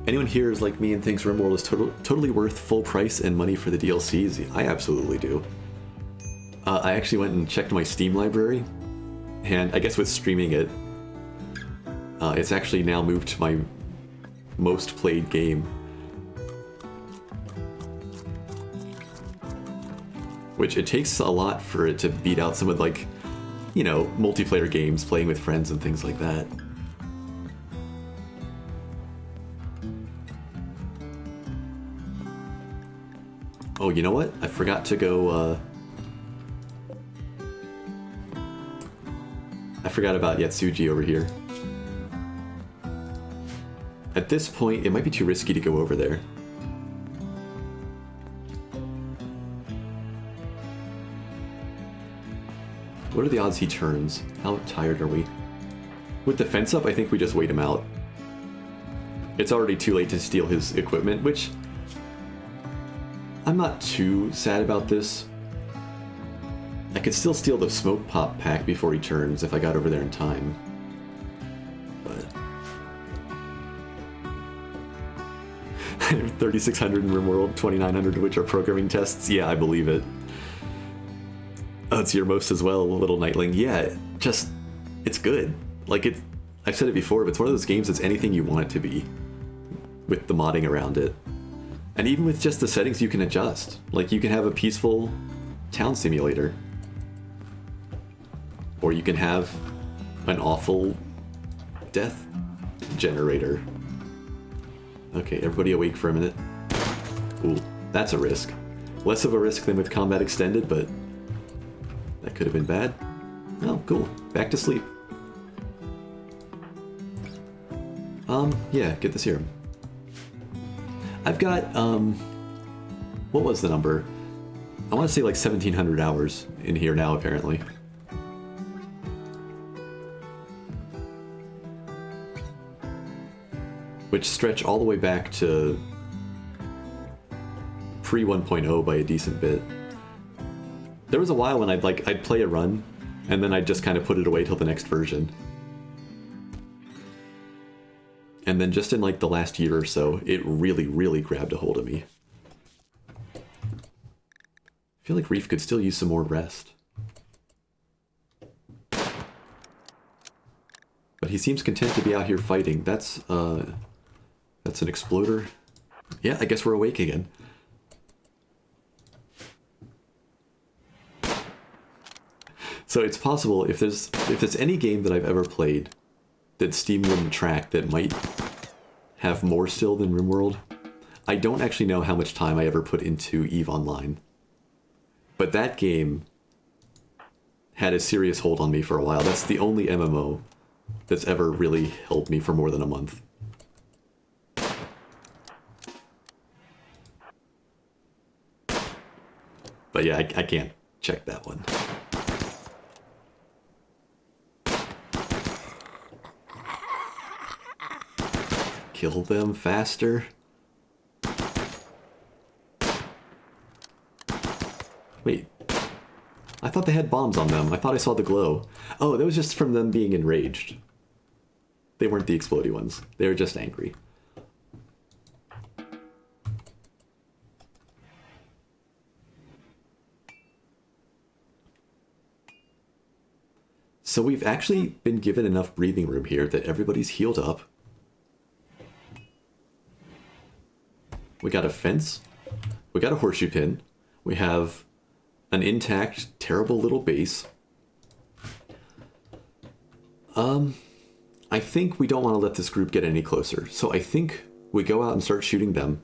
Anyone here is like me and thinks Rimworld is totally worth full price and money for the DLCs? I absolutely do. I actually went and checked my Steam library, and I guess with streaming it, it's actually now moved to my most played game. Which it takes a lot for it to beat out some of, like, you know, multiplayer games, playing with friends and things like that. Oh, you know what? I forgot to go, I forgot about Yatsuji over here. At this point, it might be too risky to go over there. What are the odds he turns? How tired are we? With the fence up, I think we just wait him out. It's already too late to steal his equipment, which... I'm not too sad about this. I could still steal the smoke pop pack before he turns if I got over there in time. But... 3,600 in Rimworld, 2,900 of which are programming tests. Yeah, I believe it. Oh, it's your most as well, little Nightling. Yeah, just, it's good. Like, I've said it before, but it's one of those games that's anything you want it to be, with the modding around it. And even with just the settings you can adjust. Like, you can have a peaceful town simulator. Or you can have an awful death generator. Okay, everybody awake for a minute. Ooh, that's a risk. Less of a risk than with Combat Extended, but that could have been bad. Oh, cool. Back to sleep. Yeah, get the serum. I've got, what was the number? I want to say like 1,700 hours in here now, apparently. Which stretch all the way back to pre 1.0 by a decent bit. There was a while when I'd play a run, and then I'd just kind of put it away till the next version. And then just in like the last year or so, it really, really grabbed a hold of me. I feel like Reef could still use some more rest. But he seems content to be out here fighting. That's an exploder. Yeah, I guess we're awake again. So it's possible, if there's any game that I've ever played that Steam wouldn't track that might have more still than Rimworld, I don't actually know how much time I ever put into EVE Online. But that game had a serious hold on me for a while. That's the only MMO that's ever really held me for more than a month. But yeah, I can't check that one. Kill them faster. Wait. I thought they had bombs on them. I thought I saw the glow. Oh, that was just from them being enraged. They weren't the explodey ones. They were just angry. So we've actually been given enough breathing room here that everybody's healed up. We got a fence. We got a horseshoe pin. We have an intact, terrible little base. I think we don't want to let this group get any closer. So I think we go out and start shooting them.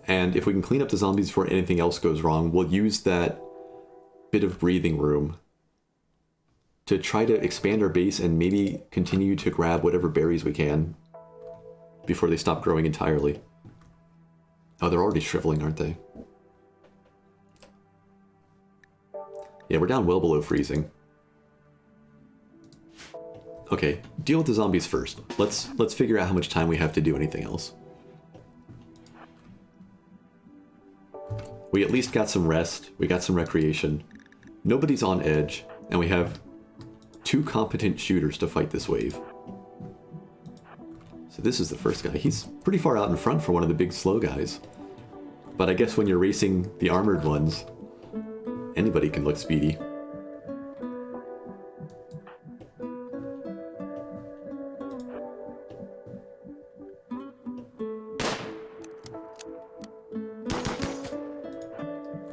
And if we can clean up the zombies before anything else goes wrong, we'll use that bit of breathing room to try to expand our base and maybe continue to grab whatever berries we can before they stop growing entirely. Oh, they're already shriveling, aren't they? Yeah, we're down well below freezing. Okay, deal with the zombies first. Let's figure out how much time we have to do anything else. We at least got some rest, we got some recreation. Nobody's on edge, and we have 2 competent shooters to fight this wave. So this is the first guy. He's pretty far out in front for one of the big slow guys. But I guess when you're racing the armored ones, anybody can look speedy.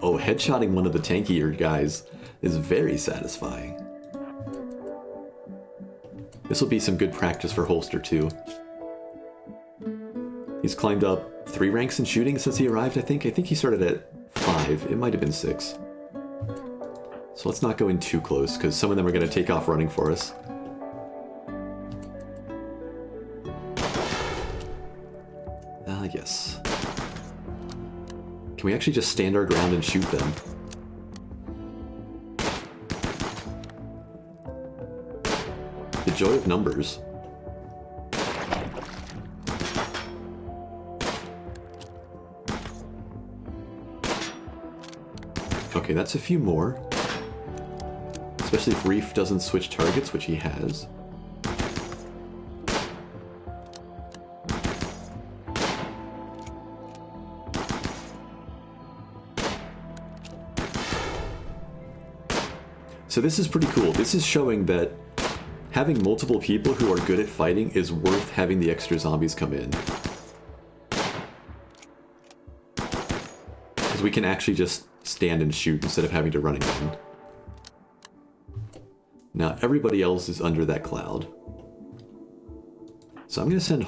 Oh, headshotting one of the tankier guys is very satisfying. This will be some good practice for Holster too. He's climbed up 3 ranks in shooting since he arrived, I think. I think he started at 5. It might have been 6. So let's not go in too close, because some of them are going to take off running for us. Yes. Can we actually just stand our ground and shoot them? The joy of numbers. Okay, that's a few more. Especially if Reef doesn't switch targets, which he has. So this is pretty cool. This is showing that having multiple people who are good at fighting is worth having the extra zombies come in. Because we can actually just stand and shoot instead of having to run again. Now everybody else is under that cloud. So I'm going to send...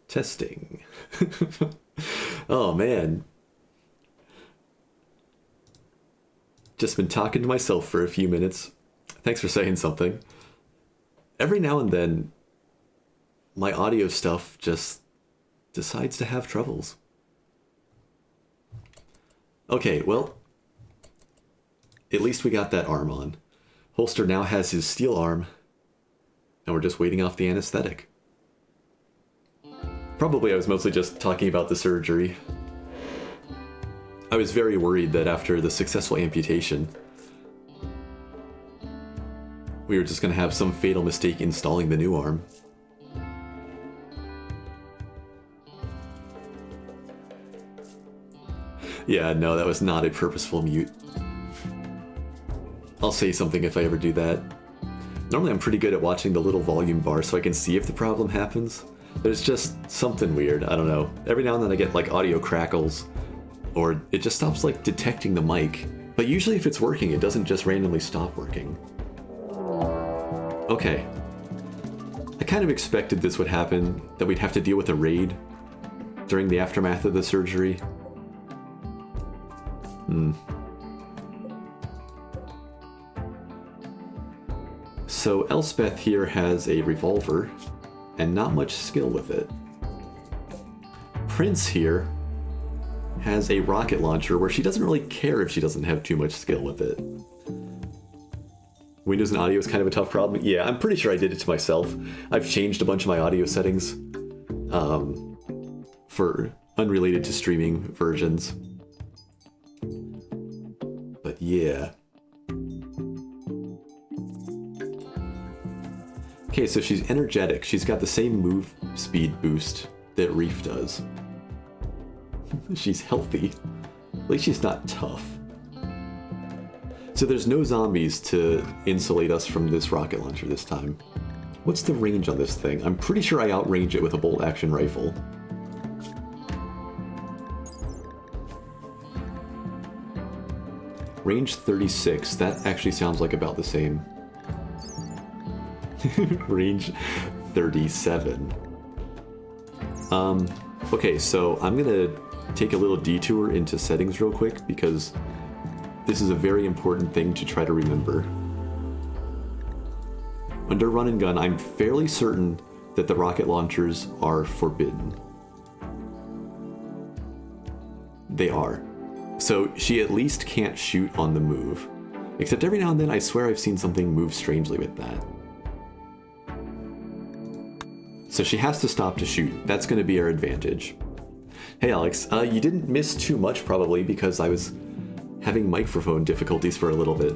Testing. Oh man. Just been talking to myself for a few minutes. Thanks for saying something. Every now and then, my audio stuff just decides to have troubles. Okay, well, at least we got that arm on. Holster now has his steel arm, and we're just waiting off the anesthetic. Probably I was mostly just talking about the surgery. I was very worried that after the successful amputation, we were just going to have some fatal mistake installing the new arm. Yeah, no, that was not a purposeful mute. I'll say something if I ever do that. Normally I'm pretty good at watching the little volume bar so I can see if the problem happens. There's just something weird, I don't know. Every now and then I get like audio crackles, or it just stops like detecting the mic. But usually if it's working, it doesn't just randomly stop working. Okay. I kind of expected this would happen, that we'd have to deal with a raid during the aftermath of the surgery. So Elspeth here has a revolver, and not much skill with it. Prince here has a rocket launcher where she doesn't really care if she doesn't have too much skill with it. Windows and audio is kind of a tough problem. Yeah, I'm pretty sure I did it to myself. I've changed a bunch of my audio settings for unrelated to streaming versions. But yeah. Okay, so she's energetic. She's got the same move speed boost that Reef does. She's healthy. At least she's not tough. So there's no zombies to insulate us from this rocket launcher this time. What's the range on this thing? I'm pretty sure I outrange it with a bolt-action rifle. Range 36. That actually sounds like about the same. Range 37. Okay, so I'm gonna take a little detour into settings real quick because this is a very important thing to try to remember. Under run and gun, I'm fairly certain that the rocket launchers are forbidden. They are. So she at least can't shoot on the move. Except every now and then I swear I've seen something move strangely with that. So she has to stop to shoot. That's going to be our advantage. Hey Alex, you didn't miss too much probably because I was having microphone difficulties for a little bit.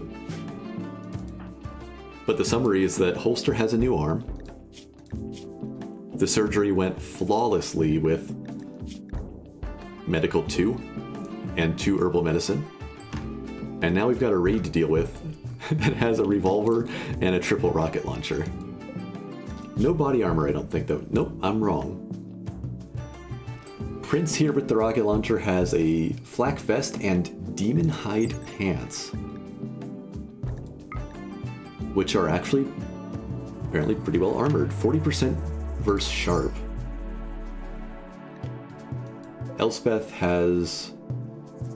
But the summary is that Holster has a new arm. The surgery went flawlessly with Medical 2 and 2 herbal medicine. And now we've got a raid to deal with that has a revolver and a triple rocket launcher. No body armor, I don't think, though. Nope, I'm wrong. Prince here with the rocket launcher has a flak vest and demon hide pants, which are actually apparently pretty well armored. 40% versus sharp. Elspeth has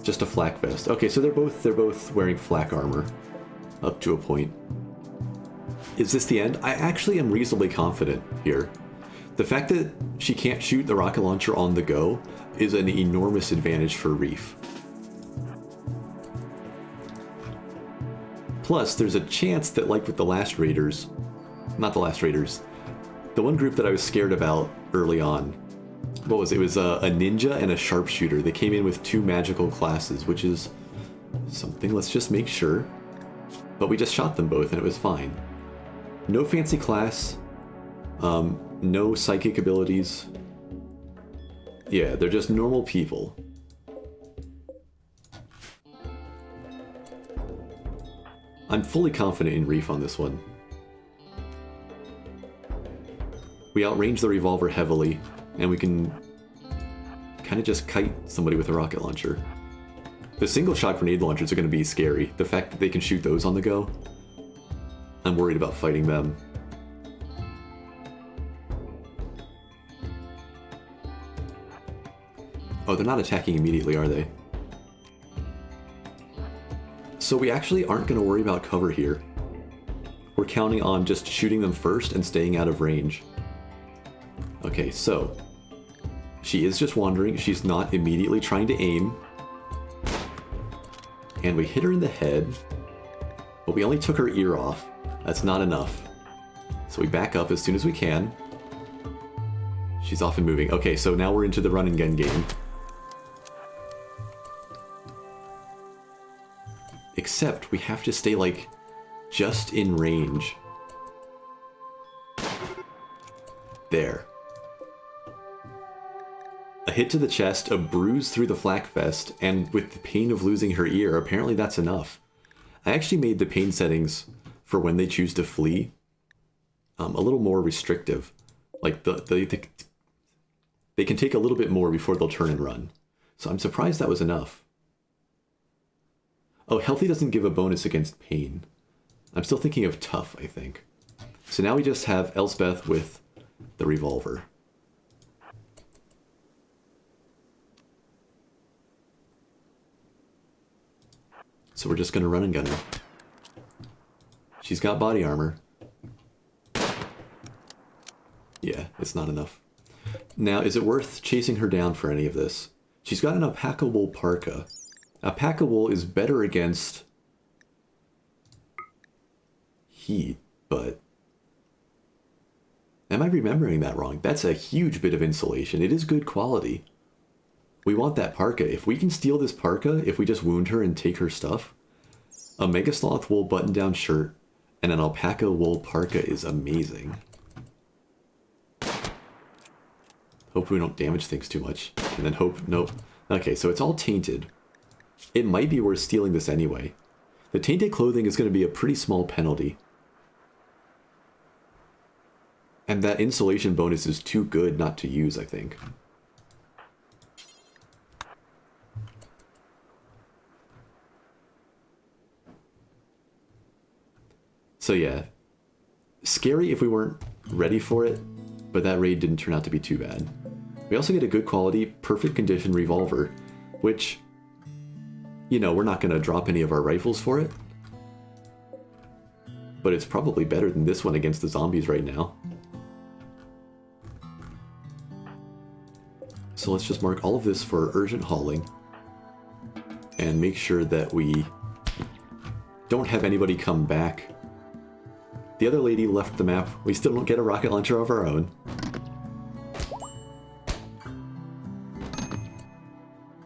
just a flak vest. Okay, so they're both wearing flak armor up to a point. Is this the end? I actually am reasonably confident here. The fact that she can't shoot the rocket launcher on the go is an enormous advantage for Reef. Plus, there's a chance that, like with the last raiders, not the last raiders, the one group that I was scared about early on, what was it? It was a ninja and a sharpshooter. They came in with 2 magical classes, which is something, let's just make sure. But we just shot them both and it was fine. No fancy class, no psychic abilities. Yeah, they're just normal people. I'm fully confident in Reef on this one. We outrange the revolver heavily, and we can kind of just kite somebody with a rocket launcher. The single shot grenade launchers are going to be scary. The fact that they can shoot those on the go, I'm worried about fighting them. Oh, they're not attacking immediately, are they? So we actually aren't going to worry about cover here. We're counting on just shooting them first and staying out of range. Okay, so she is just wandering. She's not immediately trying to aim. And we hit her in the head, but we only took her ear off. That's not enough. So we back up as soon as we can. She's off and moving. Okay, so now we're into the run and gun game. Except we have to stay, like, just in range. There. A hit to the chest, a bruise through the flak vest, and with the pain of losing her ear, apparently that's enough. I actually made the pain settings for when they choose to flee a little more restrictive. Like, they can take a little bit more before they'll turn and run. So I'm surprised that was enough. Oh, healthy doesn't give a bonus against pain. I'm still thinking of tough, I think. So now we just have Elspeth with the revolver. So we're just going to run and gun her. She's got body armor. Yeah, it's not enough. Now, is it worth chasing her down for any of this? She's got an alpaca wool parka. Alpaca wool is better against heat, but am I remembering that wrong? That's a huge bit of insulation. It is good quality. We want that parka. If we can steal this parka, if we just wound her and take her stuff, a Mega Sloth wool button-down shirt and an alpaca wool parka is amazing. Hope we don't damage things too much. And then hope, nope. Okay, so it's all tainted. It might be worth stealing this anyway. The tainted clothing is going to be a pretty small penalty. And that insulation bonus is too good not to use, I think. So yeah, scary if we weren't ready for it, but that raid didn't turn out to be too bad. We also get a good quality, perfect condition revolver, which, you know, we're not going to drop any of our rifles for it. But it's probably better than this one against the zombies right now. So let's just mark all of this for urgent hauling. And make sure that we don't have anybody come back. The other lady left the map. We still don't get a rocket launcher of our own.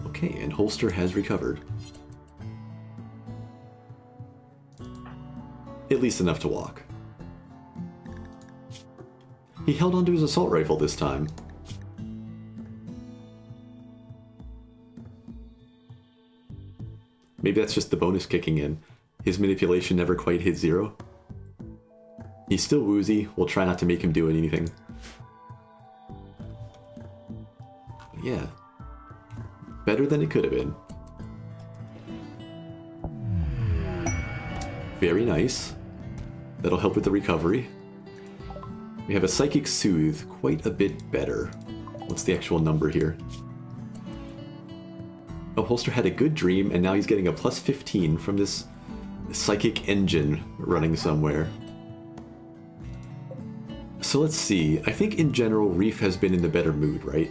Okay, and Holster has recovered. At least enough to walk. He held onto his assault rifle this time. Maybe that's just the bonus kicking in. His manipulation never quite hit 0. He's still woozy. We'll try not to make him do anything. But yeah. Better than it could have been. Very nice. That'll help with the recovery. We have a Psychic Soothe, quite a bit better. What's the actual number here? Oh, Holster had a good dream, and now he's getting a plus 15 from this psychic engine running somewhere. So let's see. I think in general, Reef has been in the better mood, right?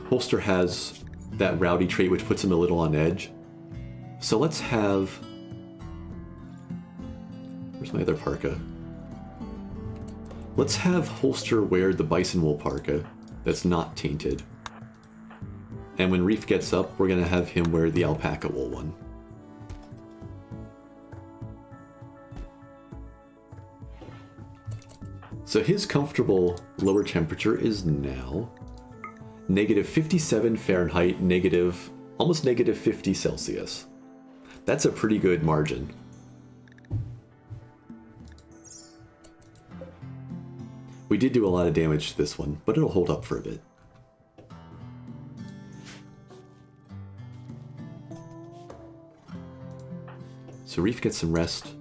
Holster has that rowdy trait which puts him a little on edge. So let's have... Where's my other parka? Let's have Holster wear the bison wool parka that's not tainted. And when Reef gets up, we're going to have him wear the alpaca wool one. So his comfortable lower temperature is now negative 57 Fahrenheit, almost negative 50 Celsius. That's a pretty good margin. We did do a lot of damage to this one, but it'll hold up for a bit. So Reef gets some rest.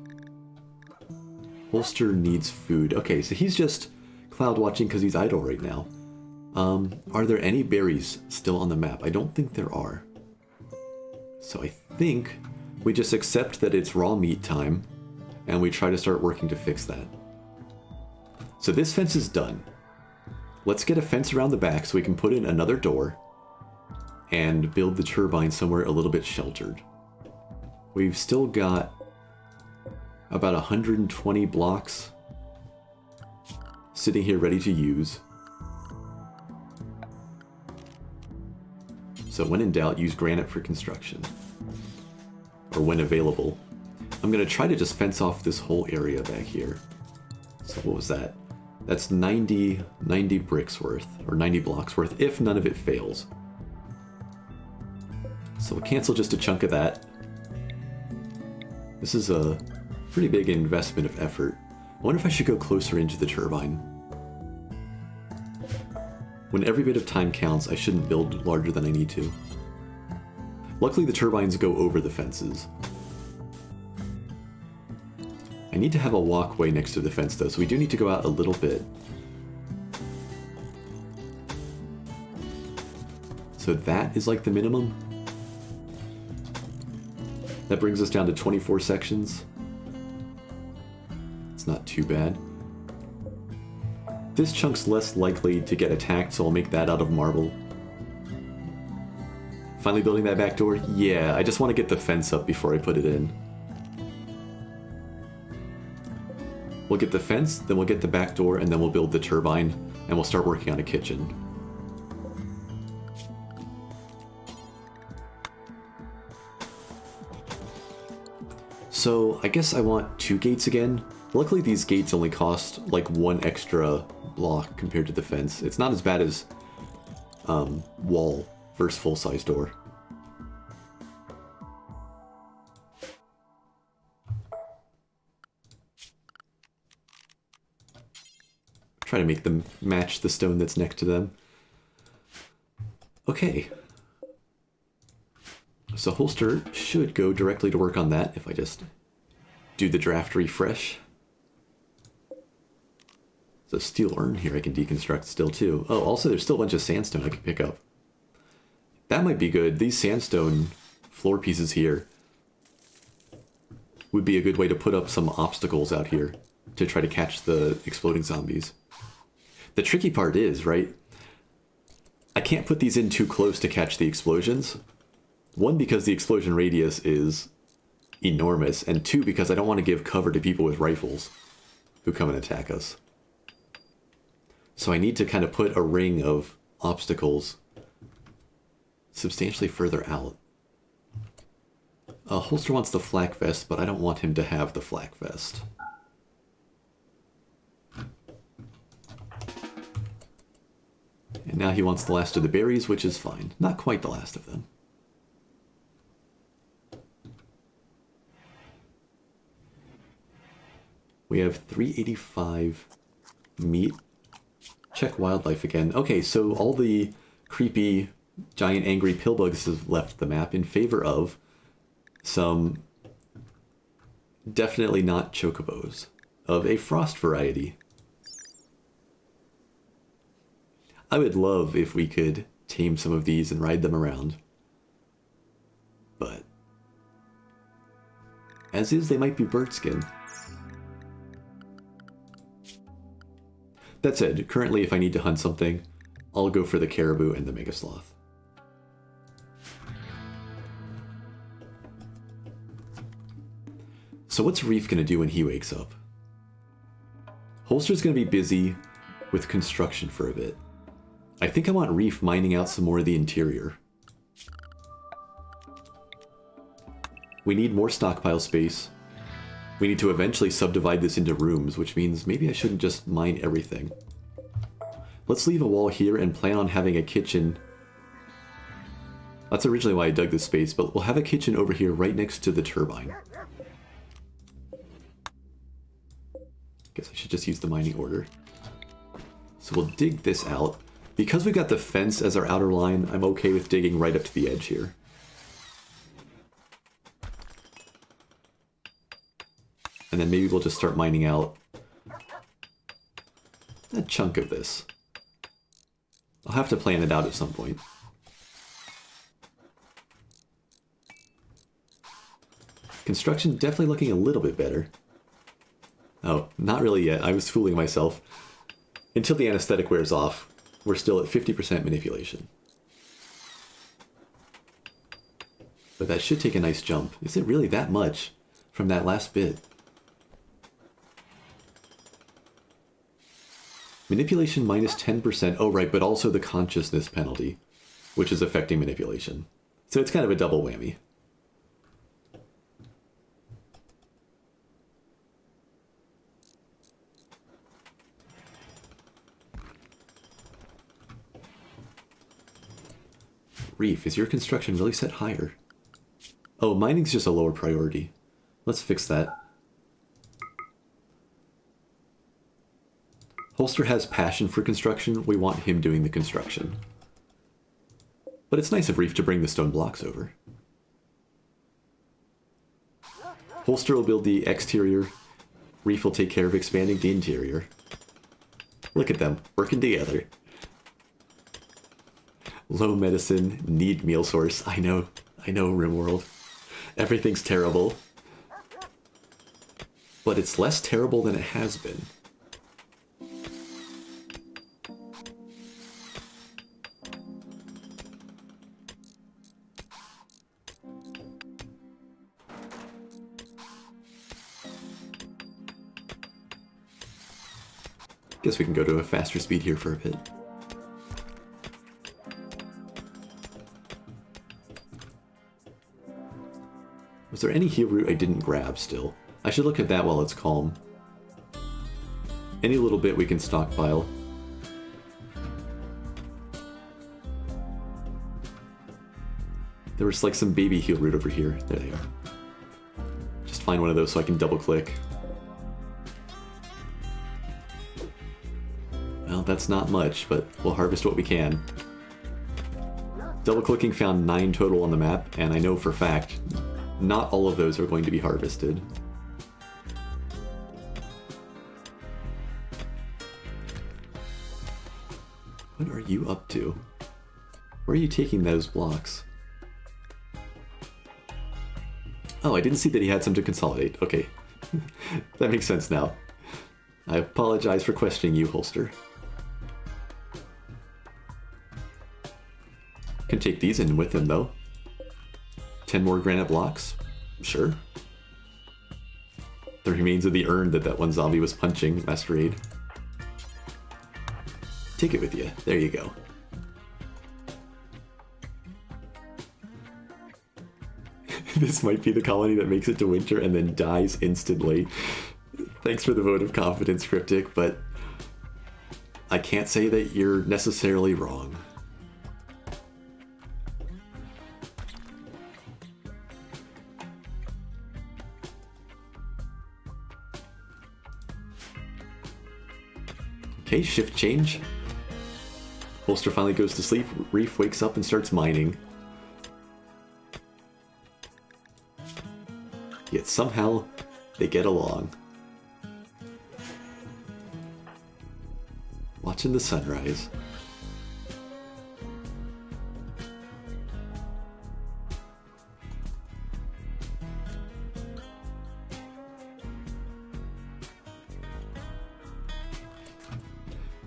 Holster needs food. Okay, so he's just cloud watching because he's idle right now. Are there any berries still on the map? I don't think there are. So I think we just accept that it's raw meat time, and we try to start working to fix that. So this fence is done. Let's get a fence around the back so we can put in another door and build the turbine somewhere a little bit sheltered. We've still got about 120 blocks sitting here ready to use. So when in doubt, use granite for construction. Or when available. I'm going to try to just fence off this whole area back here. So what was that? That's 90 bricks worth, or 90 blocks worth, if none of it fails. So we'll cancel just a chunk of that. This is a pretty big investment of effort. I wonder if I should go closer into the turbine. When every bit of time counts, I shouldn't build larger than I need to. Luckily, the turbines go over the fences. I need to have a walkway next to the fence, though, so we do need to go out a little bit. So that is like the minimum. That brings us down to 24 sections. It's not too bad. This chunk's less likely to get attacked, so I'll make that out of marble. Finally building that back door? Yeah, I just want to get the fence up before I put it in. We'll get the fence, then we'll get the back door, and then we'll build the turbine, and we'll start working on a kitchen. So I guess I want 2 gates again. Luckily these gates only cost like 1 extra block compared to the fence. It's not as bad as wall versus full-size door. Try to make them match the stone that's next to them. Okay. So Holster should go directly to work on that if I just do the draft refresh. There's a steel urn here I can deconstruct still too. Oh, also there's still a bunch of sandstone I can pick up. That might be good. These sandstone floor pieces here would be a good way to put up some obstacles out here to try to catch the exploding zombies. The tricky part is, right, I can't put these in too close to catch the explosions. 1, because the explosion radius is enormous, and 2, because I don't want to give cover to people with rifles who come and attack us. So I need to kind of put a ring of obstacles substantially further out. Holster wants the flak vest, but I don't want him to have the flak vest. And now he wants the last of the berries, which is fine. Not quite the last of them. We have 385 meat. Check wildlife again. Okay, so all the creepy, giant, angry pillbugs have left the map in favor of some definitely not chocobos of a frost variety. I would love if we could tame some of these and ride them around. But as is, they might be bird skin. That said, currently if I need to hunt something, I'll go for the caribou and the mega sloth. So what's Reef gonna do when he wakes up? Holster's gonna be busy with construction for a bit. I think I want Reef mining out some more of the interior. We need more stockpile space. We need to eventually subdivide this into rooms, which means maybe I shouldn't just mine everything. Let's leave a wall here and plan on having a kitchen. That's originally why I dug this space, but we'll have a kitchen over here right next to the turbine. Guess I should just use the mining order. So we'll dig this out. Because we got the fence as our outer line, I'm okay with digging right up to the edge here. And then maybe we'll just start mining out a chunk of this. I'll have to plan it out at some point. Construction definitely looking a little bit better. Oh, not really yet. I was fooling myself. Until the anesthetic wears off, we're still at 50% manipulation. But that should take a nice jump. Is it really that much from that last bit? Manipulation minus 10%. Oh, right, but also the consciousness penalty, which is affecting manipulation. So it's kind of a double whammy. Reef, is your construction really set higher? Oh, mining's just a lower priority. Let's fix that. Holster has passion for construction. We want him doing the construction. But it's nice of Reef to bring the stone blocks over. Holster will build the exterior. Reef will take care of expanding the interior. Look at them, working together. Low medicine, need meal source. I know, Rimworld. Everything's terrible. But it's less terrible than it has been. Guess we can go to a faster speed here for a bit. Was there any heal root I didn't grab still? I should look at that while it's calm. Any little bit we can stockpile. There was like some baby heal root over here. There they are. Just find one of those so I can double click. Well, that's not much, but we'll harvest what we can. Double clicking found 9 total on the map, and I know for a fact not all of those are going to be harvested. What are you up to? Where are you taking those blocks? Oh, I didn't see that he had some to consolidate. Okay. That makes sense now. I apologize for questioning you, Holster. Can take these in with him, though. 10 more granite blocks? Sure. The remains of the urn that one zombie was punching last raid. Take it with you. There you go. This might be the colony that makes it to winter and then dies instantly. Thanks for the vote of confidence, Cryptic, but I can't say that you're necessarily wrong. Okay, shift change. Holster finally goes to sleep. Reef wakes up and starts mining. Yet somehow they get along. Watching the sunrise.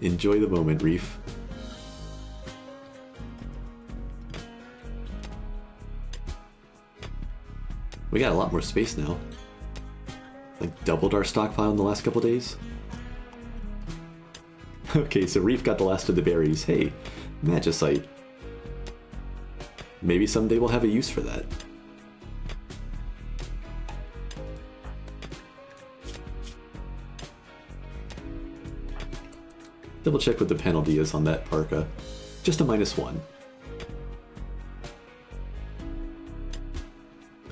Enjoy the moment, Reef. We got a lot more space now. Like doubled our stockpile in the last couple days. Okay, so Reef got the last of the berries. Hey, magicite. Maybe someday we'll have a use for that. Double check what the penalty is on that parka. Just a -1.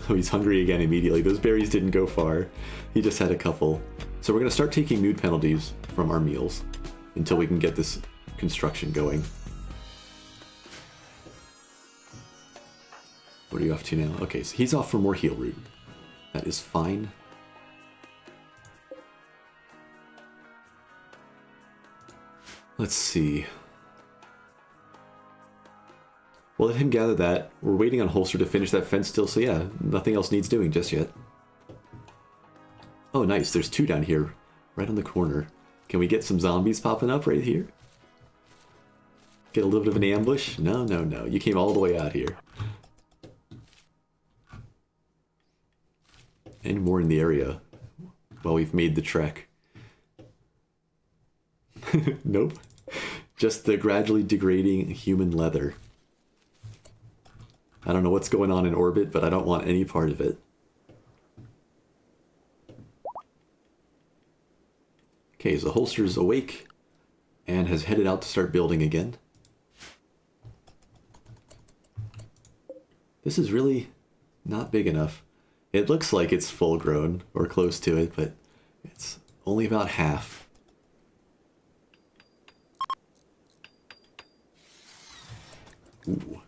Oh, he's hungry again immediately. Those berries didn't go far. He just had a couple. So we're going to start taking mood penalties from our meals until we can get this construction going. What are you off to now? Okay, so he's off for more heal root. That is fine. Let's see. We'll let him gather that. We're waiting on Holster to finish that fence still, so yeah, nothing else needs doing just yet. Oh, nice. There's 2 down here, right on the corner. Can we get some zombies popping up right here? Get a little bit of an ambush? No, no, no. You came all the way out here. Any more in the area? Well, we've made the trek. Nope. Just the gradually degrading human leather. I don't know what's going on in orbit, but I don't want any part of it. Okay, so Holster's awake and has headed out to start building again. This is really not big enough. It looks like it's full grown or close to it, but it's only about half. Ooh.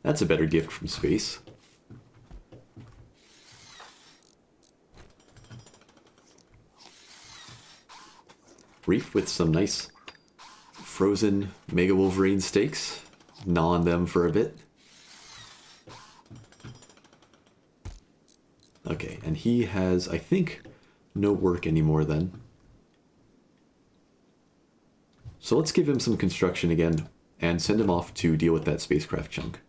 That's a better gift from space. Reef with some nice frozen Mega Wolverine steaks. Gnaw on them for a bit. Okay, and he has, I think, no work anymore then. So let's give him some construction again and send him off to deal with that spacecraft chunk.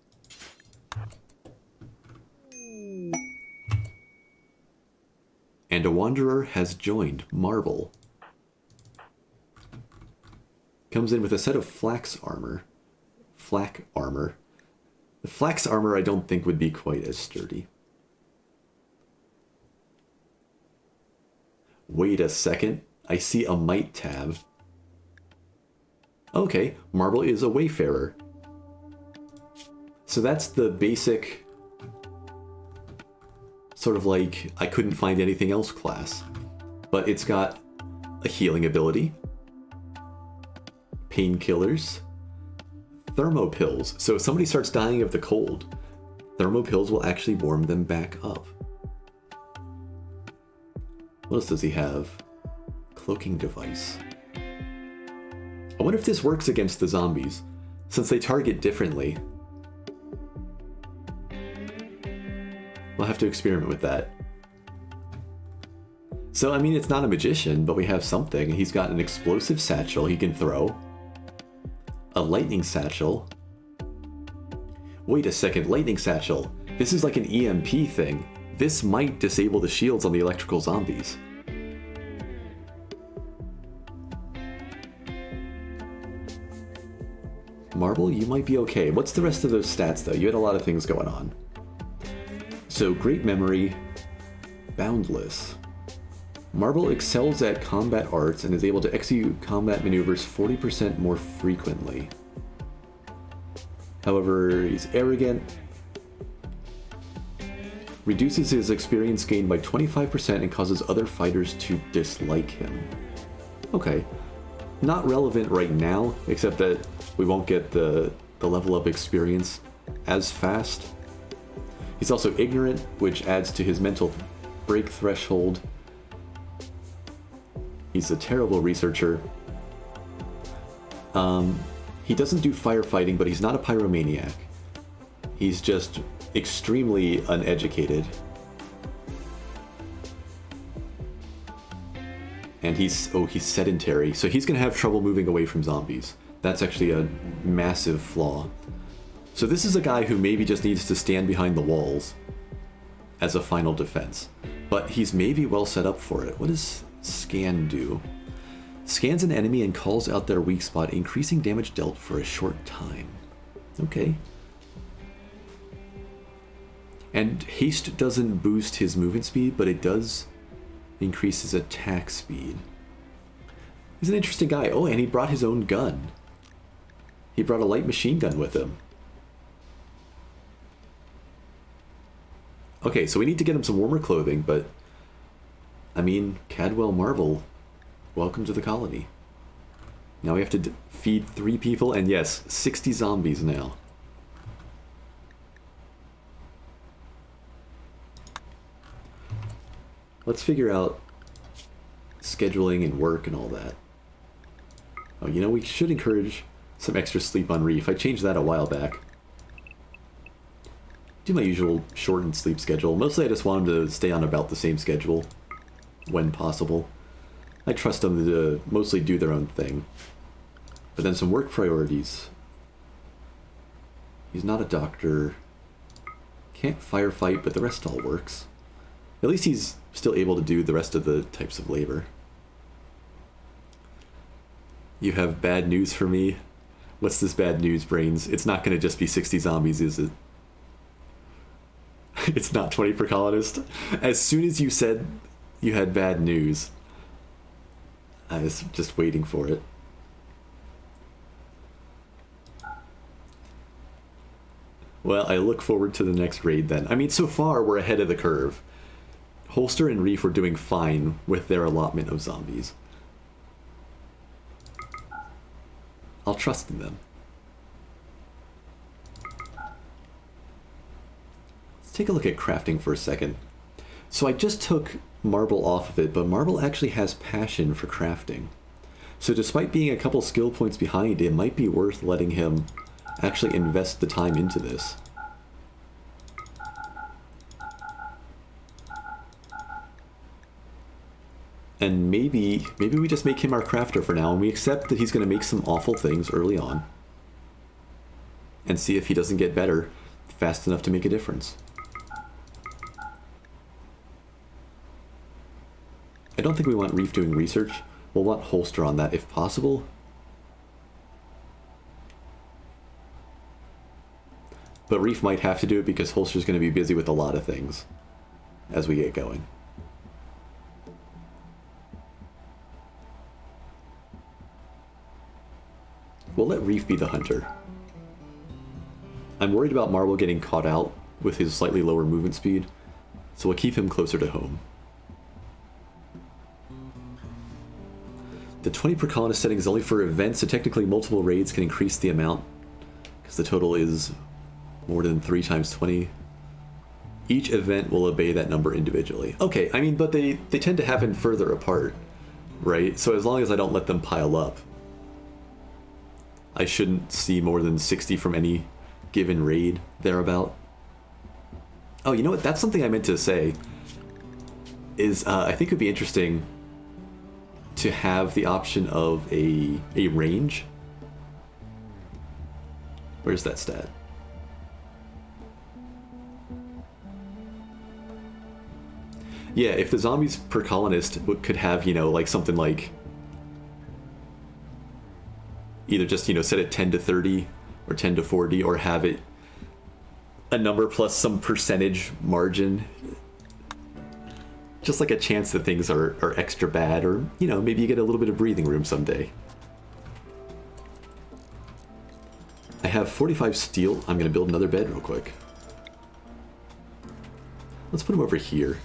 And a wanderer has joined, Marble. Comes in with a set of flax armor. Flak armor. The flax armor I don't think would be quite as sturdy. Wait a second. I see a might tab. Okay, Marble is a wayfarer. So that's the basic sort of like I couldn't find anything else class. But it's got a healing ability, painkillers, thermopills. So if somebody starts dying of the cold, thermopills will actually warm them back up. What else does he have? Cloaking device. I wonder if this works against the zombies, since they target differently. We'll have to experiment with that. So, I mean, it's not a magician, but we have something. He's got an explosive satchel he can throw. A lightning satchel. Wait a second, lightning satchel. This is like an EMP thing. This might disable the shields on the electrical zombies. Marble, you might be okay. What's the rest of those stats, though? You had a lot of things going on. So, great memory, boundless. Marble excels at combat arts and is able to execute combat maneuvers 40% more frequently. However, he's arrogant, reduces his experience gain by 25% and causes other fighters to dislike him. Okay. Not relevant right now, except that we won't get the level of experience as fast. He's also ignorant, which adds to his mental break threshold. He's a terrible researcher. He doesn't do firefighting, but he's not a pyromaniac. He's just extremely uneducated. And he's sedentary, so he's gonna have trouble moving away from zombies. That's actually a massive flaw. So this is a guy who maybe just needs to stand behind the walls as a final defense. But he's maybe well set up for it. What does Scan do? Scans an enemy and calls out their weak spot, increasing damage dealt for a short time. Okay. And haste doesn't boost his movement speed, but it does increase his attack speed. He's an interesting guy. Oh, and he brought his own gun. He brought a light machine gun with him. Okay, so we need to get him some warmer clothing, but I mean, Cadwell Marble, welcome to the colony. Now we have to feed 3 people, and yes, 60 zombies now. Let's figure out scheduling and work and all that. Oh, you know, we should encourage some extra sleep on Reef. I changed that a while back. Do my usual shortened sleep schedule. Mostly I just want them to stay on about the same schedule when possible. I trust them to mostly do their own thing. But then some work priorities. He's not a doctor. Can't firefight, but the rest all works. At least he's still able to do the rest of the types of labor. You have bad news for me? What's this bad news, Brains? It's not going to just be 60 zombies, is it? It's not 20 per colonist. As soon as you said you had bad news, I was just waiting for it. Well, I look forward to the next raid then. I mean, so far we're ahead of the curve. Holster and Reef were doing fine with their allotment of zombies. I'll trust in them. Let's take a look at crafting for a second. So I just took Marble off of it, but Marble actually has passion for crafting. So despite being a couple skill points behind, it might be worth letting him actually invest the time into this. And maybe we just make him our crafter for now, and we accept that he's going to make some awful things early on. And see if he doesn't get better fast enough to make a difference. I don't think we want Reef doing research. We'll want Holster on that if possible. But Reef might have to do it because Holster's going to be busy with a lot of things as we get going. We'll let Reef be the hunter. I'm worried about Marble getting caught out with his slightly lower movement speed, so we'll keep him closer to home. The 20 per colonist setting is only for events, so technically multiple raids can increase the amount, because the total is more than 3 times 20. Each event will obey that number individually. Okay, I mean, but they tend to happen further apart, right? So as long as I don't let them pile up, I shouldn't see more than 60 from any given raid thereabout. Oh, you know what? That's something I meant to say. Is I think it would be interesting to have the option of a range. Where's that stat? Yeah, if the zombies per colonist could have, you know, like something like either just, you know, set it 10 to 30 or 10 to 40, or have it a number plus some percentage margin. Just like a chance that things are extra bad, or, you know, maybe you get a little bit of breathing room someday. I have 45 steel. I'm going to build another bed real quick. Let's put him over here.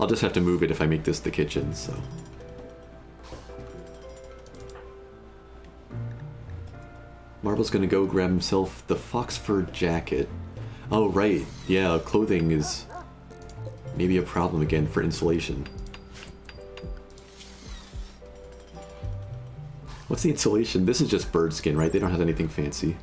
I'll just have to move it if I make this the kitchen, so. Marble's gonna go grab himself the fox fur jacket. Oh, right. Yeah, clothing is maybe a problem again for insulation. What's the insulation? This is just bird skin, right? They don't have anything fancy.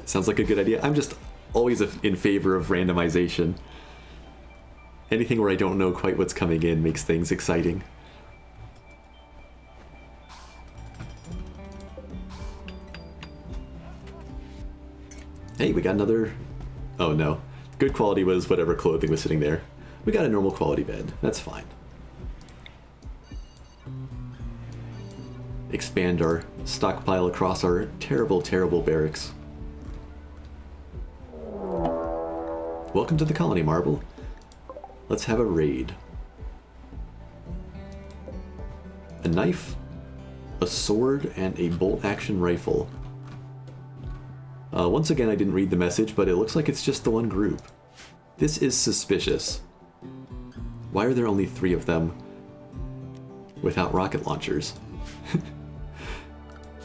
Sounds like a good idea. I'm just always in favor of randomization. Anything where I don't know quite what's coming in makes things exciting. Hey, we got another... Oh no. Good quality was whatever clothing was sitting there. We got a normal quality bed. That's fine. Expand our stockpile across our terrible, terrible barracks. Welcome to the colony, Marble. Let's have a raid. A knife, a sword, and a bolt-action rifle. Once again, I didn't read the message, but it looks like it's just the one group. This is suspicious. Why are there only 3 of them without rocket launchers?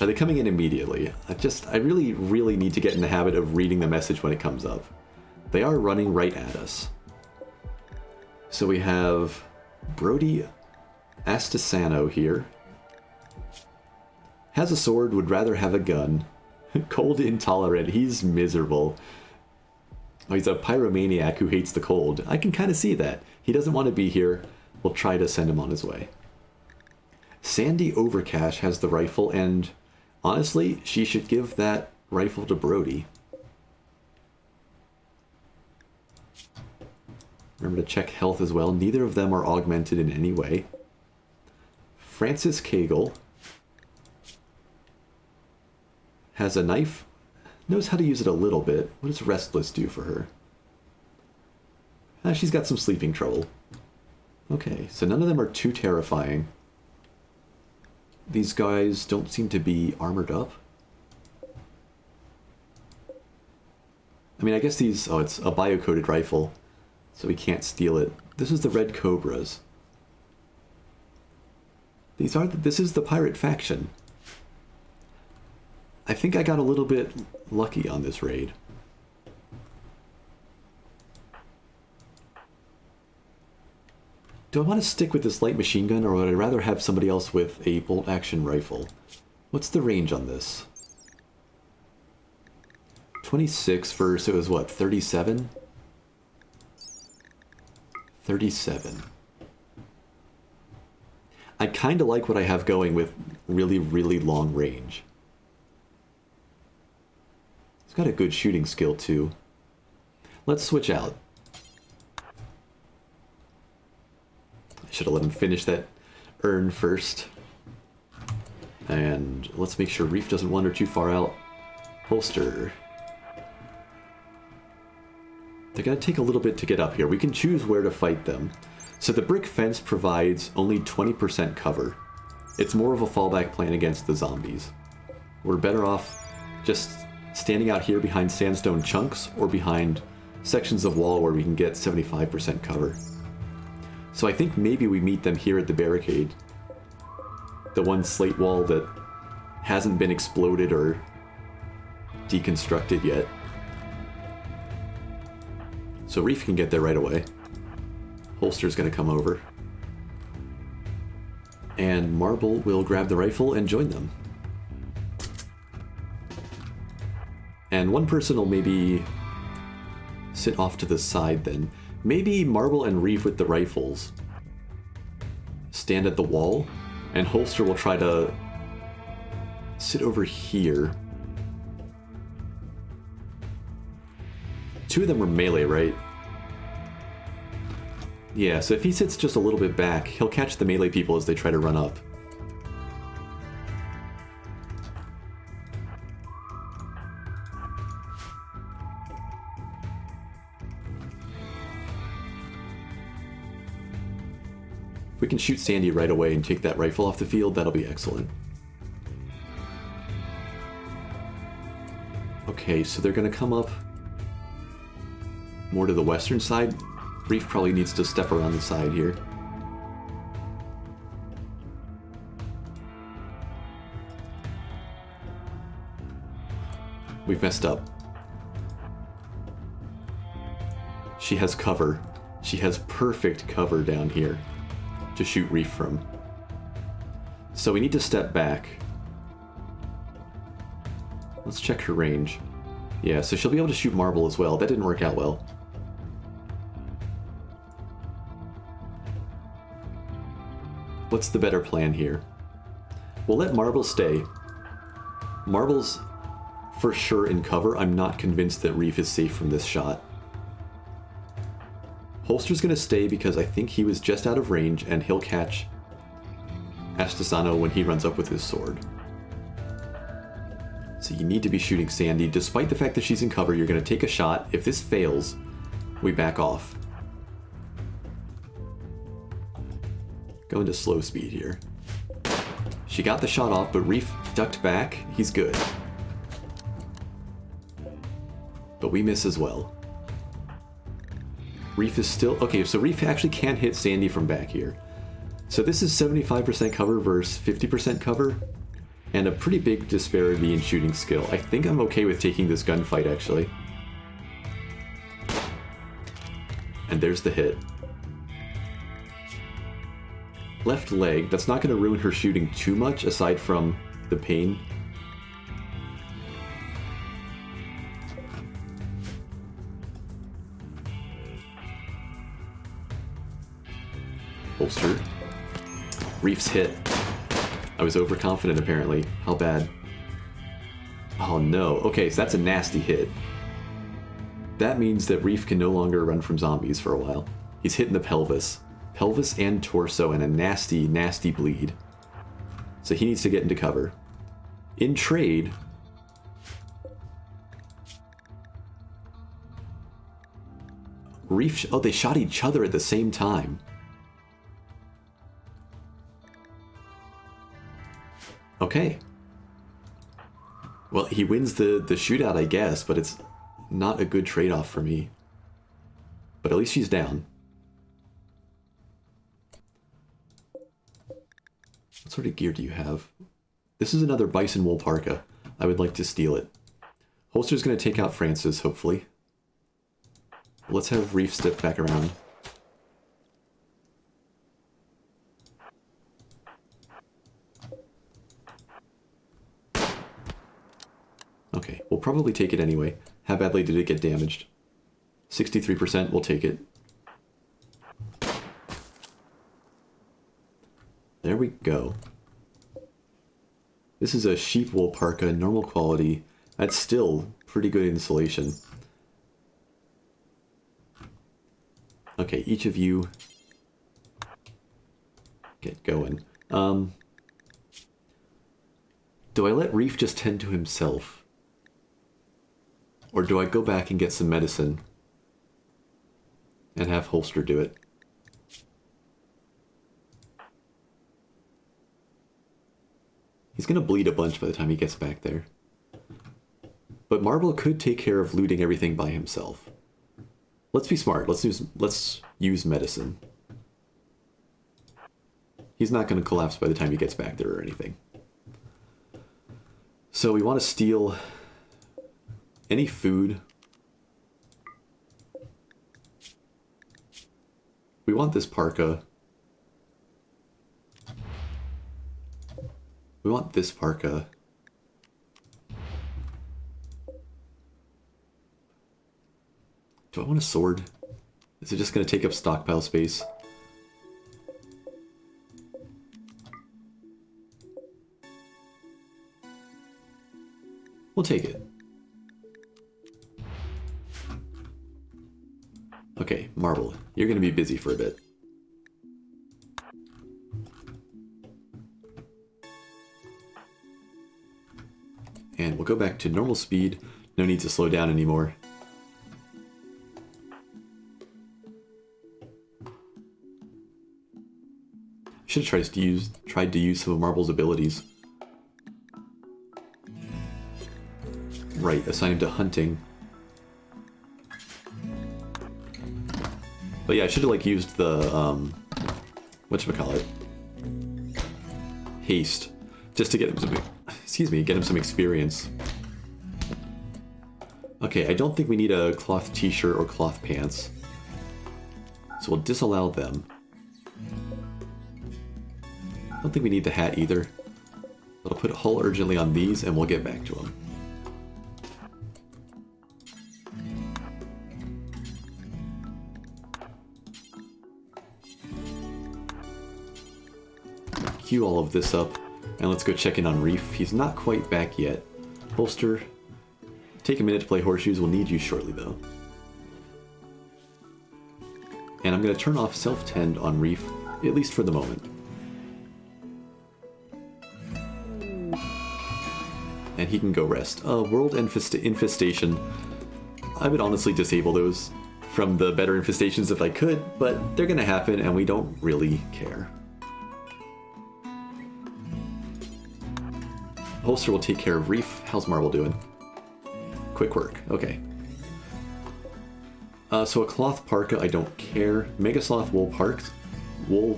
Are they coming in immediately? I really, really need to get in the habit of reading the message when it comes up. They are running right at us. So we have Brody Astisano here. Has a sword, would rather have a gun. Cold intolerant, he's miserable. Oh, he's a pyromaniac who hates the cold. I can kind of see that. He doesn't want to be here. We'll try to send him on his way. Sandy Overcash has the rifle, and honestly, she should give that rifle to Brody. Remember to check health as well. Neither of them are augmented in any way. Francis Cagle has a knife, knows how to use it a little bit. What does Restless do for her? She's got some sleeping trouble. Okay, so none of them are too terrifying. These guys don't seem to be armored up. I mean, I guess these... Oh, it's a bio-coded rifle, so we can't steal it. This is the Red Cobras. This is the pirate faction. I think I got a little bit lucky on this raid. Do I want to stick with this light machine gun, or would I rather have somebody else with a bolt-action rifle? What's the range on this? 26 versus, it was what, 37? 37. I kind of like what I have going with really, really long range. He's got a good shooting skill, too. Let's switch out. I should have let him finish that urn first. And let's make sure Reef doesn't wander too far out. Holster. They're going to take a little bit to get up here. We can choose where to fight them. So the brick fence provides only 20% cover. It's more of a fallback plan against the zombies. We're better off just standing out here behind sandstone chunks or behind sections of wall where we can get 75% cover. So I think maybe we meet them here at the barricade. The one slate wall that hasn't been exploded or deconstructed yet. So Reef can get there right away. Holster's gonna come over. And Marble will grab the rifle and join them. And one person will maybe sit off to the side then. Maybe Marble and Reef with the rifles stand at the wall, and Holster will try to sit over here. Two of them were melee, right? Yeah, so if he sits just a little bit back, he'll catch the melee people as they try to run up. If we can shoot Sandy right away and take that rifle off the field, that'll be excellent. Okay, so they're gonna come up more to the western side. Reef probably needs to step around the side here. We've messed up. She has cover. She has perfect cover down here to shoot Reef from. So we need to step back. Let's check her range. Yeah, so she'll be able to shoot Marble as well. That didn't work out well. What's the better plan here? We'll let Marble stay. Marble's for sure in cover. I'm not convinced that Reef is safe from this shot. Holster's gonna stay because I think he was just out of range and he'll catch Astisano when he runs up with his sword. So you need to be shooting Sandy. Despite the fact that she's in cover, you're gonna take a shot. If this fails, we back off. Go into slow speed here. She got the shot off, but Reef ducked back. He's good. But we miss as well. Reef is still... Okay, so Reef actually can't hit Sandy from back here. So this is 75% cover versus 50% cover. And a pretty big disparity in shooting skill. I think I'm okay with taking this gunfight, actually. And there's the hit. Left leg, that's not going to ruin her shooting too much, aside from the pain. Holster. Reef's hit. I was overconfident, apparently. How bad? Oh no. Okay, so that's a nasty hit. That means that Reef can no longer run from zombies for a while. He's hit in the pelvis. Pelvis and torso, and a nasty, nasty bleed. So he needs to get into cover. In trade... Reef... Oh, they shot each other at the same time. Okay. Well, he wins the shootout, I guess, but it's not a good trade-off for me. But at least she's down. What sort of gear do you have? This is another bison wool parka. I would like to steal it. Holster's going to take out Francis, hopefully. Let's have Reef step back around. Okay, we'll probably take it anyway. How badly did it get damaged? 63%, we'll take it. There we go. This is a sheep wool parka, normal quality. That's still pretty good insulation. Okay, each of you get going. Do I let Reef just tend to himself? Or do I go back and get some medicine and have Holster do it? He's gonna bleed a bunch by the time he gets back there. But Marble could take care of looting everything by himself. Let's be smart. Let's use medicine. He's not gonna collapse by the time he gets back there or anything. So we want to steal any food. We want this parka. We want this parka. Do I want a sword? Is it just going to take up stockpile space? We'll take it. Okay, Marble, you're going to be busy for a bit. And we'll go back to normal speed. No need to slow down anymore. Should have tried to use some of Marble's abilities. Right, assign him to hunting. But yeah, I should have like used the whatchamacallit? Haste. Just to get him some, get him some experience. Okay, I don't think we need a cloth t-shirt or cloth pants. So we'll disallow them. I don't think we need the hat either. But I'll put Hull urgently on these and we'll get back to them. Queue all of this up, and let's go check in on Reef. He's not quite back yet. Holster, take a minute to play horseshoes. We'll need you shortly, though. And I'm going to turn off self-tend on Reef, at least for the moment. And he can go rest. World Infestation. I would honestly disable those from the better infestations if I could, but they're going to happen, and we don't really care. Holster will take care of Reef. How's Marble doing? Quick work. Okay. So a cloth parka, I don't care. Mega Sloth wool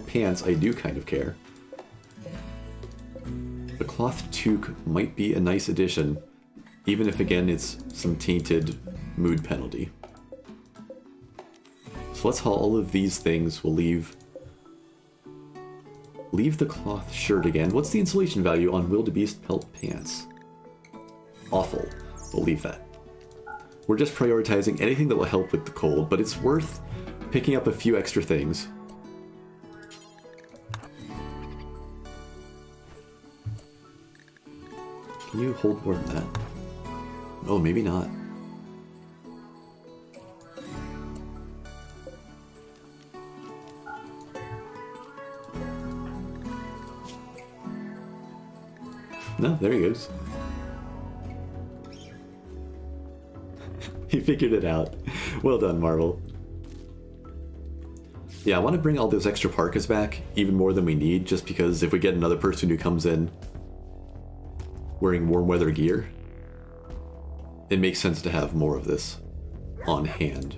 pants, I do kind of care. The cloth toque might be a nice addition, even if again it's some tainted mood penalty. So let's haul all of these things. We'll leave the cloth shirt again. What's the insulation value on wildebeest pelt pants? Awful. We'll leave that. We're just prioritizing anything that will help with the cold, but it's worth picking up a few extra things. Can you hold more than that? Oh, maybe not. No, there he goes. He figured it out. Well done, Marvel. Yeah, I want to bring all those extra parkas back, even more than we need, just because if we get another person who comes in wearing warm weather gear, it makes sense to have more of this on hand.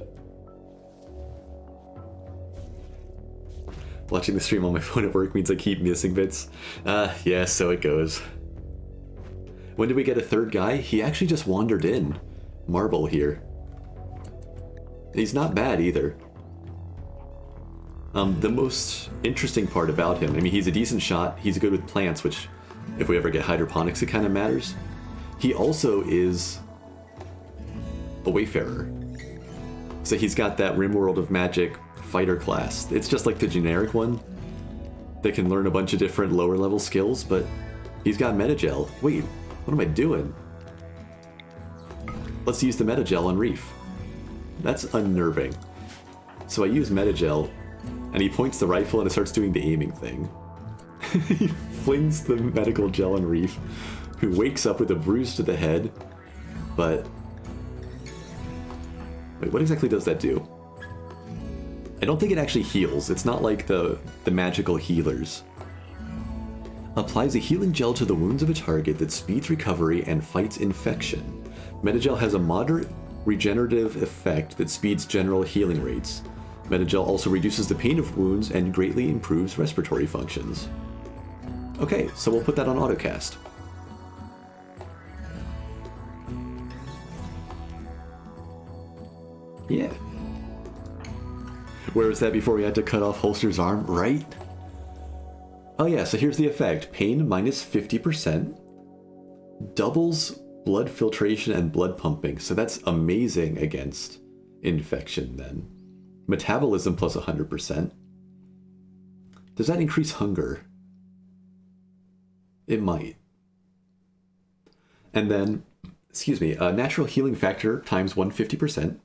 Watching the stream on my phone at work means I keep missing bits. Yeah, so it goes. When did we get a third guy? He actually just wandered in. Marble here. He's not bad either. The most interesting part about him, I mean, he's a decent shot, he's good with plants, which, if we ever get hydroponics, it kind of matters. He also is a wayfarer. So he's got that Rimworld of Magic fighter class. It's just like the generic one that can learn a bunch of different lower level skills, but he's got Metagel. Wait, what am I doing? Let's use the Metagel on Reef. That's unnerving. So I use Metagel, and he points the rifle and it starts doing the aiming thing. He flings the medical gel on Reef, who wakes up with a bruise to the head, but... Wait, what exactly does that do? I don't think it actually heals. It's not like the magical healers. Applies a healing gel to the wounds of a target that speeds recovery and fights infection. Metagel has a moderate regenerative effect that speeds general healing rates. Metagel also reduces the pain of wounds and greatly improves respiratory functions. Okay, so we'll put that on autocast. Yeah. Where was that before we had to cut off Holster's arm, right? Oh yeah, so here's the effect. Pain minus 50%. Doubles blood filtration and blood pumping. So that's amazing against infection then. Metabolism plus 100%. Does that increase hunger? It might. And then, excuse me, natural healing factor times 150%.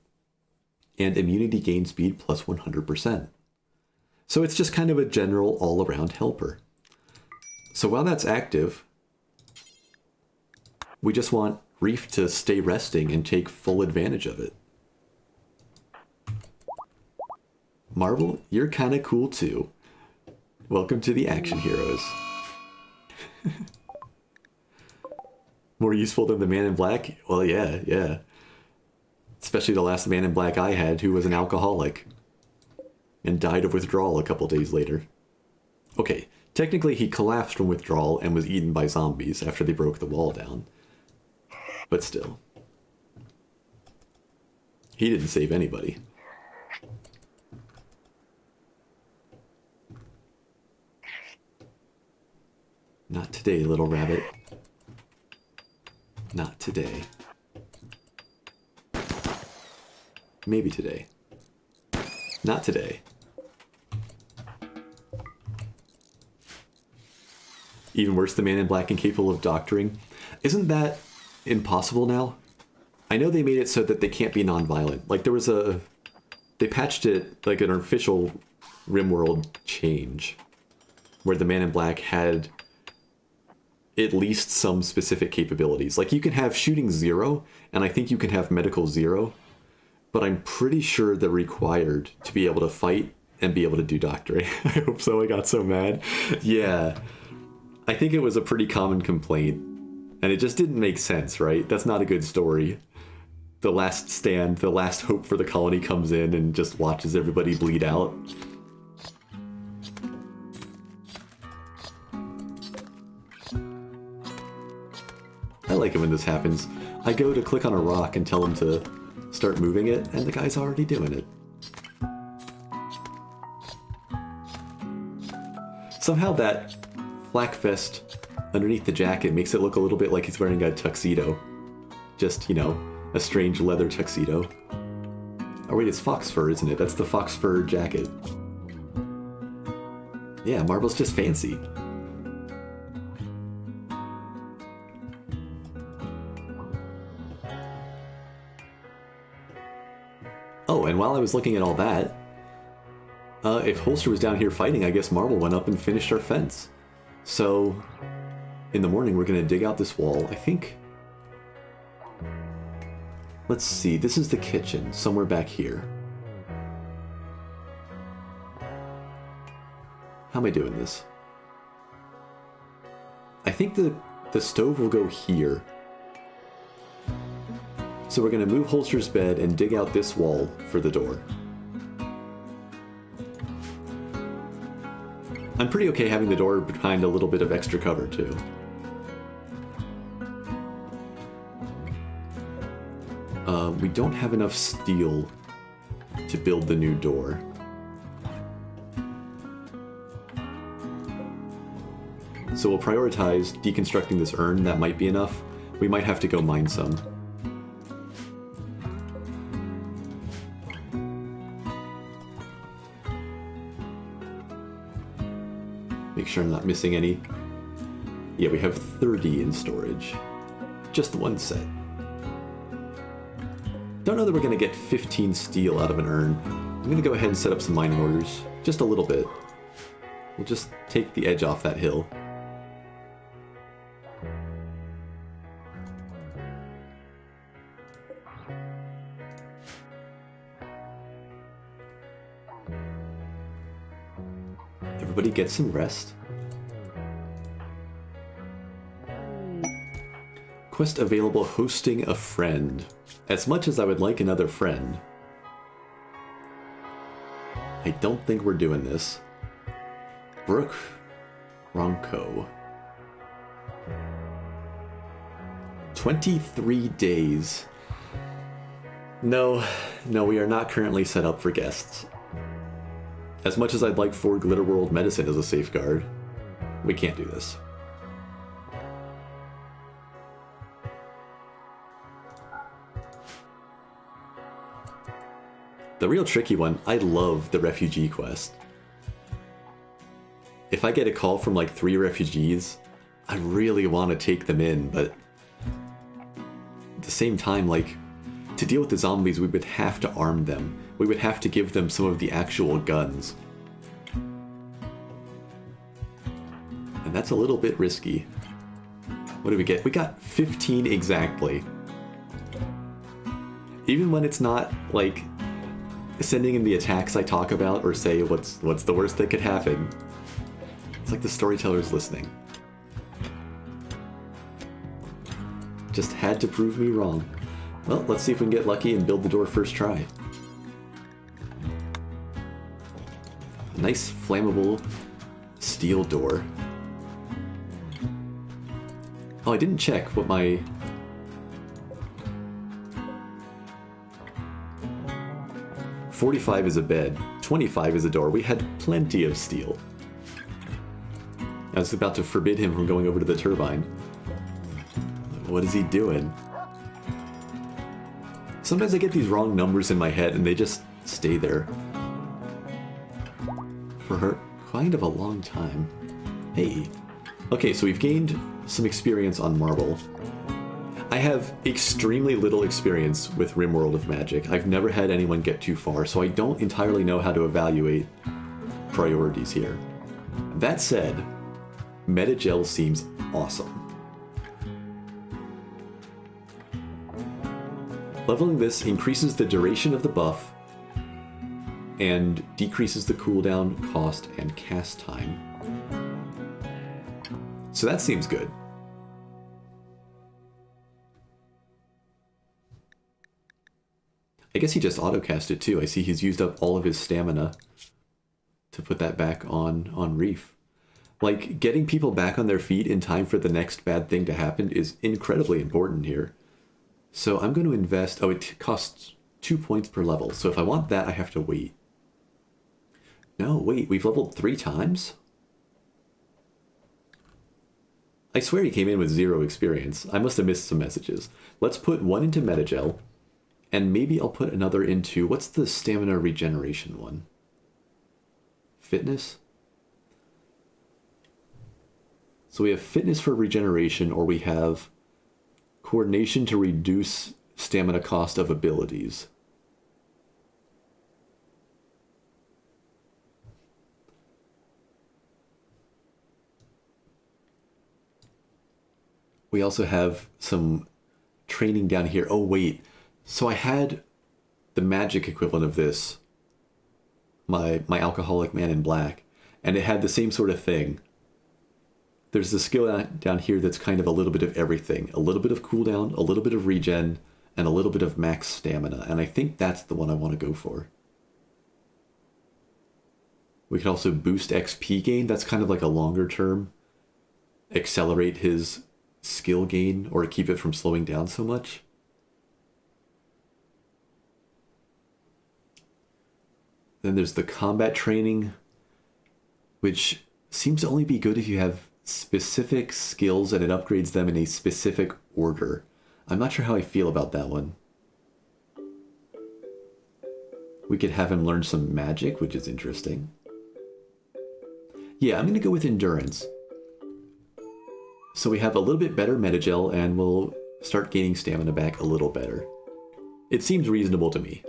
And immunity gain speed plus 100%. So it's just kind of a general all-around helper. So while that's active, we just want Reef to stay resting and take full advantage of it. Marvel, you're kind of cool too. Welcome to the Action Heroes. More useful than the Man in Black? Well, yeah. Especially the last Man in Black I had, who was an alcoholic and died of withdrawal a couple days later. Okay, technically he collapsed from withdrawal and was eaten by zombies after they broke the wall down. But still. He didn't save anybody. Not today, little rabbit. Not today. Maybe today. Not today. Even worse, the Man in Black incapable of doctoring. Isn't that impossible now? I know they made it so that they can't be non-violent. Like there was a... They patched it like an official Rimworld change. Where the Man in Black had at least some specific capabilities. Like you can have shooting 0, and I think you can have medical 0. But I'm pretty sure they're required to be able to fight and be able to do doctoring. I hope so, I got so mad. Yeah. I think it was a pretty common complaint. And it just didn't make sense, right? That's not a good story. The last stand, the last hope for the colony comes in and just watches everybody bleed out. like it when this happens. I go to click on a rock and tell him to start moving it, and the guy's already doing it. Somehow that flak vest underneath the jacket makes it look a little bit like he's wearing a tuxedo. Just, you know, a strange leather tuxedo. Oh wait, it's fox fur, isn't it? That's the fox fur jacket. Yeah, Marble's just fancy. Oh, and while I was looking at all that, if Holster was down here fighting, I guess Marble went up and finished our fence. So, in the morning we're gonna dig out this wall. I think... Let's see, this is the kitchen, somewhere back here. How am I doing this? I think the stove will go here. So we're gonna move Holster's bed and dig out this wall for the door. I'm pretty okay having the door behind a little bit of extra cover too. We don't have enough steel to build the new door. So we'll prioritize deconstructing this urn. That might be enough. We might have to go mine some. Make sure I'm not missing any. Yeah, we have 30 in storage. Just one set. Don't know that we're going to get 15 steel out of an urn. I'm going to go ahead and set up some mining orders. Just a little bit. We'll just take the edge off that hill. Everybody get some rest. Quest available, hosting a friend. As much as I would like another friend, I don't think we're doing this. Brooke Ronco. 23 days. No, we are not currently set up for guests. As much as I'd like for Glitterworld Medicine as a safeguard, we can't do this. The real tricky one, I love the refugee quest. If I get a call from like 3 refugees, I really want to take them in, but at the same time, like, to deal with the zombies, we would have to arm them. We would have to give them some of the actual guns. And that's a little bit risky. What did we get? We got 15 exactly. Even when it's not, like, sending in the attacks I talk about or say what's the worst that could happen. It's like the storyteller's listening. Just had to prove me wrong. Well, let's see if we can get lucky and build the door first try. A nice flammable steel door. Oh, I didn't check what my... $45 is a bed, $25 is a door. We had plenty of steel. I was about to forbid him from going over to the turbine. What is he doing? Sometimes I get these wrong numbers in my head and they just stay there for kind of a long time. Hey. Okay, so we've gained some experience on Marble. I have extremely little experience with Rimworld of Magic. I've never had anyone get too far, so I don't entirely know how to evaluate priorities here. That said, Metagel seems awesome. Leveling this increases the duration of the buff and decreases the cooldown, cost, and cast time. So that seems good. I guess he just auto-cast it too. I see he's used up all of his stamina to put that back on Reef. Like, getting people back on their feet in time for the next bad thing to happen is incredibly important here. So I'm going to invest... Oh, it costs 2 points per level. So if I want that, I have to wait. No, wait, we've leveled 3 times? I swear he came in with 0 experience. I must have missed some messages. Let's put 1 into Metagel, and maybe I'll put another into... What's the stamina regeneration one? Fitness? So we have fitness for regeneration, or we have coordination to reduce stamina cost of abilities. We also have some training down here. Oh, wait. So I had the magic equivalent of this, my alcoholic man in black, and it had the same sort of thing. There's the skill down here that's kind of a little bit of everything. A little bit of cooldown, a little bit of regen, and a little bit of max stamina. And I think that's the one I want to go for. We could also boost XP gain. That's kind of like a longer term. Accelerate his skill gain or keep it from slowing down so much. Then there's the combat training, which seems to only be good if you have specific skills and it upgrades them in a specific order. I'm not sure how I feel about that one. We could have him learn some magic, which is interesting. Yeah, I'm going to go with endurance. So we have a little bit better Metagel, and we'll start gaining stamina back a little better. It seems reasonable to me.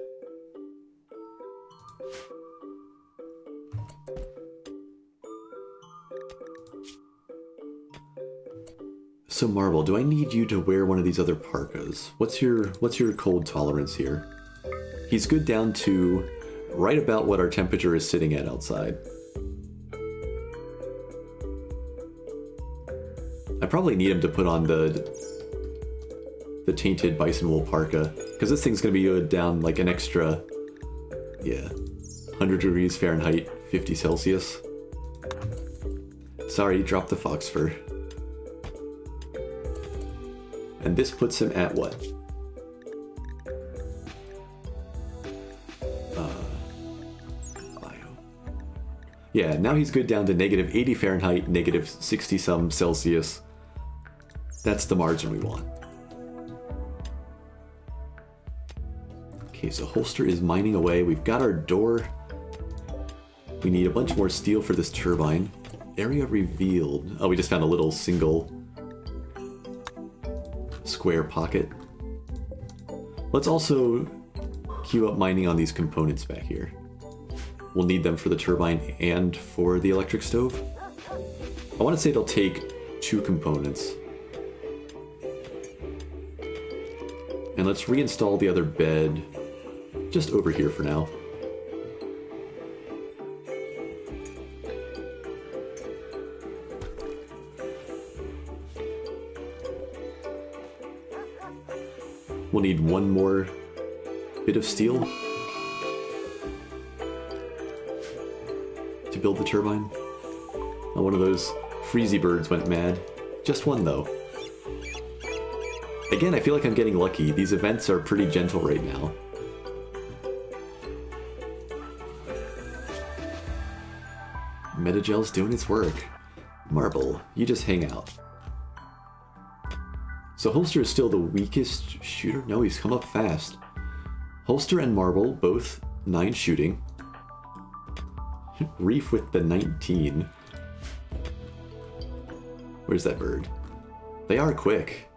So Marble, do I need you to wear one of these other parkas? What's your cold tolerance here? He's good down to right about what our temperature is sitting at outside. I probably need him to put on the tainted bison wool parka, because this thing's going to be down like an extra, 100 degrees Fahrenheit, 50 Celsius. Sorry, dropped the fox fur. And this puts him at what? Bio. Yeah, now he's good down to negative 80 Fahrenheit, negative 60 some Celsius. That's the margin we want. Okay, so Holster is mining away. We've got our door. We need a bunch more steel for this turbine. Area revealed. Oh, we just found a little single square pocket. Let's also queue up mining on these components back here. We'll need them for the turbine and for the electric stove. I want to say it'll take 2 components. And let's reinstall the other bed just over here for now. We'll need one more bit of steel to build the turbine. Oh, one of those freezy birds went mad. Just one, though. Again, I feel like I'm getting lucky. These events are pretty gentle right now. Metagel's doing its work. Marble, you just hang out. So Holster is still the weakest shooter? No, he's come up fast. Holster and Marble, both 9 shooting. Reef with the 19. Where's that bird? They are quick.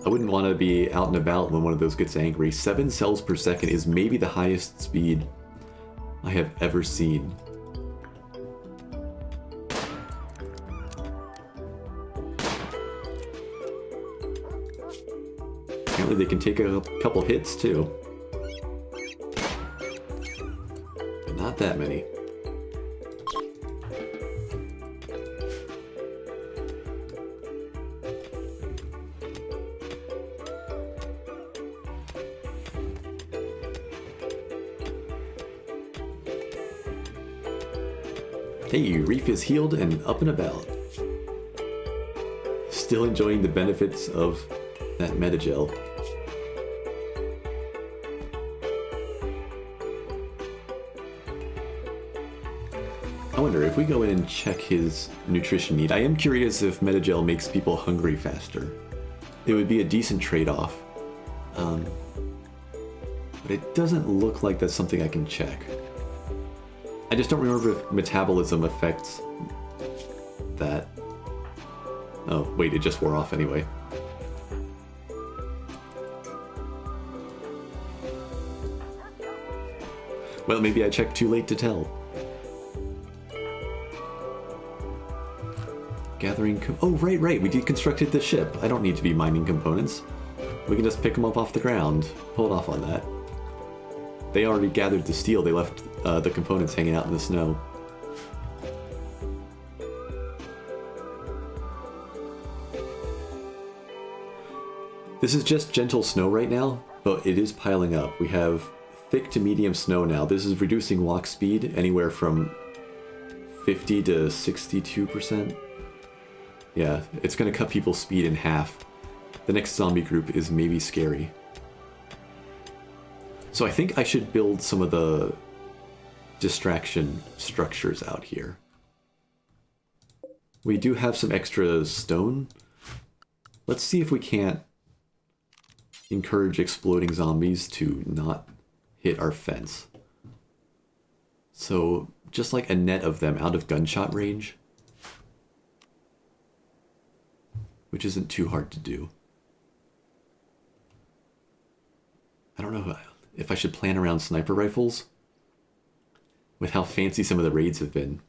I wouldn't want to be out and about when one of those gets angry. 7 cells per second is maybe the highest speed I have ever seen. Apparently they can take a couple hits too. But not that many. Hey, Reef is healed and up and about. Still enjoying the benefits of that metagel. I wonder if we go in and check his nutrition need. I am curious if metagel makes people hungry faster. It would be a decent trade-off. But it doesn't look like that's something I can check. I just don't remember if metabolism affects that. Oh, wait, it just wore off anyway. Well, maybe I checked too late to tell. Gathering oh, right, we deconstructed the ship. I don't need to be mining components. We can just pick them up off the ground. Hold off on that. They already gathered the steel. They left the components hanging out in the snow. This is just gentle snow right now, but it is piling up. We have thick to medium snow now. This is reducing walk speed anywhere from 50 to 62%. Yeah, it's going to cut people's speed in half. The next zombie group is maybe scary. So I think I should build some of the distraction structures out here. We do have some extra stone. Let's see if we can't encourage exploding zombies to not hit our fence. So just like a net of them out of gunshot range, which isn't too hard to do. I don't know if I should plan around sniper rifles with how fancy some of the raids have been.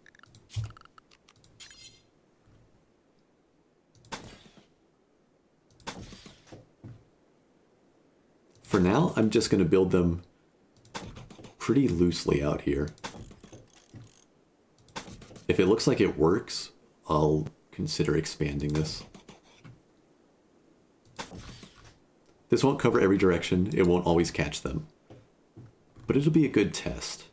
For now, I'm just going to build them pretty loosely out here. If it looks like it works, I'll consider expanding this. This won't cover every direction, it won't always catch them. But it'll be a good test.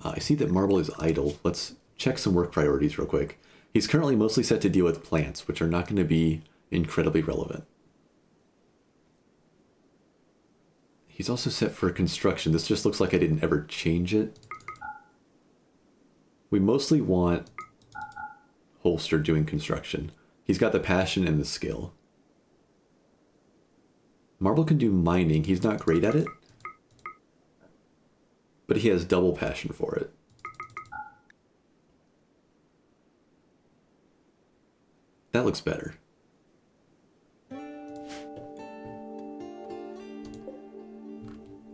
I see that Marble is idle. Let's check some work priorities real quick. He's currently mostly set to deal with plants, which are not going to be incredibly relevant. He's also set for construction. This just looks like I didn't ever change it. We mostly want Holster doing construction. He's got the passion and the skill. Marble can do mining. He's not great at it, but he has double passion for it. That looks better.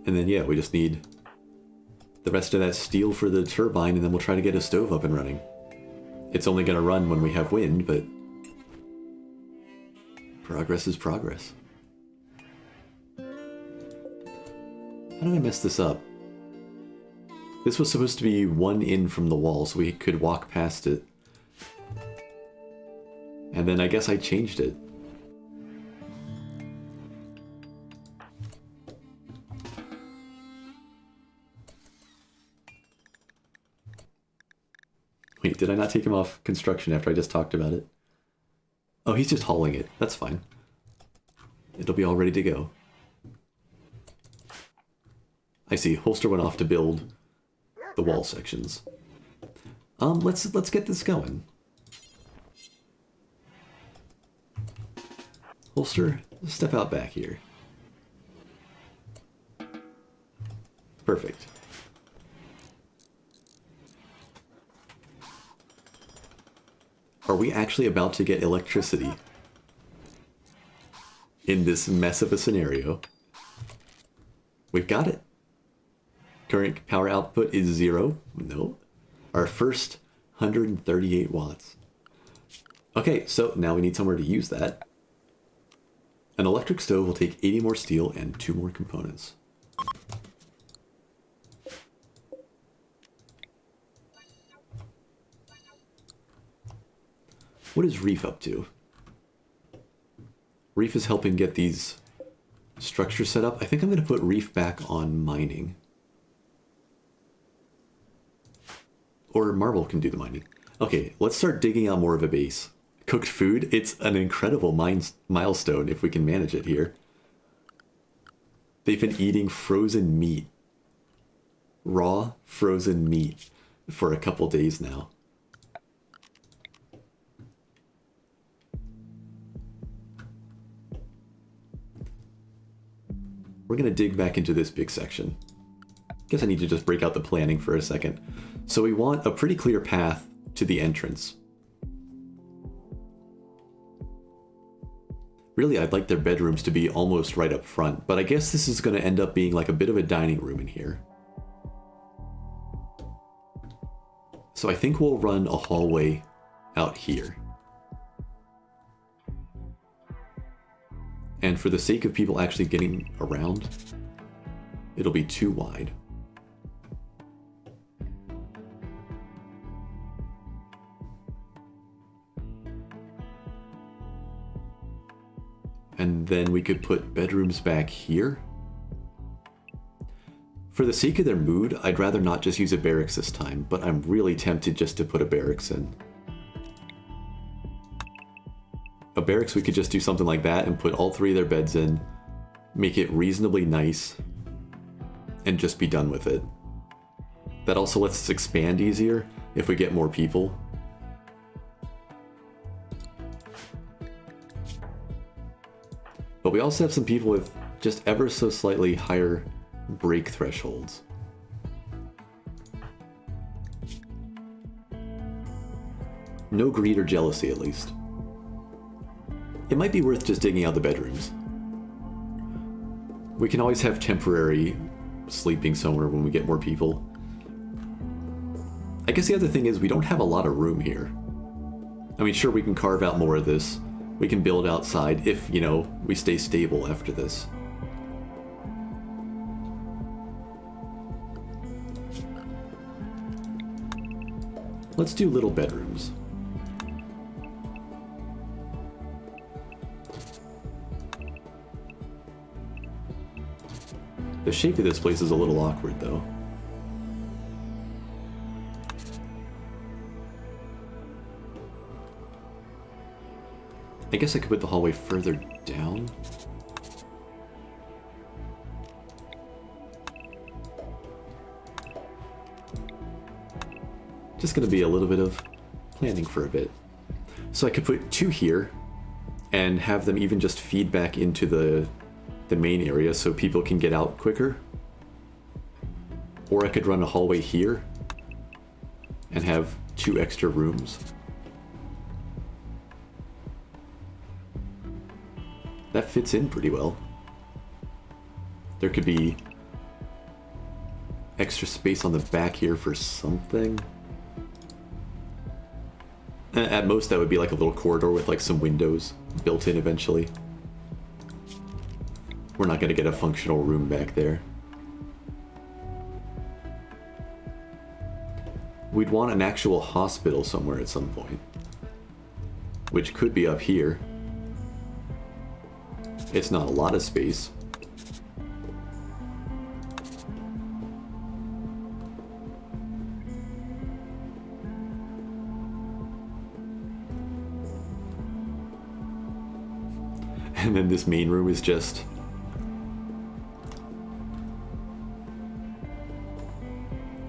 And then, yeah, we just need the rest of that steel for the turbine, and then we'll try to get a stove up and running. It's only going to run when we have wind, but progress is progress. How did I mess this up? This was supposed to be one in from the wall, so we could walk past it. And then I guess I changed it. Wait, did I not take him off construction after I just talked about it? Oh, he's just hauling it. That's fine. It'll be all ready to go. I see. Holster went off to build the wall sections. Let's get this going. Holster, step out back here. Perfect. Are we actually about to get electricity in this mess of a scenario? We've got it. Current power output is 0. No. Our first 138 watts. Okay, so now we need somewhere to use that. An electric stove will take 80 more steel and 2 more components. What is Reef up to? Reef is helping get these structures set up. I think I'm going to put Reef back on mining. Or Marble can do the mining. Okay, let's start digging out more of a base. Cooked food, it's an incredible milestone if we can manage it here. They've been eating frozen meat. Raw frozen meat for a couple days now. We're going to dig back into this big section. Guess I need to just break out the planning for a second. So we want a pretty clear path to the entrance. Really, I'd like their bedrooms to be almost right up front, but I guess this is going to end up being like a bit of a dining room in here. So I think we'll run a hallway out here. And for the sake of people actually getting around, it'll be too wide. And then we could put bedrooms back here. For the sake of their mood, I'd rather not just use a barracks this time, but I'm really tempted just to put a barracks in. A barracks, we could just do something like that and put all 3 of their beds in, make it reasonably nice, and just be done with it. That also lets us expand easier if we get more people. But we also have some people with just ever so slightly higher break thresholds. No greed or jealousy, at least. It might be worth just digging out the bedrooms. We can always have temporary sleeping somewhere when we get more people. I guess the other thing is we don't have a lot of room here. I mean, sure, we can carve out more of this. We can build outside if, you know, we stay stable after this. Let's do little bedrooms. The shape of this place is a little awkward, though. I guess I could put the hallway further down. Just gonna be a little bit of planning for a bit. So I could put 2 here and have them even just feed back into the main area so people can get out quicker. Or I could run a hallway here and have 2 extra rooms. That fits in pretty well. There could be extra space on the back here for something. At most that would be like a little corridor with like some windows built in eventually. We're not going to get a functional room back there. We'd want an actual hospital somewhere at some point, which could be up here. It's not a lot of space. And then this main room is just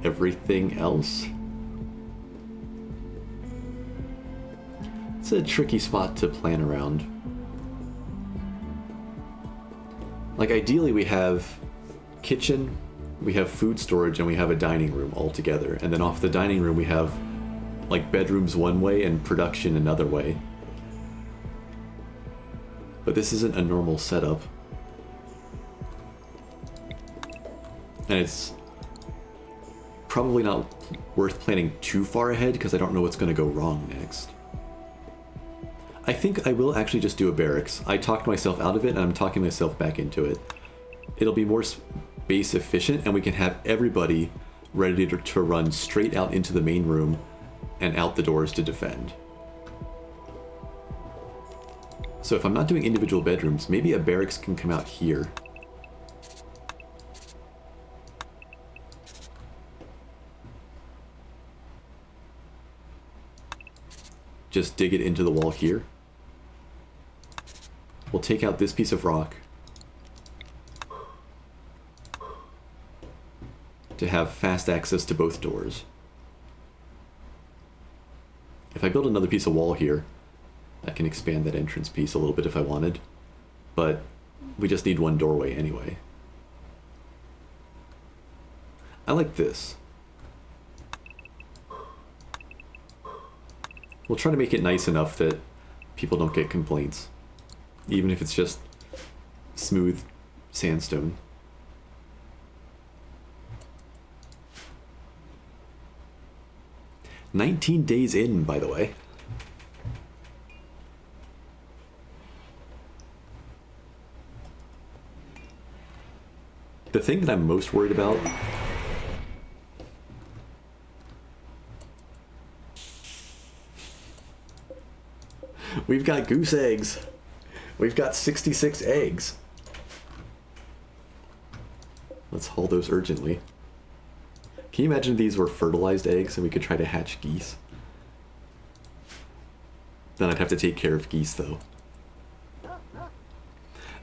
everything else. It's a tricky spot to plan around. Like ideally we have kitchen, we have food storage, and we have a dining room all together. And then off the dining room we have like bedrooms one way and production another way. But this isn't a normal setup. And it's probably not worth planning too far ahead because I don't know what's going to go wrong next. I think I will actually just do a barracks. I talked myself out of it and I'm talking myself back into it. It'll be more space efficient and we can have everybody ready to run straight out into the main room and out the doors to defend. So if I'm not doing individual bedrooms, maybe a barracks can come out here. just dig it into the wall here. We'll take out this piece of rock to have fast access to both doors. If I build another piece of wall here, I can expand that entrance piece a little bit if I wanted, but we just need one doorway anyway. I like this. We'll try to make it nice enough that people don't get complaints, even if it's just smooth sandstone. "19 days in, by the way." The thing that I'm most worried about we've got goose eggs. We've got 66 eggs. Let's haul those urgently. Can you imagine if these were fertilized eggs and we could try to hatch geese? Then I'd have to take care of geese, though.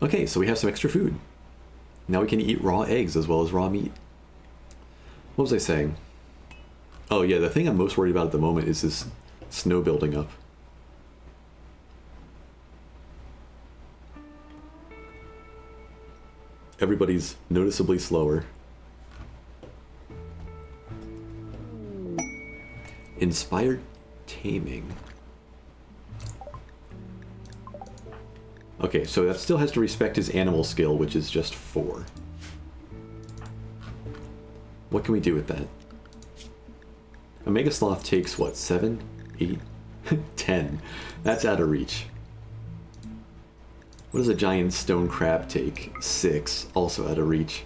Okay, so we have some extra food. Now we can eat raw eggs as well as raw meat. What was I saying? Oh yeah, the thing I'm most worried about at the moment is this snow building up. Everybody's noticeably slower. Inspired taming. Okay, so that still has to respect his animal skill, which is just 4. What can we do with that? A Mega Sloth takes, what, 7? 8? 10. That's out of reach. What does a giant stone crab take? 6. Also out of reach.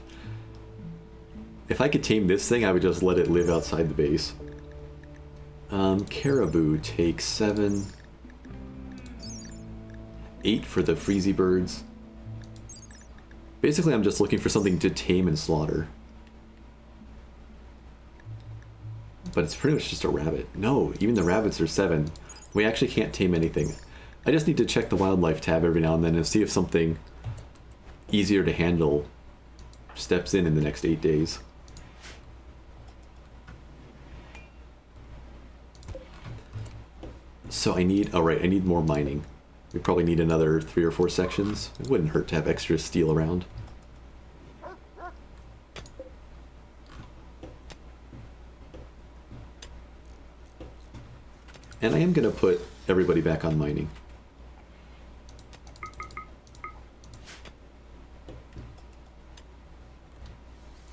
If I could tame this thing, I would just let it live outside the base. Caribou takes 7. 8 for the freezy birds. Basically, I'm just looking for something to tame and slaughter. But it's pretty much just a rabbit. No, even the rabbits are 7. We actually can't tame anything. I just need to check the wildlife tab every now and then and see if something easier to handle steps in the next 8 days. So I need, oh right, I need more mining. We probably need another 3 or 4 sections. It wouldn't hurt to have extra steel around. And I am going to put everybody back on mining.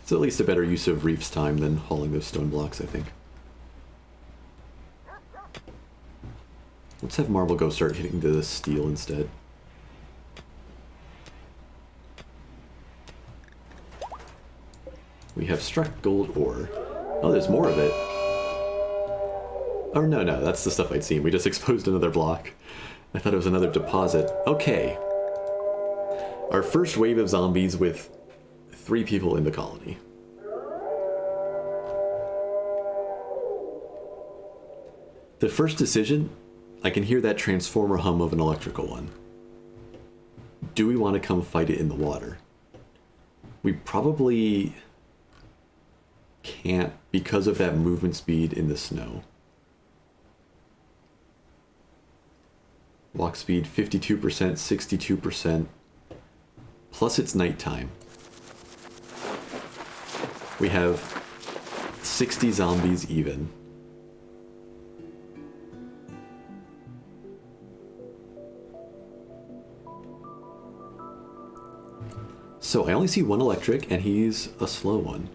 It's at least a better use of Reef's time than hauling those stone blocks, I think. Let's have Marble go start hitting the steel instead. We have struck gold ore. Oh, there's more of it. Oh, no, that's the stuff I'd seen. We just exposed another block. I thought it was another deposit. Okay. Our first wave of zombies with 3 people in the colony. The first decision, I can hear that transformer hum of an electrical one. Do we want to come fight it in the water? We probably can't because of that movement speed in the snow. Walk speed 52%, 62%. Plus it's nighttime. We have 60 zombies even. So I only see 1 electric, and he's a slow one.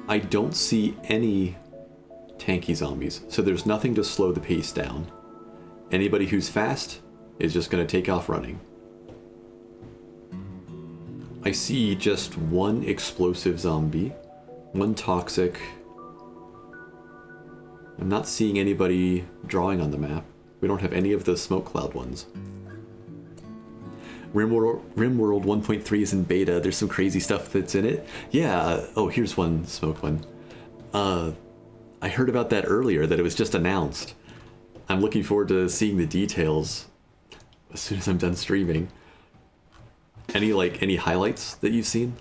I don't see any tanky zombies, so there's nothing to slow the pace down. Anybody who's fast is just going to take off running. I see just 1 explosive zombie, 1 toxic. I'm not seeing anybody drawing on the map. We don't have any of the smoke cloud ones. Rimworld 1.3 is in beta. There's some crazy stuff that's in it. Yeah, oh, here's one smoke one. I heard about that earlier, that it was just announced. I'm looking forward to seeing the details as soon as I'm done streaming. Any highlights that you've seen?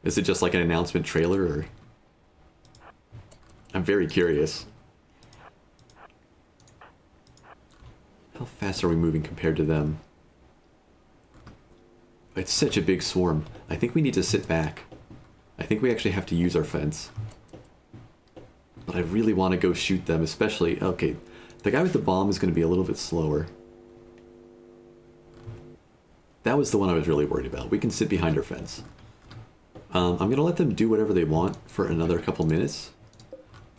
Is it just like an announcement trailer, or? I'm very curious. How fast are we moving compared to them? It's such a big swarm. I think we need to sit back. I think we actually have to use our fence. But I really want to go shoot them, especially... Okay, the guy with the bomb is going to be a little bit slower. That was the one I was really worried about. We can sit behind our fence. I'm going to let them do whatever they want for another couple minutes.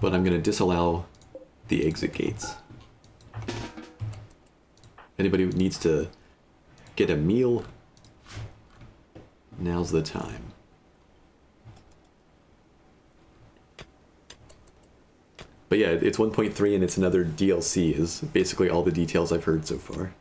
But I'm going to disallow the exit gates. Anybody who needs to get a meal, now's the time. But yeah, it's 1.3 and it's another DLC is basically all the details I've heard so far.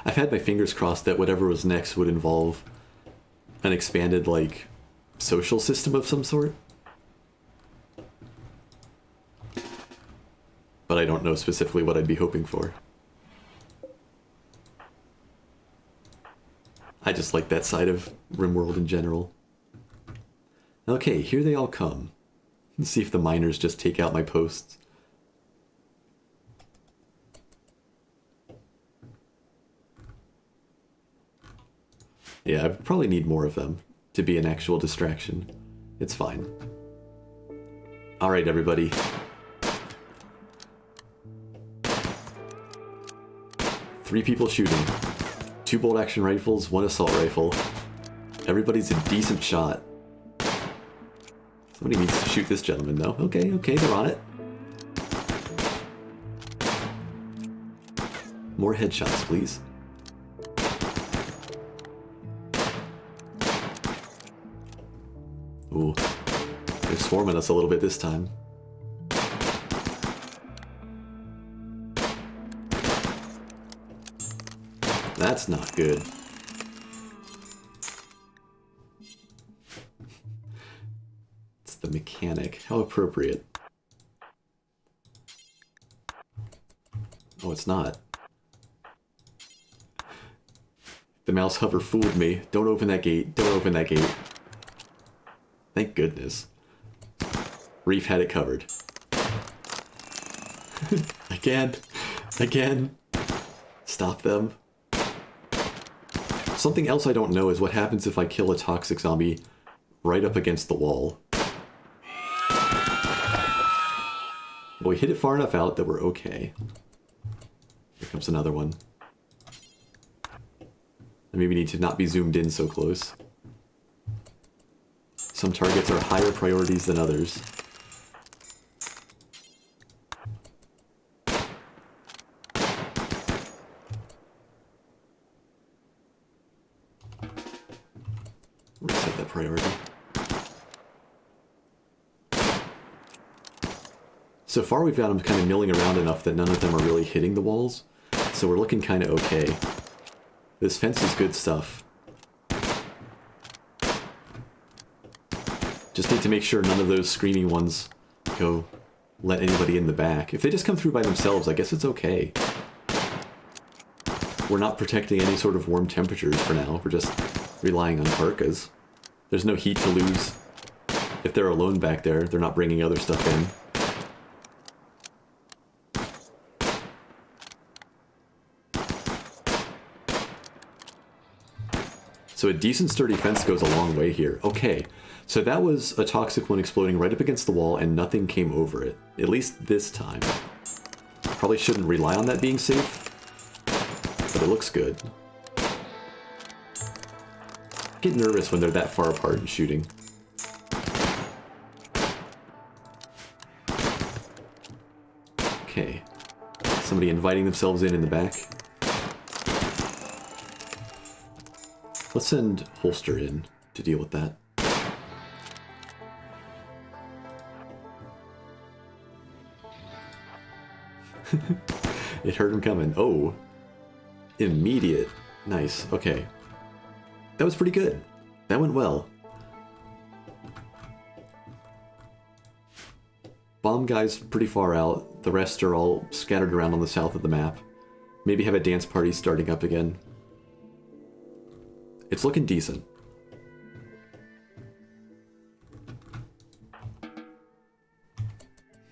I've had my fingers crossed that whatever was next would involve an expanded, like, social system of some sort. But I don't know specifically what I'd be hoping for. I just like that side of Rimworld in general. Okay, here they all come. Let's see if the miners just take out my posts. Yeah, I probably need more of them to be an actual distraction. It's fine. Alright, everybody. Three people shooting. 2 bolt-action rifles, 1 assault rifle. Everybody's a decent shot. Somebody needs to shoot this gentleman, though. Okay, they're on it. More headshots, please. Ooh, they're swarming us a little bit this time. That's not good. It's the mechanic. How appropriate. Oh, it's not. The mouse hover fooled me. Don't open that gate. Don't open that gate. Thank goodness. Reef had it covered. Again. Stop them. Something else I don't know is what happens if I kill a toxic zombie right up against the wall. Well, we hit it far enough out that we're okay. Here comes another one. I maybe need to not be zoomed in so close. Some targets are higher priorities than others. Reset that priority. So far we've got them kind of milling around enough that none of them are really hitting the walls, so we're looking kind of okay. This fence is good stuff. Just need to make sure none of those screaming ones go let anybody in the back. If they just come through by themselves, I guess it's okay. We're not protecting any sort of warm temperatures for now. We're just relying on parkas. There's no heat to lose. If they're alone back there, they're not bringing other stuff in. So a decent sturdy fence goes a long way here. Okay, so that was a toxic one exploding right up against the wall and nothing came over it. At least this time. Probably shouldn't rely on that being safe, but it looks good. I get nervous when they're that far apart and shooting. Okay. Somebody inviting themselves in the back. Let's send Holster in to deal with that. It heard him coming. Oh, Immediate. Nice. Okay. That was pretty good. That went well. Bomb guy's pretty far out. The rest are all scattered around on the south of the map. Maybe have a dance party starting up again. It's looking decent.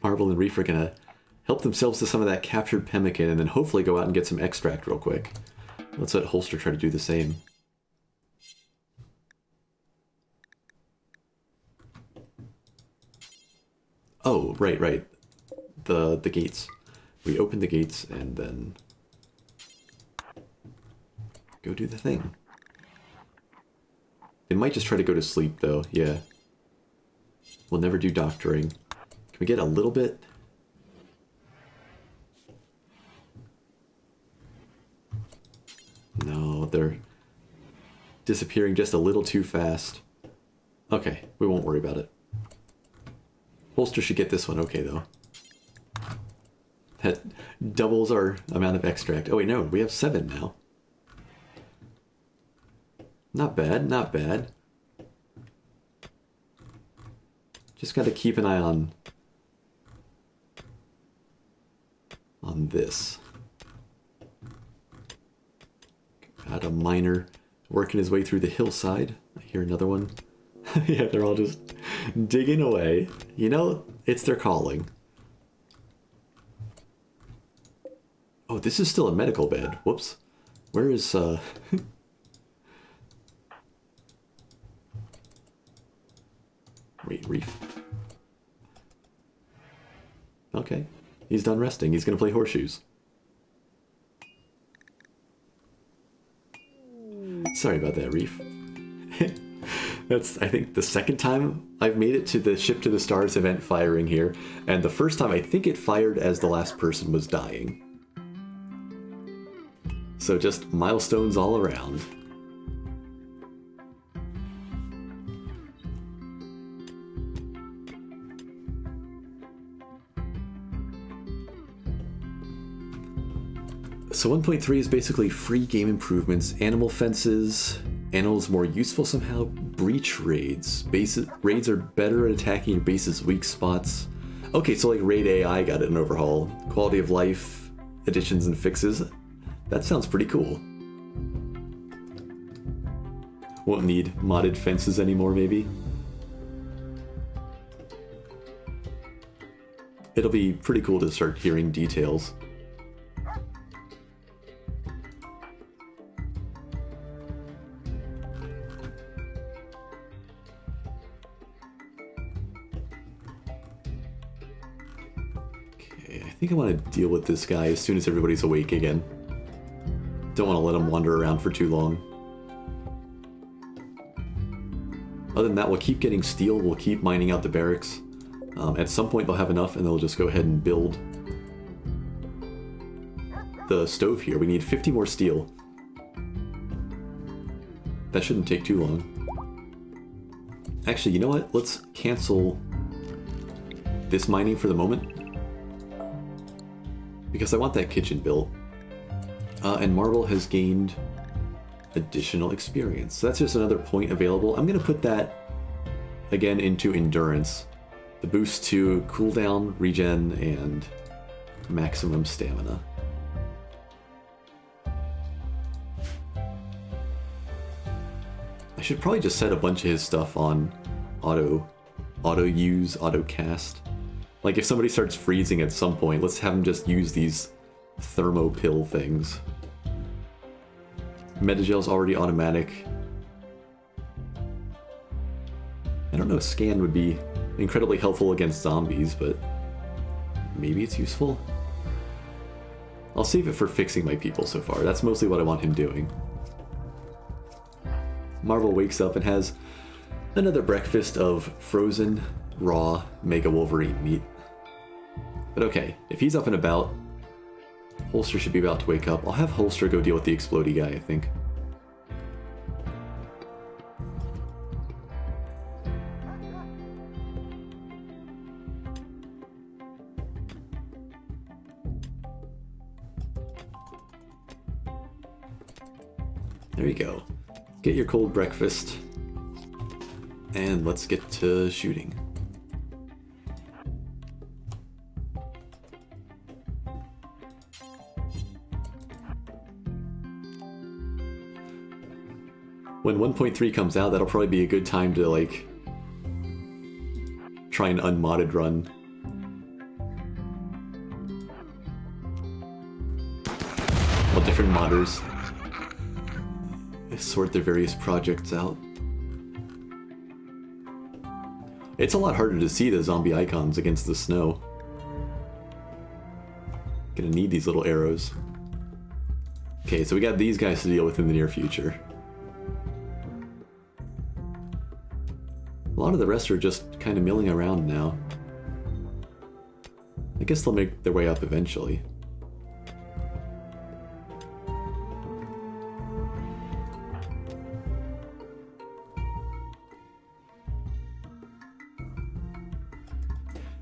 Marble and Reef are gonna help themselves to some of that captured pemmican and then hopefully go out and get some extract real quick. Let's let Holster try to do the same. Oh, right. The gates. We open the gates and then go do the thing. They might just try to go to sleep though, yeah. We'll never do doctoring. Can we get a little bit? No, they're disappearing just a little too fast. Okay, we won't worry about it. Holster should get this one okay, though. That doubles our amount of extract. Oh wait, no, we have 7 now. Not bad, not bad. Just gotta keep an eye on this. Got a miner working his way through the hillside. I hear another one. Yeah, they're all just digging away. You know, it's their calling. Oh, this is still a medical bed. Whoops. Where is, Wait, Reef. Okay. He's done resting. He's gonna play horseshoes. Sorry about that, Reef. That's, I think, the second time I've made it to the Ship to the Stars event firing here, and the first time I think it fired as the last person was dying. So just milestones all around. So 1.3 is basically free game improvements, animal fences, animals more useful somehow, breach raids. Raids are better at attacking your base's weak spots. Okay, so like raid AI got an overhaul. Quality of life, additions and fixes. That sounds pretty cool. Won't need modded fences anymore, maybe. It'll be pretty cool to start hearing details. I think I want to deal with this guy as soon as everybody's awake again. Don't want to let him wander around for too long. Other than that, we'll keep getting steel, we'll keep mining out the barracks. At some point they'll have enough and they'll just go ahead and build the stove here. We need 50 more steel. That shouldn't take too long. Actually, you know what? Let's cancel this mining for the moment. Because I want that kitchen built. And Marvel has gained additional experience. So that's just another point available. I'm going to put that again into endurance. The boost to cooldown, regen, and maximum stamina. I should probably just set a bunch of his stuff on auto use, auto cast. Like, if somebody starts freezing at some point, let's have them just use these thermo pill things. Metagel's already automatic. I don't know if scan would be incredibly helpful against zombies, but maybe it's useful. I'll save it for fixing my people so far. That's mostly what I want him doing. Marvel wakes up and has another breakfast of frozen, raw Mega Wolverine meat. But okay, if he's up and about, Holster should be about to wake up. I'll have Holster go deal with the explodey guy, I think. There you go. Get your cold breakfast. And let's get to shooting. When 1.3 comes out, that'll probably be a good time to, like, try an unmodded run. While different modders sort their various projects out. It's a lot harder to see the zombie icons against the snow. Gonna need these little arrows. Okay, so we got these guys to deal with in the near future. A lot of the rest are just kind of milling around now. I guess they'll make their way up eventually.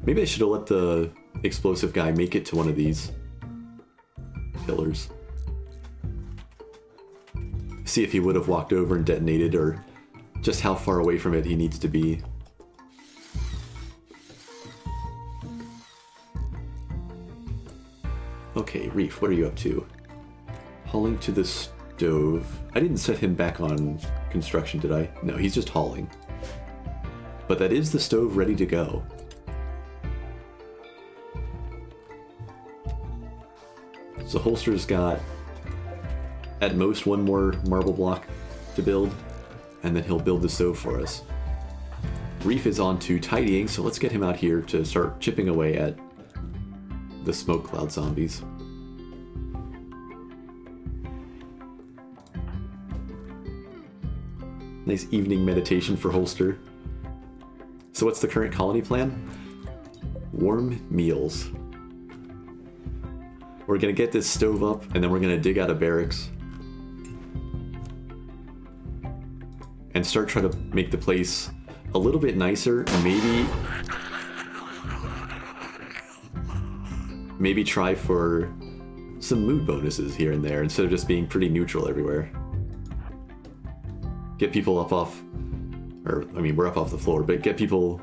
Maybe I should have let the explosive guy make it to one of these pillars. See if he would have walked over and detonated, or just how far away from it he needs to be. Okay, Reef, what are you up to? Hauling to the stove. I didn't set him back on construction, did I? No, he's just hauling. But that is the stove ready to go. So Holster's got at most one more marble block to build, and then he'll build the stove for us. Reef is on to tidying, so let's get him out here to start chipping away at the smoke cloud zombies. Nice evening meditation for Holster. So what's the current colony plan? Warm meals. We're gonna get this stove up, and then we're gonna dig out a barracks. And start trying to make the place a little bit nicer, and maybe try for some mood bonuses here and there, instead of just being pretty neutral everywhere. Get people up off, or, I mean, we're up off the floor, but get people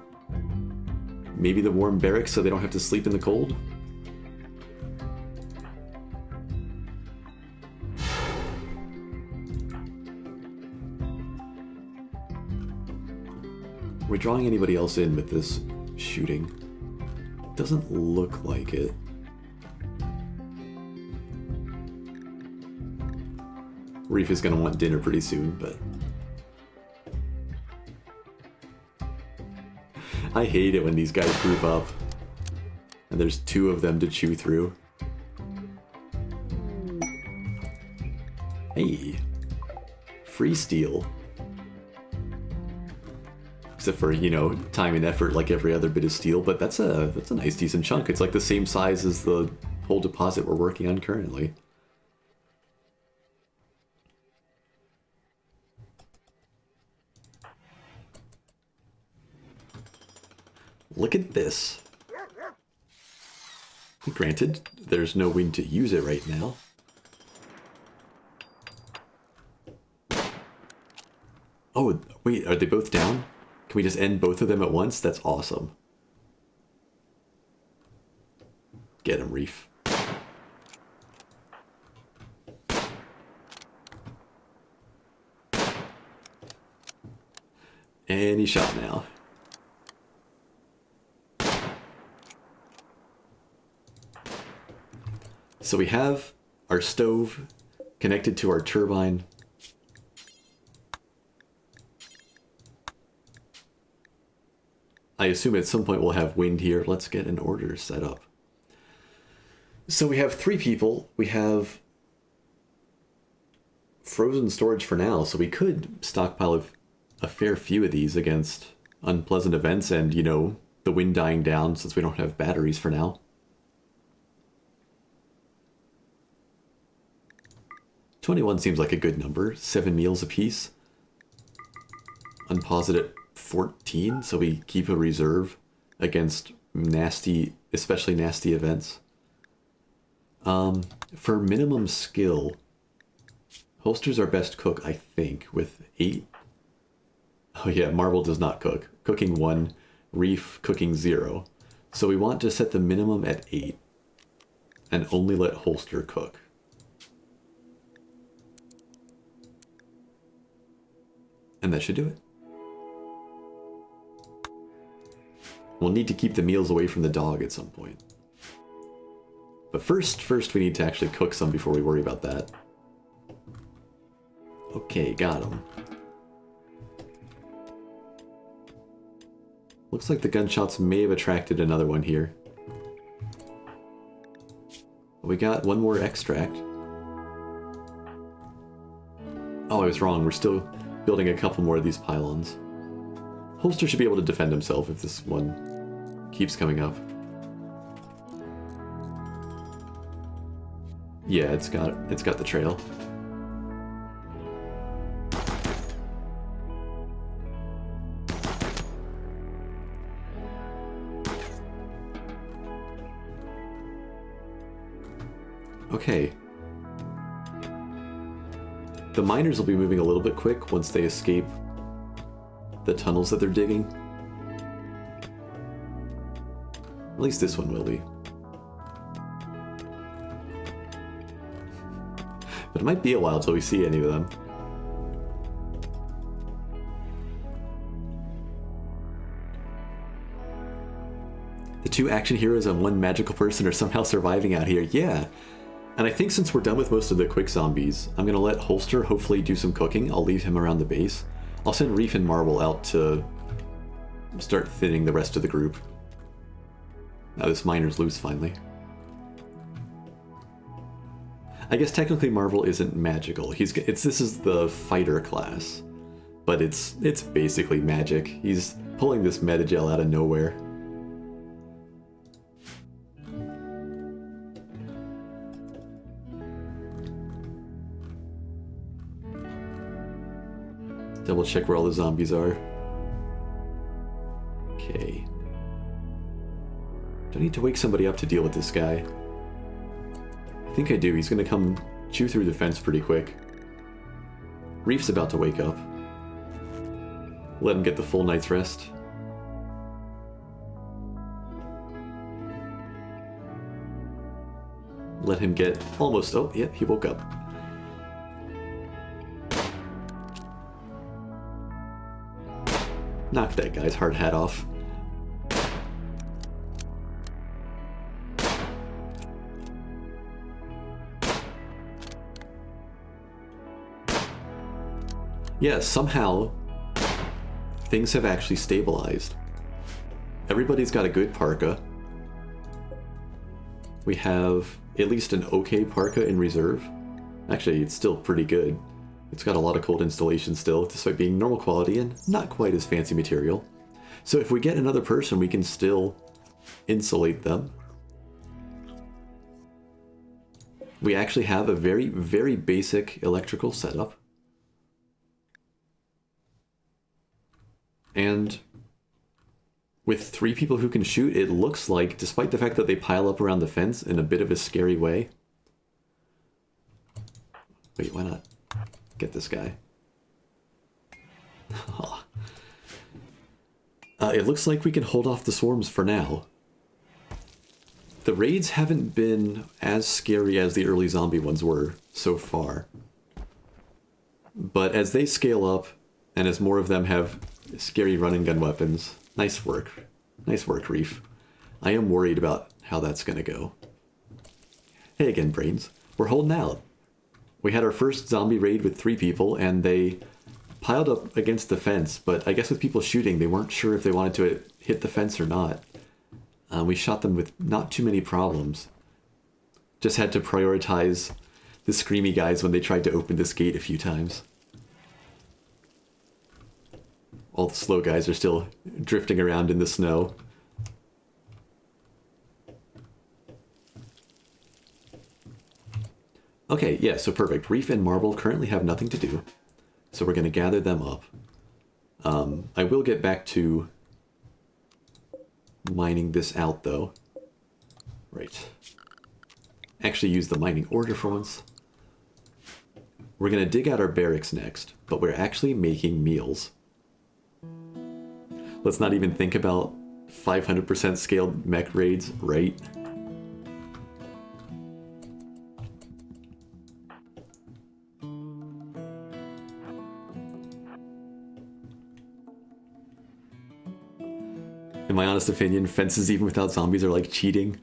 maybe the warm barracks so they don't have to sleep in the cold. Are we drawing anybody else in with this shooting? Doesn't look like it. Reef is gonna want dinner pretty soon, but... I hate it when these guys group up and there's two of them to chew through. Hey, free steel. Except for, you know, time and effort like every other bit of steel, but that's a nice decent chunk. It's like the same size as the whole deposit we're working on currently. Look at this. Granted, there's no wind to use it right now. Oh, wait, are they both down? Can we just end both of them at once? That's awesome. Get him, Reef. And he's shot now. So we have our stove connected to our turbine. I assume at some point we'll have wind here. Let's get an order set up. So we have 3 people. We have frozen storage for now, so we could stockpile a fair few of these against unpleasant events and, you know, the wind dying down since we don't have batteries for now. 21 seems like a good number. 7 meals apiece. Unpause it at 14, so we keep a reserve against nasty, especially nasty events. For minimum skill, Holster's our best cook, I think, with 8. Oh yeah, Marble does not cook. Cooking 1, Reef cooking 0. So we want to set the minimum at 8 and only let Holster cook. And that should do it. We'll need to keep the meals away from the dog at some point. But first we need to actually cook some before we worry about that. Okay, got him. Looks like the gunshots may have attracted another one here. We got one more extract. Oh, I was wrong. We're still building a couple more of these pylons. Holster should be able to defend himself if this one keeps coming up. Yeah, it's got the trail. Okay. The miners will be moving a little bit quick once they escape the tunnels that they're digging. At least this one will be. But it might be a while till we see any of them. The 2 action heroes and 1 magical person are somehow surviving out here. Yeah. And I think since we're done with most of the quick zombies, I'm going to let Holster hopefully do some cooking. I'll leave him around the base. I'll send Reef and Marble out to start thinning the rest of the group. Now this miner's loose finally. I guess technically Marble isn't magical. This is the fighter class, but it's basically magic. He's pulling this metagel out of nowhere. Double check where all the zombies are. Okay. Do I need to wake somebody up to deal with this guy? I think I do. He's gonna come chew through the fence pretty quick. Reef's about to wake up. Let him get the full night's rest. Let him get almost... Oh, yeah, he woke up. Knock that guy's hard hat off. Yeah, somehow things have actually stabilized. Everybody's got a good parka. We have at least an okay parka in reserve. Actually, it's still pretty good. It's got a lot of cold installation still, despite being normal quality and not quite as fancy material. So if we get another person, we can still insulate them. We actually have a very, very basic electrical setup. And with 3 people who can shoot, it looks like, despite the fact that they pile up around the fence in a bit of a scary way... Wait, why not get this guy? It looks like we can hold off the swarms for now. The raids haven't been as scary as the early zombie ones were so far. But as they scale up, and as more of them have scary run-and-gun weapons, nice work. Nice work, Reef. I am worried about how that's gonna go. Hey again, Brains. We're holding out. We had our first zombie raid with 3 people, and they piled up against the fence, but I guess with people shooting, they weren't sure if they wanted to hit the fence or not. We shot them with not too many problems. Just had to prioritize the screamy guys when they tried to open this gate a few times. All the slow guys are still drifting around in the snow. Okay, yeah, so perfect. Reef and Marble currently have nothing to do, so we're going to gather them up. I will get back to mining this out, though. Right. Actually use the mining order for once. We're gonna dig out our barracks next, but we're actually making meals. Let's not even think about 500% scaled mech raids, right? In my honest opinion, fences even without zombies are like cheating.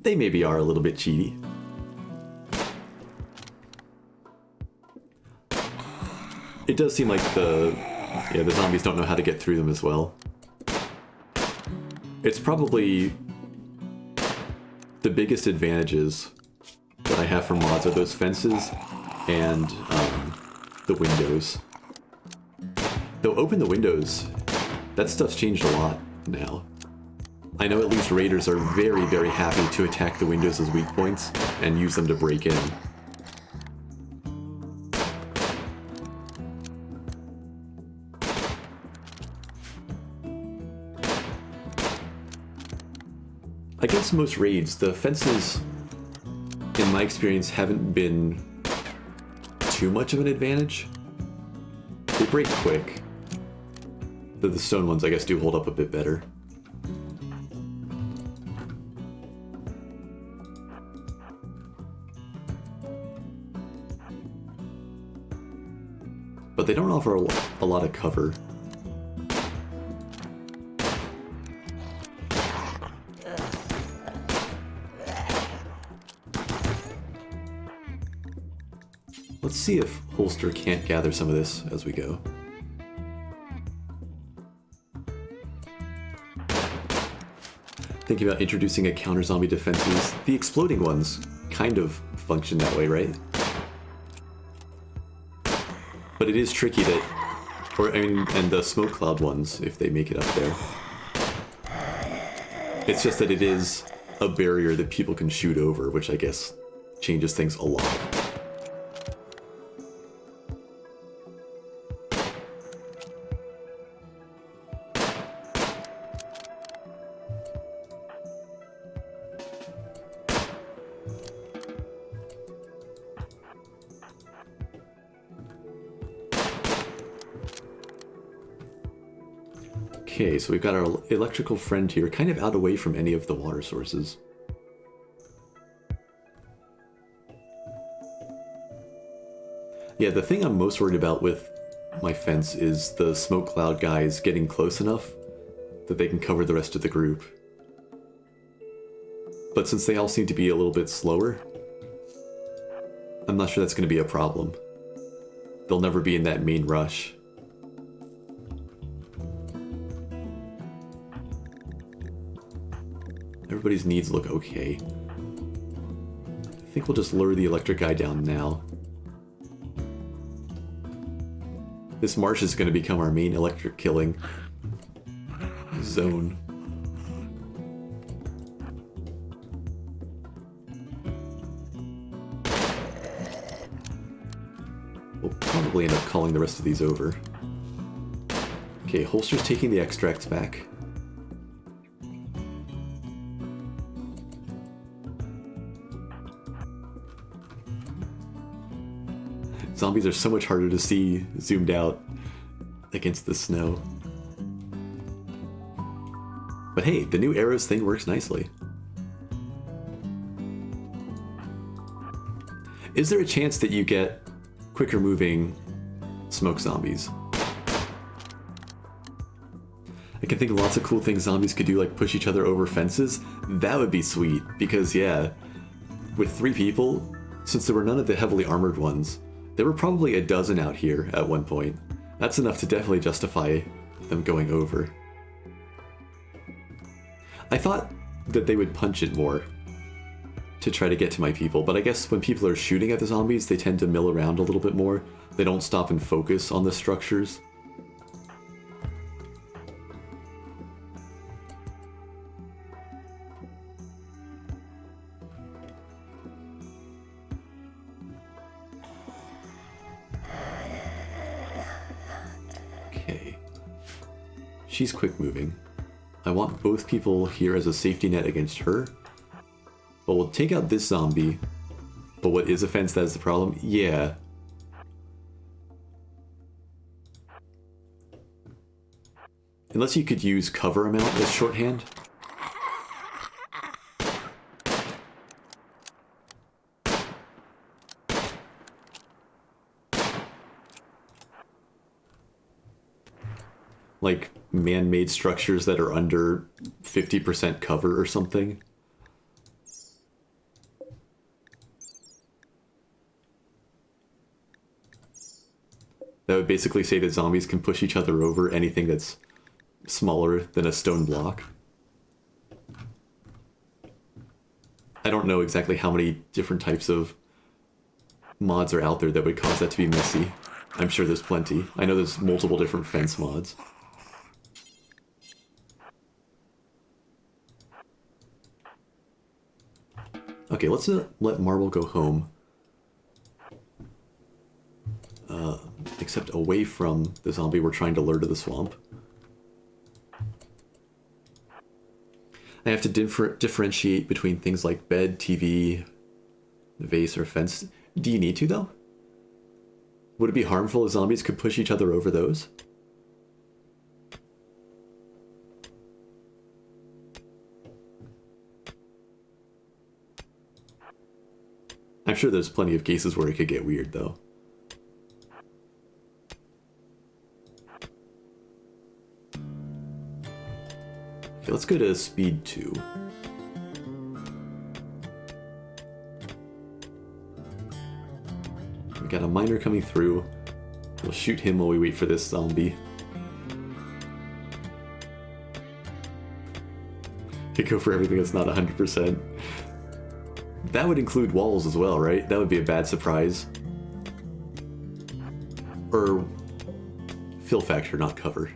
They maybe are a little bit cheaty. It does seem like the zombies don't know how to get through them as well. It's probably the biggest advantages that I have for mods are those fences and the windows. Though open the windows, that stuff's changed a lot now. I know at least raiders are very, very happy to attack the windows as weak points and use them to break in. Against most raids, the fences, in my experience, haven't been too much of an advantage. They break quick. The stone ones, I guess, do hold up a bit better. But they don't offer a lot of cover. Let's see if Holster can't gather some of this as we go. Thinking about introducing a counter-zombie defenses. The exploding ones kind of function that way, right? But it is tricky and the smoke cloud ones, if they make it up there. It's just that it is a barrier that people can shoot over, which I guess changes things a lot. Okay, so we've got our electrical friend here, kind of out away from any of the water sources. Yeah, the thing I'm most worried about with my fence is the smoke cloud guys getting close enough that they can cover the rest of the group. But since they all seem to be a little bit slower, I'm not sure that's going to be a problem. They'll never be in that main rush. Everybody's needs look okay. I think we'll just lure the electric guy down now. This marsh is going to become our main electric killing zone. We'll probably end up calling the rest of these over. Okay, Holster's taking the extracts back. Zombies are so much harder to see zoomed out against the snow. But hey, the new arrows thing works nicely. Is there a chance that you get quicker moving smoke zombies? I can think of lots of cool things zombies could do, like push each other over fences. That would be sweet, because yeah, with 3 people, since there were none of the heavily armored ones, there were probably a dozen out here at one point. That's enough to definitely justify them going over. I thought that they would punch it more to try to get to my people, but I guess when people are shooting at the zombies, they tend to mill around a little bit more. They don't stop and focus on the structures. She's quick moving. I want both people here as a safety net against her. But we'll take out this zombie But what is a fence that is the problem? Yeah. Unless you could use cover amount as shorthand. Like man-made structures that are under 50% cover or something. That would basically say that zombies can push each other over anything that's smaller than a stone block. I don't know exactly how many different types of mods are out there that would cause that to be messy. I'm sure there's plenty. I know there's multiple different fence mods. Okay, let's let Marble go home. Except away from the zombie we're trying to lure to the swamp. I have to differentiate between things like bed, TV, vase, or fence. Do you need to, though? Would it be harmful if zombies could push each other over those? I'm sure there's plenty of cases where it could get weird, though. Okay, let's go to speed 2. We got a miner coming through. We'll shoot him while we wait for this zombie. Could go for everything that's not 100%. That would include walls as well, right? That would be a bad surprise. Or fill factor, not cover.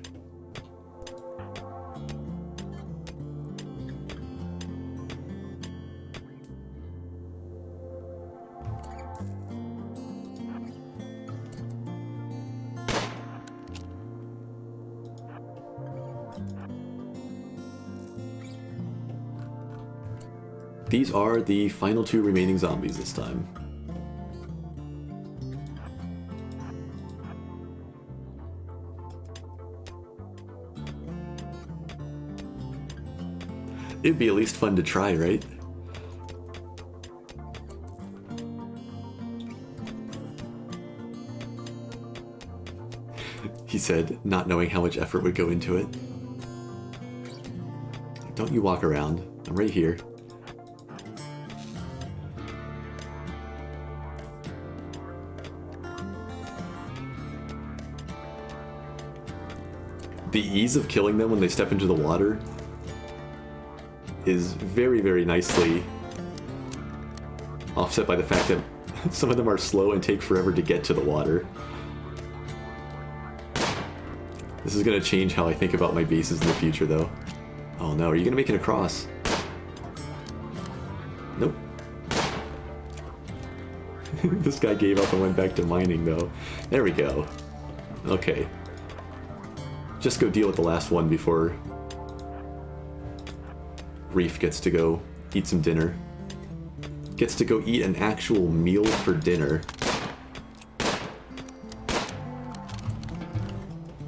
These are the final 2 remaining zombies this time. It'd be at least fun to try, right? He said, not knowing how much effort would go into it. Don't you walk around. I'm right here. The ease of killing them when they step into the water is very, very nicely offset by the fact that some of them are slow and take forever to get to the water. This is going to change how I think about my bases in the future, though. Oh no, are you going to make it across? Nope. This guy gave up and went back to mining, though. There we go. Okay. Just go deal with the last one before Reef gets to go eat some dinner. Gets to go eat an actual meal for dinner.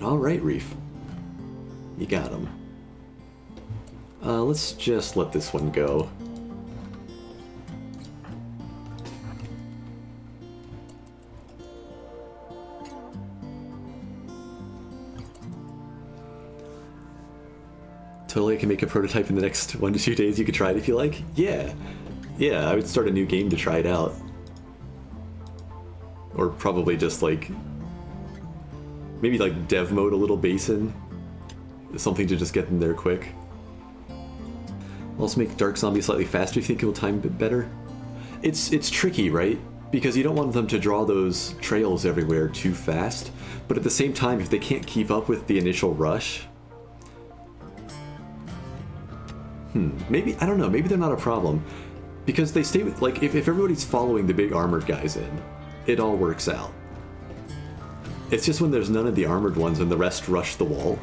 Alright, Reef. You got him. Let's just let this one go. Totally, I can make a prototype in the next 1 to 2 days. You could try it if you like. Yeah. Yeah, I would start a new game to try it out. Or probably just like... maybe like dev mode a little basin. Something to just get in there quick. Also make Dark Zombie slightly faster. You think it will time a bit better? It's tricky, right? Because you don't want them to draw those trails everywhere too fast. But at the same time, if they can't keep up with the initial rush... maybe, I don't know, maybe they're not a problem. Because they stay with, like, if everybody's following the big armored guys in, it all works out. It's just when there's none of the armored ones and the rest rush the wall.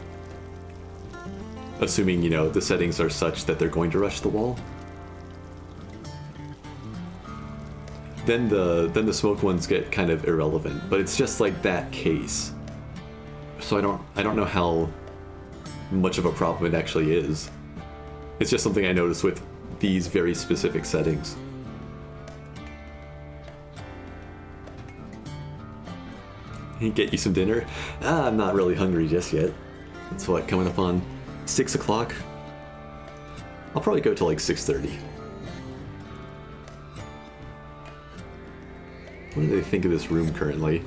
Assuming, you know, the settings are such that they're going to rush the wall. then the smoked ones get kind of irrelevant. But it's just like that case. So I don't know how much of a problem it actually is. It's just something I noticed with these very specific settings. Get you some dinner? I'm not really hungry just yet. It's what, coming up on 6 o'clock? I'll probably go till like 6:30. What do they think of this room currently?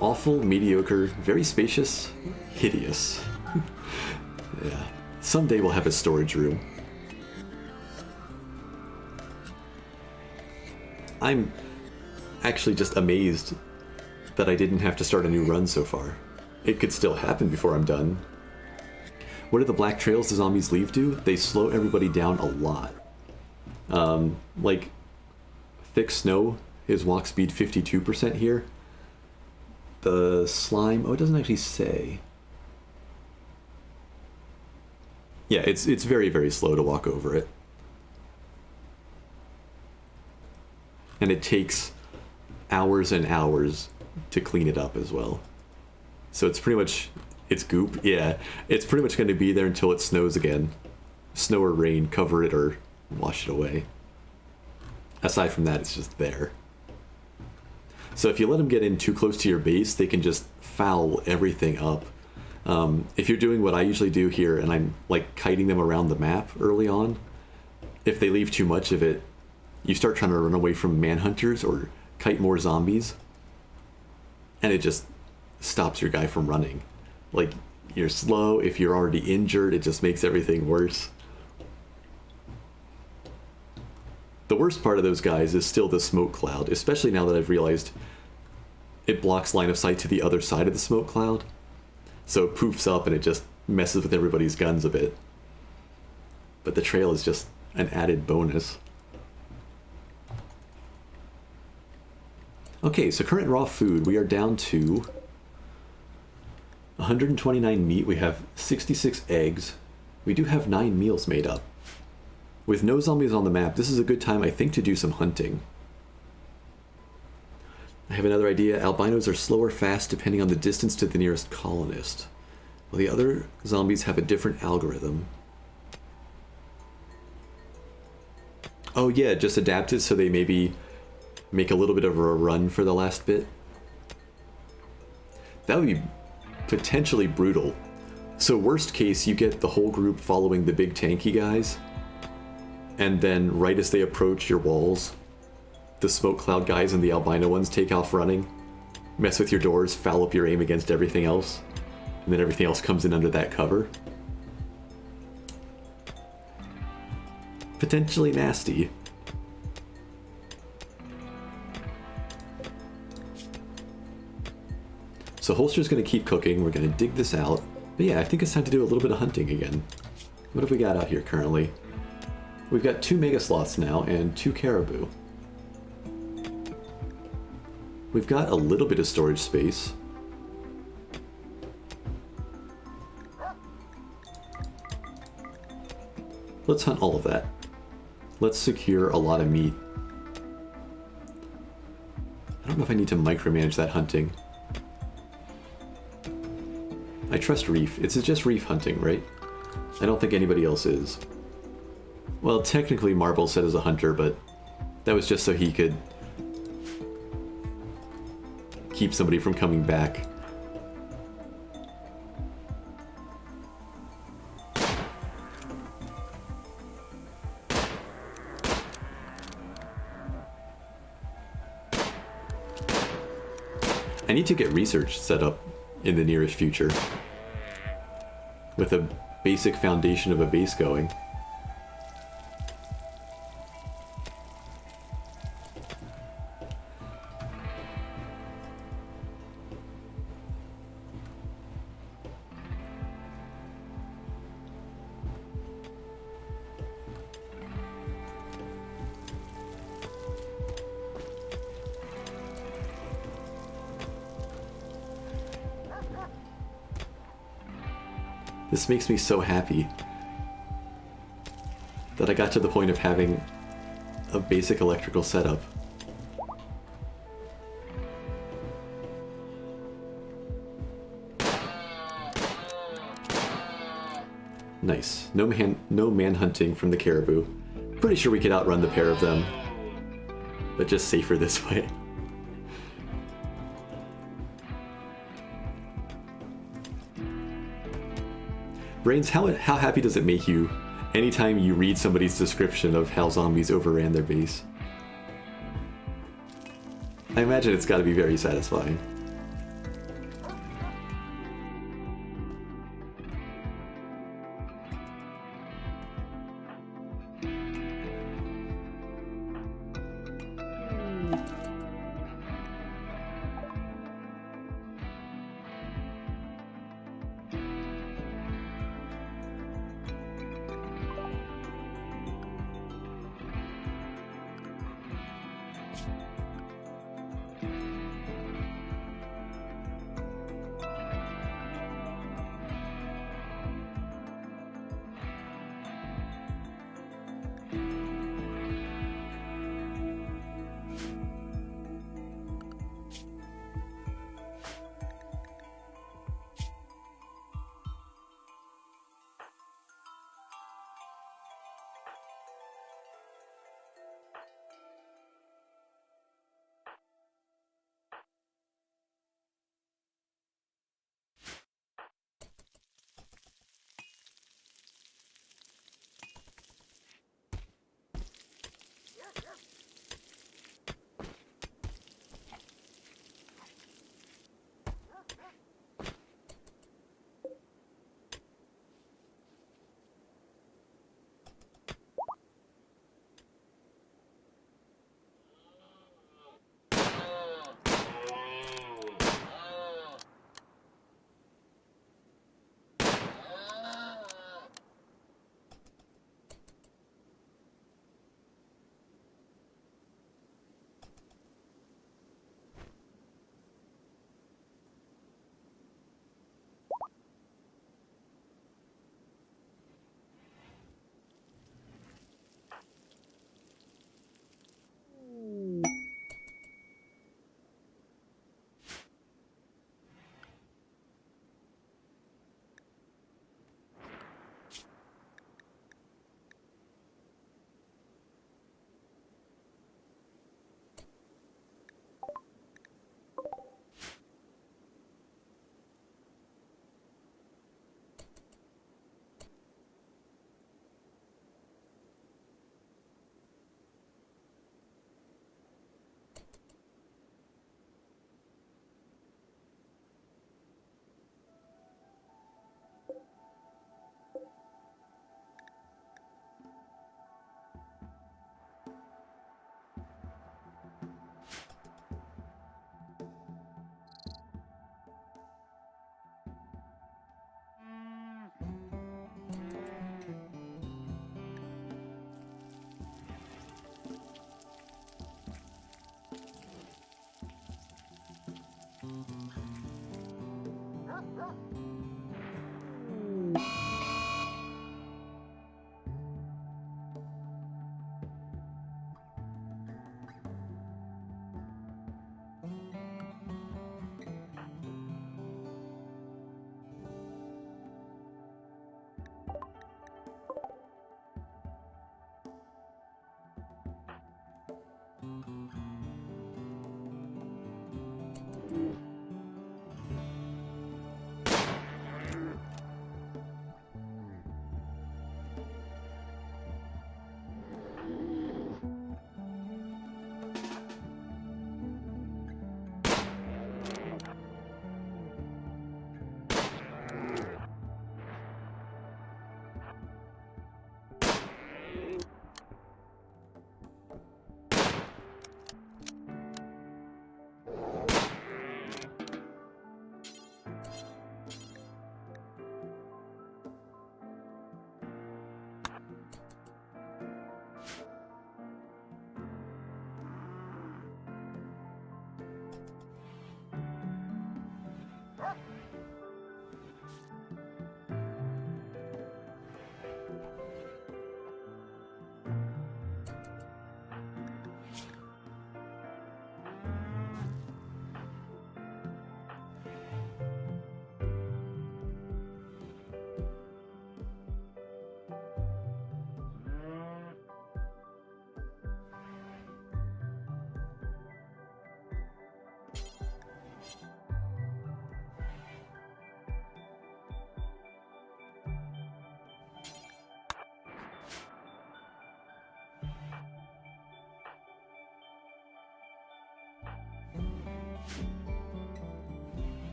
Awful, mediocre, very spacious, hideous. Yeah. Someday we'll have a storage room. I'm actually just amazed that I didn't have to start a new run so far. It could still happen before I'm done. What do the black trails the zombies leave do? They slow everybody down a lot. Like, thick snow is walk speed 52% here. The slime, oh, it doesn't actually say. Yeah, it's very, very slow to walk over it. And it takes hours and hours to clean it up as well. So it's pretty much, it's goop, yeah. It's pretty much going to be there until it snows again. Snow or rain, cover it or wash it away. Aside from that, it's just there. So if you let them get in too close to your base, they can just foul everything up. If you're doing what I usually do here, and I'm like kiting them around the map early on, if they leave too much of it, you start trying to run away from manhunters or kite more zombies, and it just stops your guy from running. Like, you're slow, if you're already injured, it just makes everything worse. The worst part of those guys is still the smoke cloud, especially now that I've realized it blocks line of sight to the other side of the smoke cloud. So it poofs up and it just messes with everybody's guns a bit. But the trail is just an added bonus. Okay, so current raw food, we are down to 129 meat, we have 66 eggs. We do have 9 meals made up. With no zombies on the map, this is a good time, I think, to do some hunting. I have another idea. Albinos are slow or fast depending on the distance to the nearest colonist. Well, the other zombies have a different algorithm. Oh yeah, just adapted so they maybe make a little bit of a run for the last bit. That would be potentially brutal. So worst case, you get the whole group following the big tanky guys, and then right as they approach your walls, the smoke cloud guys and the albino ones take off running, mess with your doors, foul up your aim against everything else, and then everything else comes in under that cover. Potentially nasty. So Holster's going to keep cooking, we're going to dig this out. But yeah, I think it's time to do a little bit of hunting again. What have we got out here currently? We've got 2 mega sloths now and 2 caribou. We've got a little bit of storage space. Let's hunt all of that. Let's secure a lot of meat. I don't know if I need to micromanage that hunting. I trust Reef. It's just Reef hunting, right? I don't think anybody else is. Well, technically Marble said as a hunter, but that was just so he could keep somebody from coming back. I need to get research set up in the nearest future, with a basic foundation of a base going. This makes me so happy that I got to the point of having a basic electrical setup. Nice. No manhunting from the caribou. Pretty sure we could outrun the pair of them. But just safer this way. Brains, how happy does it make you anytime you read somebody's description of how zombies overran their base? I imagine it's got to be very satisfying.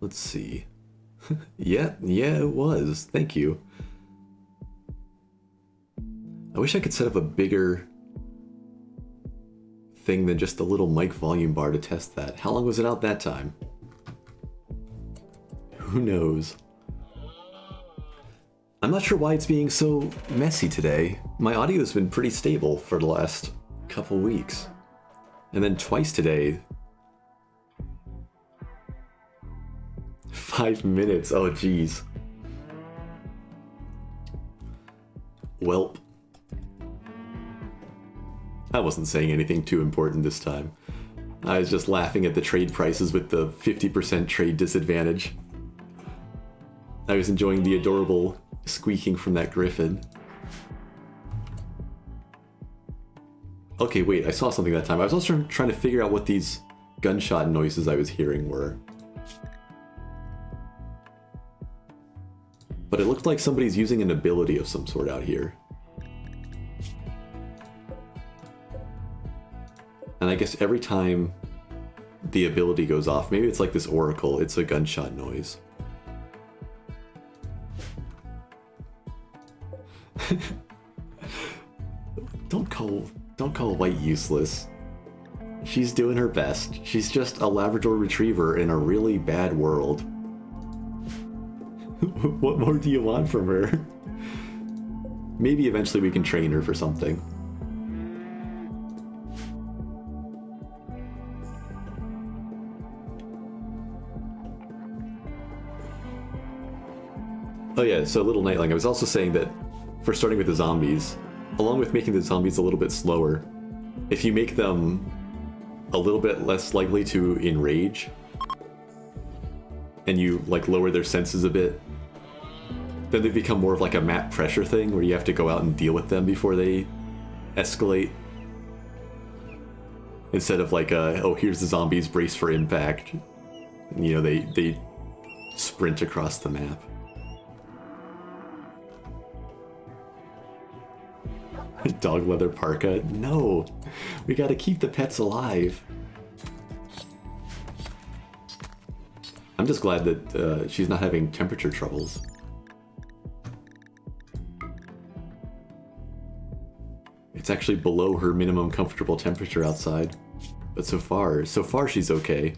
Let's see. Yeah, it was. Thank you. I wish I could set up a bigger thing than just a little mic volume bar to test that. How long was it out that time? Who knows? I'm not sure why it's being so messy today. My audio has been pretty stable for the last couple weeks. And then twice today. 5 minutes, oh geez. Welp. I wasn't saying anything too important this time. I was just laughing at the trade prices with the 50% trade disadvantage. I was enjoying the adorable squeaking from that griffin. Okay, wait, I saw something that time. I was also trying to figure out what these gunshot noises I was hearing were. But it looked like somebody's using an ability of some sort out here. And I guess every time the ability goes off, maybe it's like this oracle, it's a gunshot noise. Don't call White useless. She's doing her best. She's just a Labrador Retriever in a really bad world. What more do you want from her? Maybe eventually we can train her for something. Oh yeah, so Little Nightling, I was also saying that for starting with the zombies, along with making the zombies a little bit slower, if you make them a little bit less likely to enrage, and you like lower their senses a bit, then they become more of like a map pressure thing where you have to go out and deal with them before they escalate. Instead of like, oh, here's the zombies, brace for impact. And, you know, they sprint across the map. Dog leather parka? No! We gotta keep the pets alive. I'm just glad that she's not having temperature troubles. It's actually below her minimum comfortable temperature outside. But so far she's okay.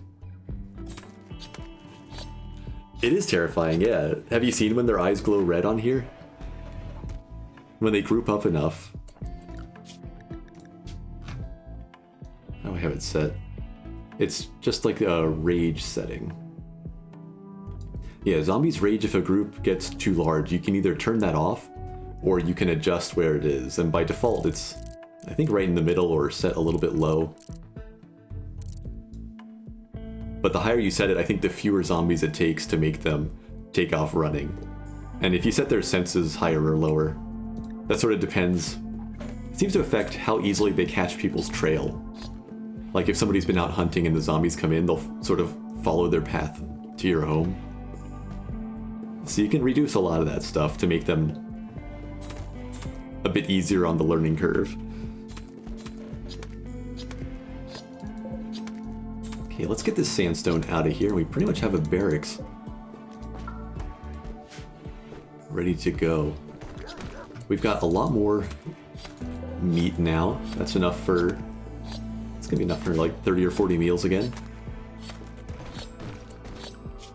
It is terrifying, yeah. Have you seen when their eyes glow red on here? When they group up enough. How do I have it set? It's just like a rage setting. Yeah, zombies rage if a group gets too large. You can either turn that off, or you can adjust where it is. And by default, it's, I think, right in the middle or set a little bit low. But the higher you set it, I think the fewer zombies it takes to make them take off running. And if you set their senses higher or lower, that sort of depends. It seems to affect how easily they catch people's trail. Like if somebody's been out hunting and the zombies come in, they'll sort of follow their path to your home. So you can reduce a lot of that stuff to make them a bit easier on the learning curve. Okay, let's get this sandstone out of here. We pretty much have a barracks ready to go. We've got a lot more meat now. That's enough for... It's gonna be enough for like 30 or 40 meals again.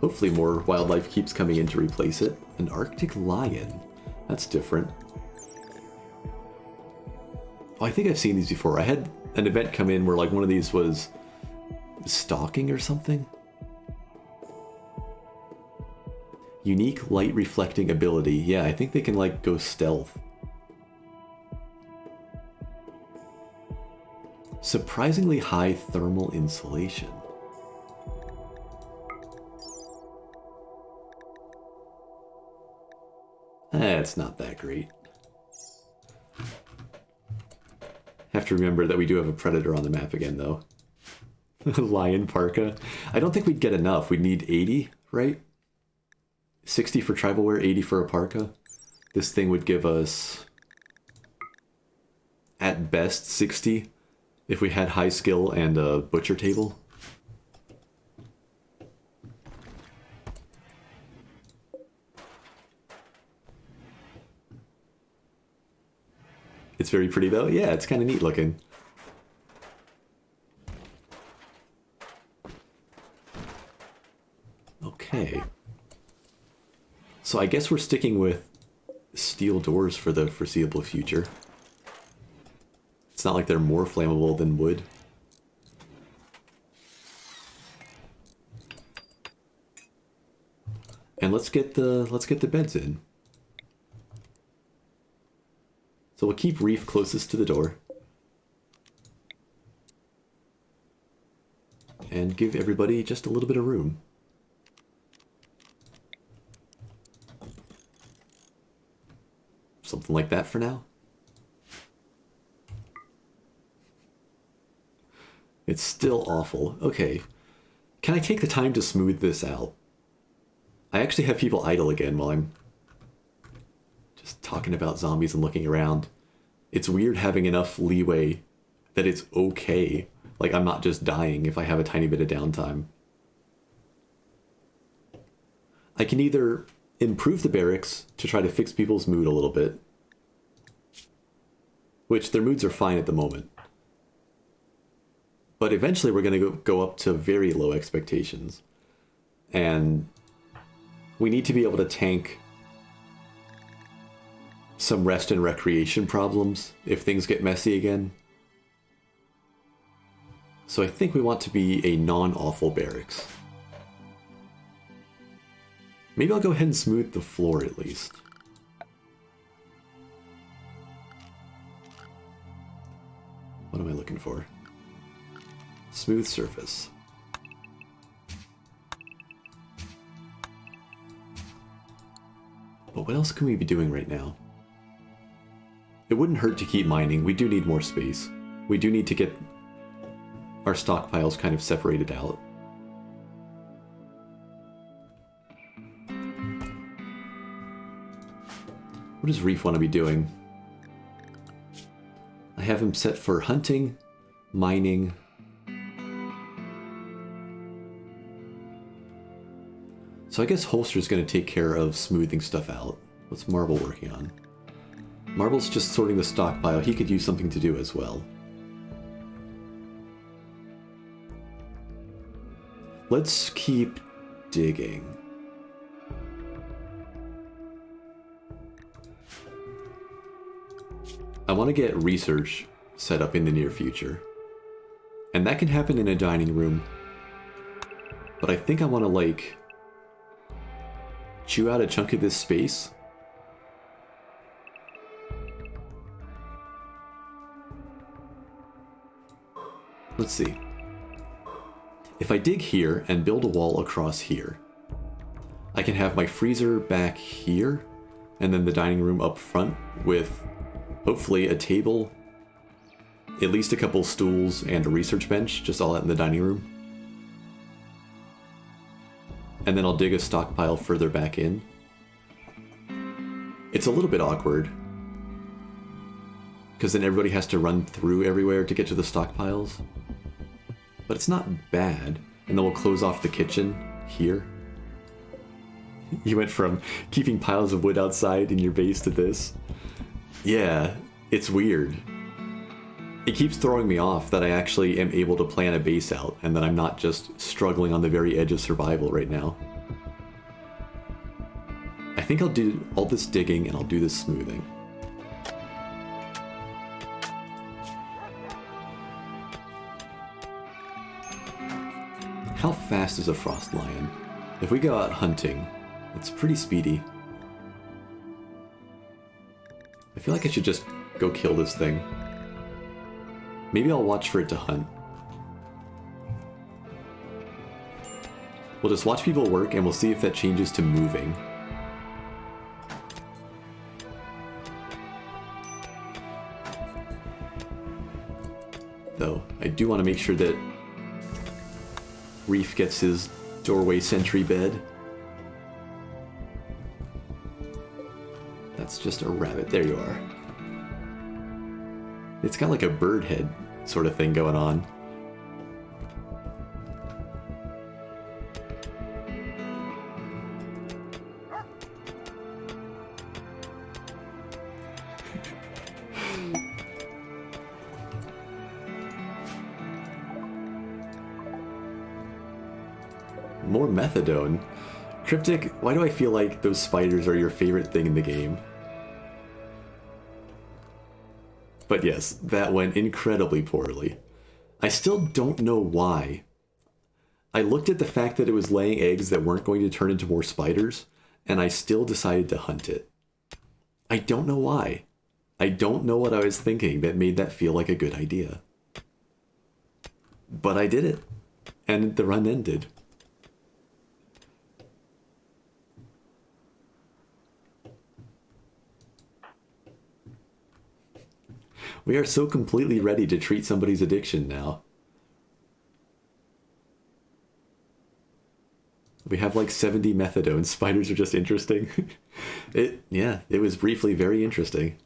Hopefully more wildlife keeps coming in to replace it. An Arctic lion. That's different. Oh, I think I've seen these before. I had an event come in where like one of these was stalking or something. Unique light reflecting ability. Yeah, I think they can like go stealth. Surprisingly high thermal insulation. It's not that great. Have to remember that we do have a predator on the map again, though. Lion parka. I don't think we'd get enough. We'd need 80, right? 60 for tribal wear, 80 for a parka. This thing would give us, at best, 60 if we had high skill and a butcher table. It's very pretty though. Yeah, it's kind of neat looking. Okay. So I guess we're sticking with steel doors for the foreseeable future. It's not like they're more flammable than wood. And let's get the beds in. So we'll keep Reef closest to the door. And give everybody just a little bit of room. Something like that for now. It's still awful. Okay. Can I take the time to smooth this out? I actually have people idle again while I'm just talking about zombies and looking around. It's weird having enough leeway that it's okay. Like, I'm not just dying if I have a tiny bit of downtime. I can either improve the barracks to try to fix people's mood a little bit, which their moods are fine at the moment. But eventually we're going to go up to very low expectations. And we need to be able to tank some rest and recreation problems if things get messy again. So I think we want to be a non-awful barracks. Maybe I'll go ahead and smooth the floor at least. What am I looking for? Smooth surface. But But what else can we be doing right now? It wouldn't hurt to keep mining. We do need more space. We do need to get our stockpiles kind of separated out. What does Reef want to be doing? I have him set for hunting, mining. So I guess Holster's going to take care of smoothing stuff out. What's Marble working on? Marble's just sorting the stockpile. He could use something to do as well. Let's keep digging. I want to get research set up in the near future. And that can happen in a dining room. But I think I want to, like, chew out a chunk of this space. Let's see. If I dig here and build a wall across here, I can have my freezer back here, and then the dining room up front with hopefully a table, at least a couple stools, and a research bench, just all out in the dining room. And then I'll dig a stockpile further back in. It's a little bit awkward, because then everybody has to run through everywhere to get to the stockpiles. But it's not bad. And then we'll close off the kitchen here. You went from keeping piles of wood outside in your base to this. Yeah, it's weird. It keeps throwing me off that I actually am able to plan a base out and that I'm not just struggling on the very edge of survival right now. I think I'll do all this digging and I'll do this smoothing. How fast is a frost lion? If we go out hunting, it's pretty speedy. I feel like I should just go kill this thing. Maybe I'll watch for it to hunt. We'll just watch people work and we'll see if that changes to moving. Though, I do want to make sure that Reef gets his doorway sentry bed. That's just a rabbit. There you are. It's got like a bird head sort of thing going on. More methadone. Cryptic, why do I feel like those spiders are your favorite thing in the game? But yes, that went incredibly poorly. I still don't know why. I looked at the fact that it was laying eggs that weren't going to turn into more spiders, and I still decided to hunt it. I don't know why. I don't know what I was thinking that made that feel like a good idea. But I did it, and the run ended. We are so completely ready to treat somebody's addiction now. We have like 70 methadone. Spiders are just interesting. Yeah, it was briefly very interesting.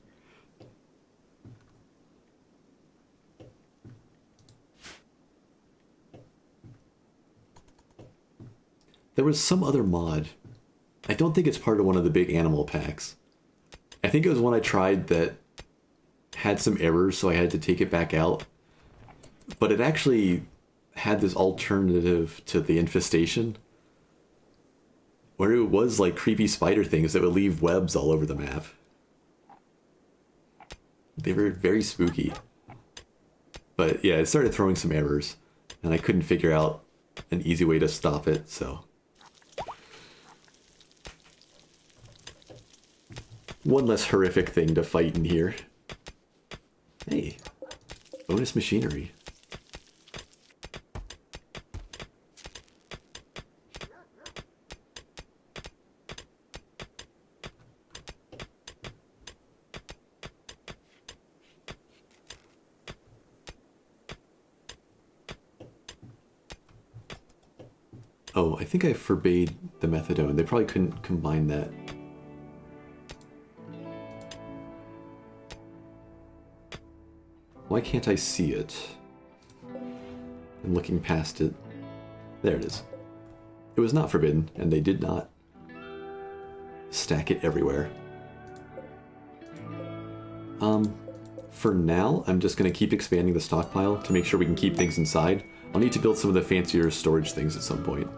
There was some other mod. I don't think it's part of one of the big animal packs. I think it was one I tried that had some errors, so I had to take it back out. But it actually had this alternative to the infestation, where it was like creepy spider things that would leave webs all over the map. They were very spooky. But yeah, it started throwing some errors, and I couldn't figure out an easy way to stop it, so. One less horrific thing to fight in here. Hey, bonus machinery. Oh, I think I forbade the methadone. They probably couldn't combine that. Why can't I see it? I'm looking past it. There it is. It was not forbidden, and they did not stack it everywhere. For now, I'm just going to keep expanding the stockpile to make sure we can keep things inside. I'll need to build some of the fancier storage things at some point.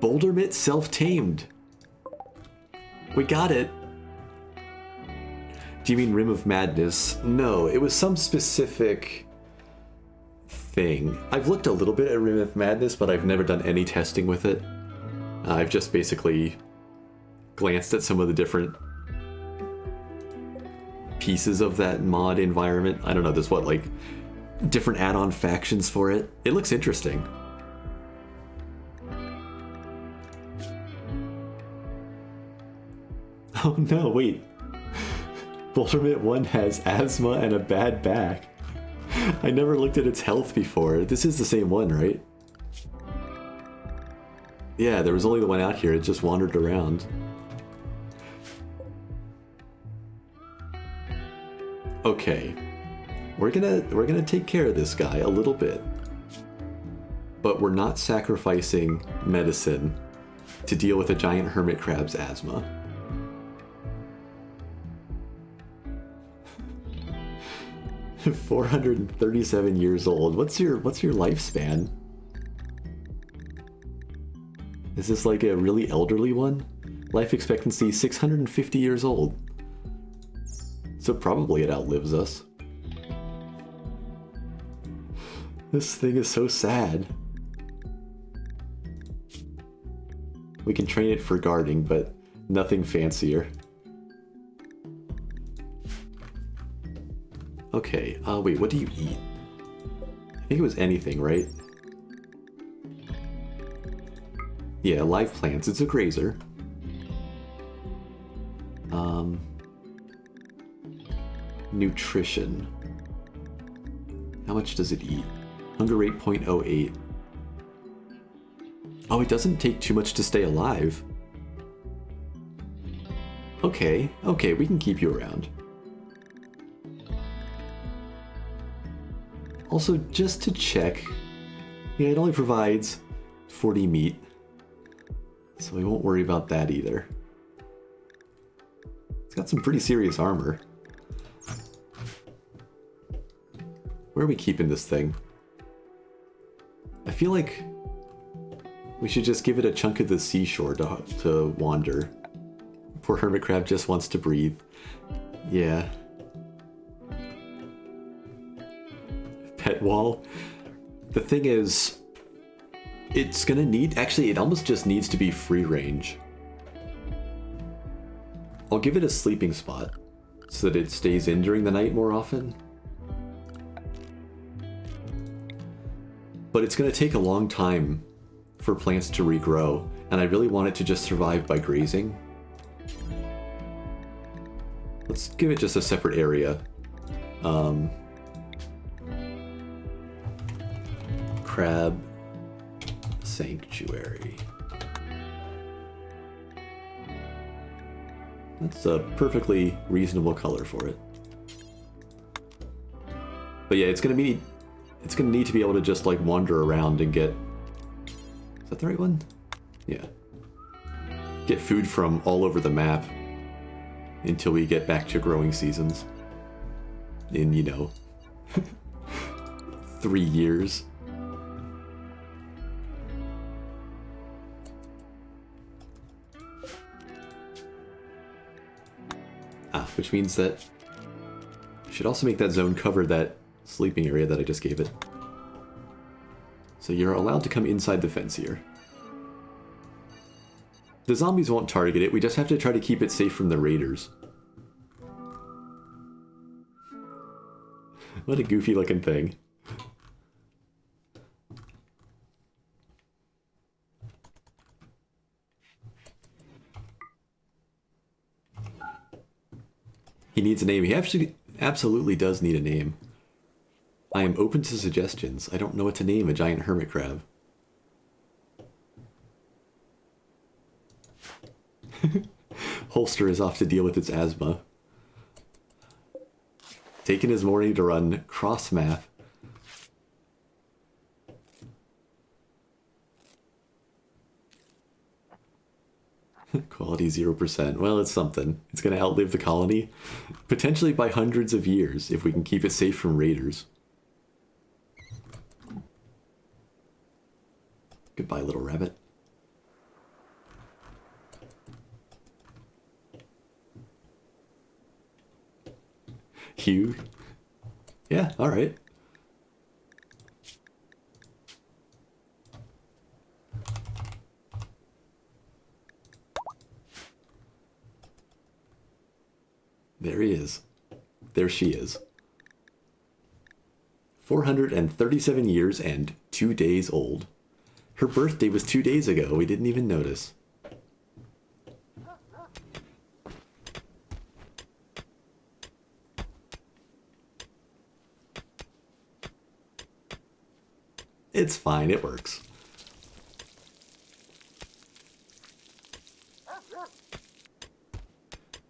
Boulder Mitt self-tamed! We got it! Do you mean Rim of Madness? No, it was some specific thing. I've looked a little bit at Rim of Madness, but I've never done any testing with it. I've just basically glanced at some of the different pieces of that mod environment. I don't know, there's what, like, different add-on factions for it? It looks interesting. Oh no, wait. Boulder Mitt 1 has asthma and a bad back. I never looked at its health before. This is the same one, right? Yeah, there was only the one out here. It just wandered around. Okay. We're gonna take care of this guy a little bit. But we're not sacrificing medicine to deal with a giant hermit crab's asthma. 437 years old. What's your lifespan? Is this like a really elderly one? Life expectancy 650 years old. So probably it outlives us. This thing is so sad. We can train it for guarding, but nothing fancier. Okay, wait, what do you eat? I think it was anything, right? Yeah, live plants, it's a grazer. Nutrition. How much does it eat? Hunger rate 0.08. Oh, it doesn't take too much to stay alive. Okay, we can keep you around. Also, just to check, yeah, it only provides 40 meat, so we won't worry about that either. It's got some pretty serious armor. Where are we keeping this thing? I feel like we should just give it a chunk of the seashore to wander. Poor hermit crab just wants to breathe. Yeah. Pet wall. The thing is, it's gonna need, actually it almost just needs to be free range. I'll give it a sleeping spot so that it stays in during the night more often. But it's gonna take a long time for plants to regrow, and I really want it to just survive by grazing. Let's give it just a separate area. Crab Sanctuary. That's a perfectly reasonable color for it. But yeah, it's gonna need to be able to just like wander around and get... Is that the right one? Yeah. Get food from all over the map until we get back to growing seasons. In, you know, 3 years. Which means that I should also make that zone cover that sleeping area that I just gave it. So you're allowed to come inside the fence here. The zombies won't target it, we just have to try to keep it safe from the raiders. What a goofy looking thing. He needs a name. He actually absolutely does need a name. I am open to suggestions. I don't know what to name a giant hermit crab. Holster is off to deal with its asthma. Taking his morning to run cross math. Quality 0%. Well, it's something. It's going to outlive the colony. Potentially by hundreds of years, if we can keep it safe from raiders. Goodbye, little rabbit. Hugh? Yeah, alright. There he is. There she is. 437 years and 2 days old. Her birthday was 2 days ago. We didn't even notice. It's fine. It works.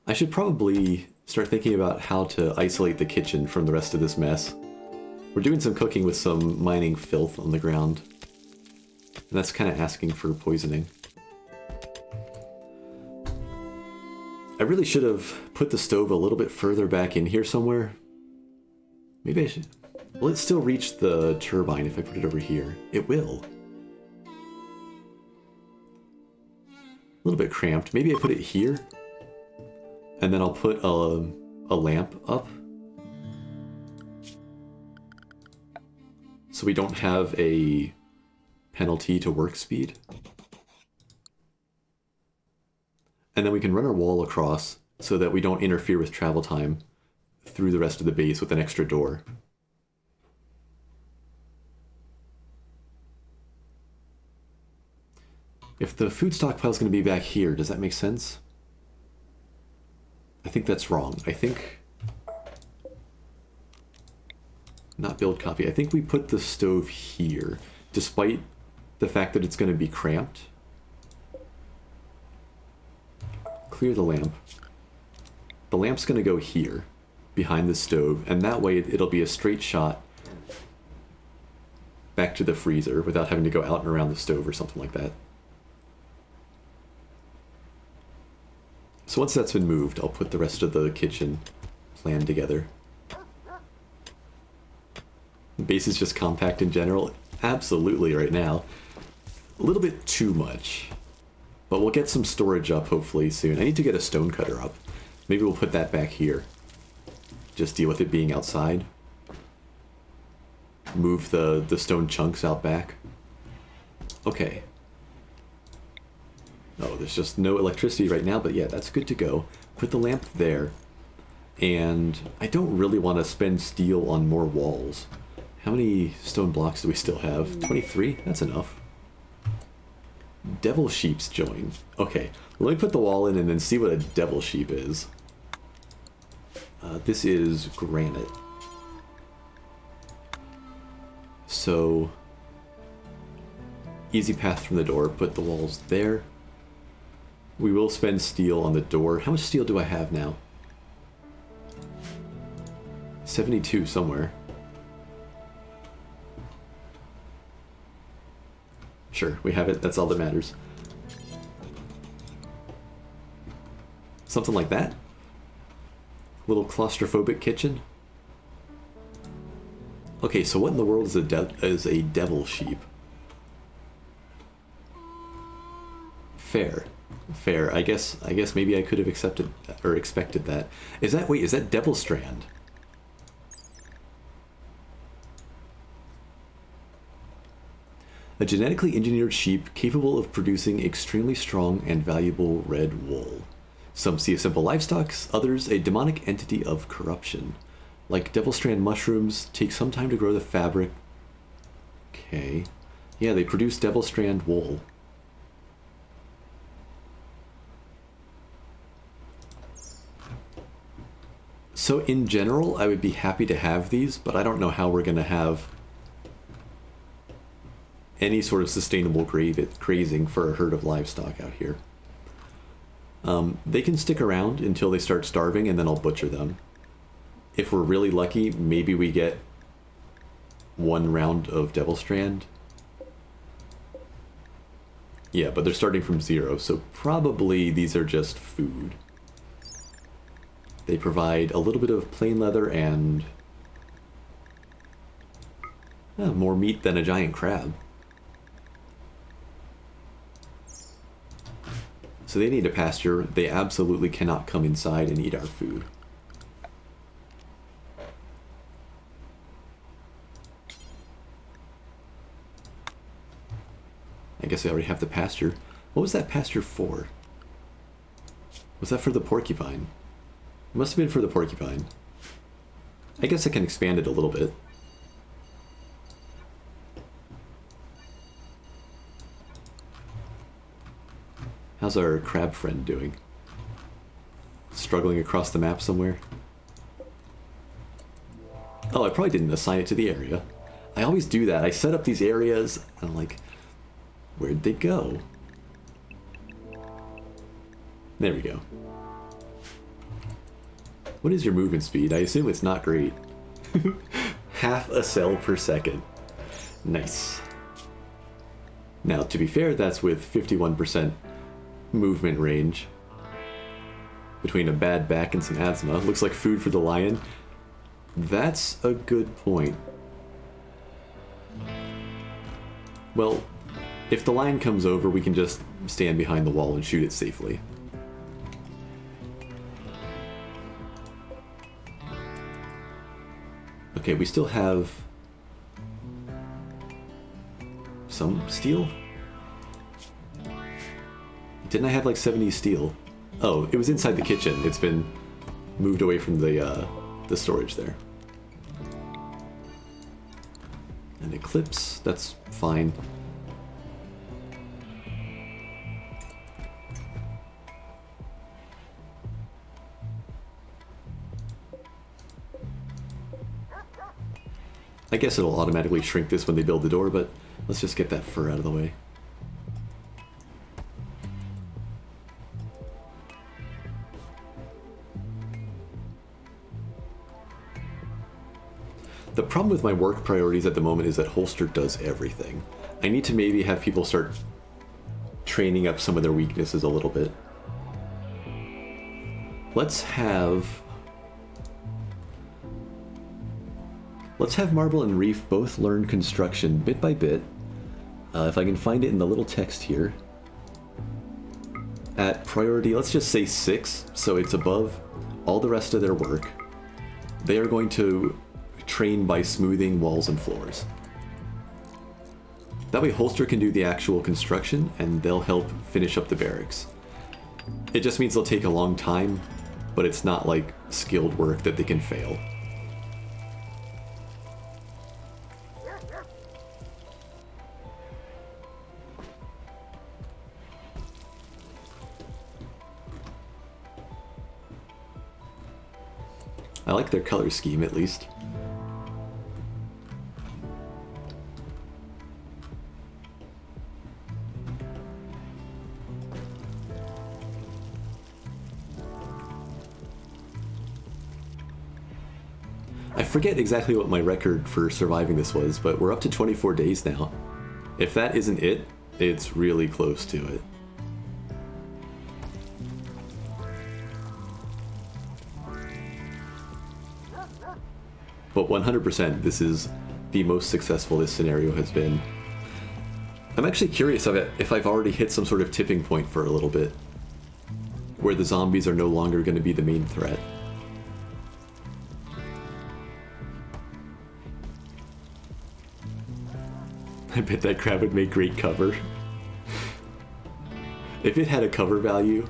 I should probably start thinking about how to isolate the kitchen from the rest of this mess. We're doing some cooking with some mining filth on the ground. And that's kind of asking for poisoning. I really should have put the stove a little bit further back in here somewhere. Maybe I should... Will it still reach the turbine if I put it over here? It will. A little bit cramped. Maybe I put it here? And then I'll put a lamp up. So we don't have a penalty to work speed. And then we can run our wall across so that we don't interfere with travel time through the rest of the base with an extra door. If the food stockpile is going to be back here, does that make sense? I think that's wrong. I think... Not build copy. I think we put the stove here, despite the fact that it's going to be cramped. Clear the lamp. The lamp's going to go here, behind the stove, and that way it'll be a straight shot back to the freezer without having to go out and around the stove or something like that. So once that's been moved, I'll put the rest of the kitchen plan together. The base is just compact in general. Absolutely right now. A little bit too much. But we'll get some storage up hopefully soon. I need to get a stone cutter up. Maybe we'll put that back here. Just deal with it being outside. Move the stone chunks out back. Okay. Oh, there's just no electricity right now, but yeah, that's good to go. Put the lamp there. And I don't really want to spend steel on more walls. How many stone blocks do we still have? 23? That's enough. Devil sheep's join. Okay, let me put the wall in and then see what a devil sheep is. This is granite. So, easy path from the door. Put the walls there. We will spend steel on the door. How much steel do I have now? 72 somewhere. Sure, we have it. That's all that matters. Something like that. Little claustrophobic kitchen. Okay, so what in the world is a devil sheep? Fair. Fair. I guess maybe I could have accepted or expected that. Is that devil strand? A genetically engineered sheep capable of producing extremely strong and valuable red wool. Some see as simple livestock, others a demonic entity of corruption. Like devil strand mushrooms, take some time to grow the fabric. Okay. Yeah, they produce devil strand wool. So in general, I would be happy to have these, but I don't know how we're going to have any sort of sustainable grazing for a herd of livestock out here. They can stick around until they start starving, and then I'll butcher them. If we're really lucky, maybe we get one round of Devil Strand. Yeah, but they're starting from 0, so probably these are just food. They provide a little bit of plain leather and more meat than a giant crab. So they need a pasture. They absolutely cannot come inside and eat our food. I guess I already have the pasture. What was that pasture for? Was that for the porcupine? It must have been for the porcupine. I guess I can expand it a little bit. How's our crab friend doing? Struggling across the map somewhere? Oh, I probably didn't assign it to the area. I always do that. I set up these areas, and I'm like, where'd they go? There we go. What is your movement speed? I assume it's not great. Half a cell per second. Nice. Now, to be fair, that's with 51% movement range. Between a bad back and some asthma. Looks like food for the lion. That's a good point. Well, if the lion comes over, we can just stand behind the wall and shoot it safely. Okay, we still have some steel? Didn't I have like 70 steel? Oh, it was inside the kitchen. It's been moved away from the storage there. An eclipse, that's fine. I guess it'll automatically shrink this when they build the door, but let's just get that fur out of the way. The problem with my work priorities at the moment is that Holster does everything. I need to maybe have people start training up some of their weaknesses a little bit. Let's have Marble and Reef both learn construction bit by bit. If I can find it in the little text here. At priority, let's just say 6, so it's above all the rest of their work. They are going to train by smoothing walls and floors. That way Holster can do the actual construction, and they'll help finish up the barracks. It just means they'll take a long time, but it's not like skilled work that they can fail. I like their color scheme, at least. I forget exactly what my record for surviving this was, but we're up to 24 days now. If that isn't it, it's really close to it. But 100%, this is the most successful this scenario has been. I'm actually curious if I've already hit some sort of tipping point for a little bit, where the zombies are no longer going to be the main threat. I bet that crab would make great cover. If it had a cover value,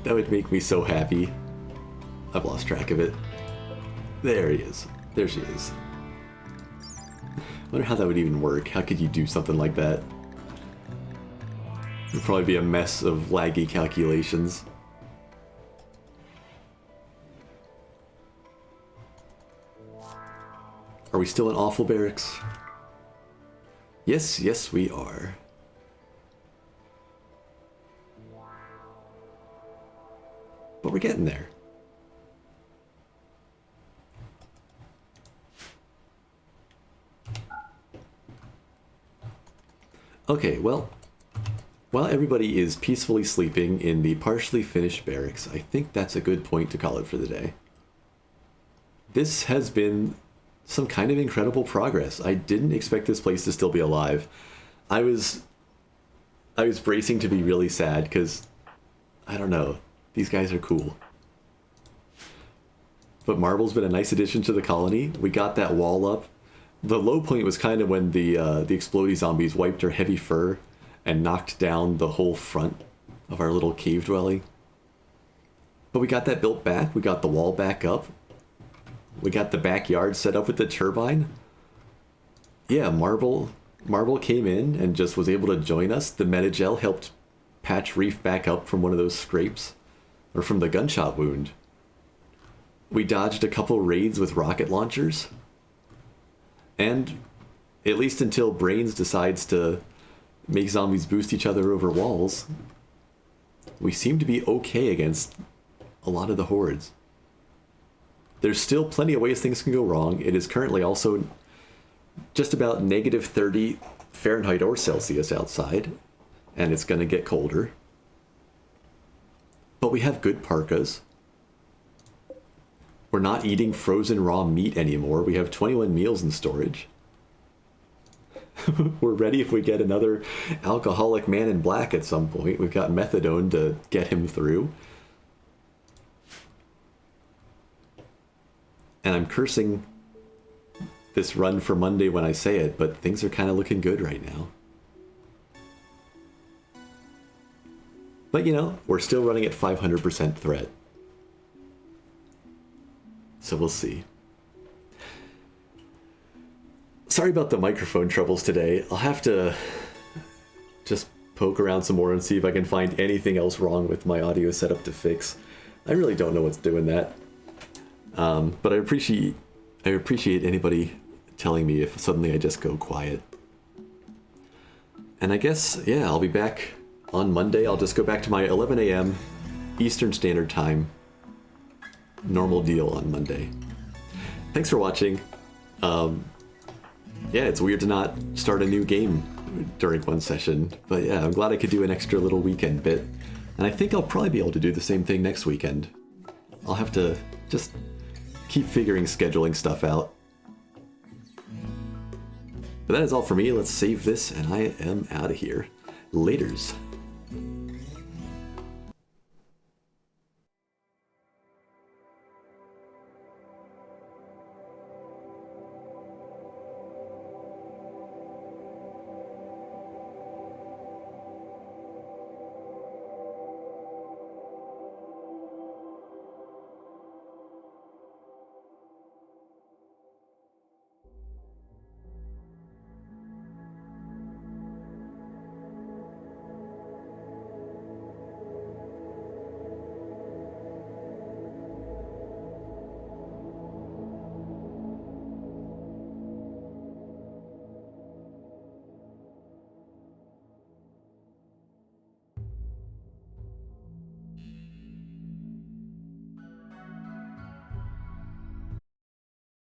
that would make me so happy. I've lost track of it. There he is. There she is. I wonder how that would even work. How could you do something like that? It would probably be a mess of laggy calculations. Are we still in awful barracks? Yes, yes we are. we're getting there. Okay, well, while everybody is peacefully sleeping in the partially finished barracks, I think that's a good point to call it for the day. This has been some kind of incredible progress. I didn't expect this place to still be alive. I was bracing to be really sad because, I don't know, these guys are cool. But Marble's been a nice addition to the colony. We got that wall up. The low point was kind of when the explodey zombies wiped our heavy fur and knocked down the whole front of our little cave dwelling. But we got that built back. We got the wall back up. We got the backyard set up with the turbine. Yeah, Marble came in and just was able to join us. The Metagel helped patch Reef back up from one of those scrapes, or from the gunshot wound. We dodged a couple raids with rocket launchers. And at least until Brains decides to make zombies boost each other over walls, we seem to be okay against a lot of the hordes. There's still plenty of ways things can go wrong. It is currently also just about negative 30 Fahrenheit or Celsius outside, and it's going to get colder. But we have good parkas. We're not eating frozen raw meat anymore. We have 21 meals in storage. We're ready if we get another alcoholic man in black at some point. We've got methadone to get him through. And I'm cursing this run for Monday when I say it, but things are kind of looking good right now. But you know, we're still running at 500% threat. So we'll see. Sorry about the microphone troubles today. I'll have to just poke around some more and see if I can find anything else wrong with my audio setup to fix. I really don't know what's doing that. But I appreciate anybody telling me if suddenly I just go quiet. And I guess, yeah, I'll be back on Monday. I'll just go back to my 11 a.m. Eastern Standard Time normal deal on Monday. Thanks for watching. Yeah, it's weird to not start a new game during one session, but yeah, I'm glad I could do an extra little weekend bit. And I think I'll probably be able to do the same thing next weekend. I'll have to just keep figuring scheduling stuff out. But that is all for me. Let's save this, and I am out of here. Laters.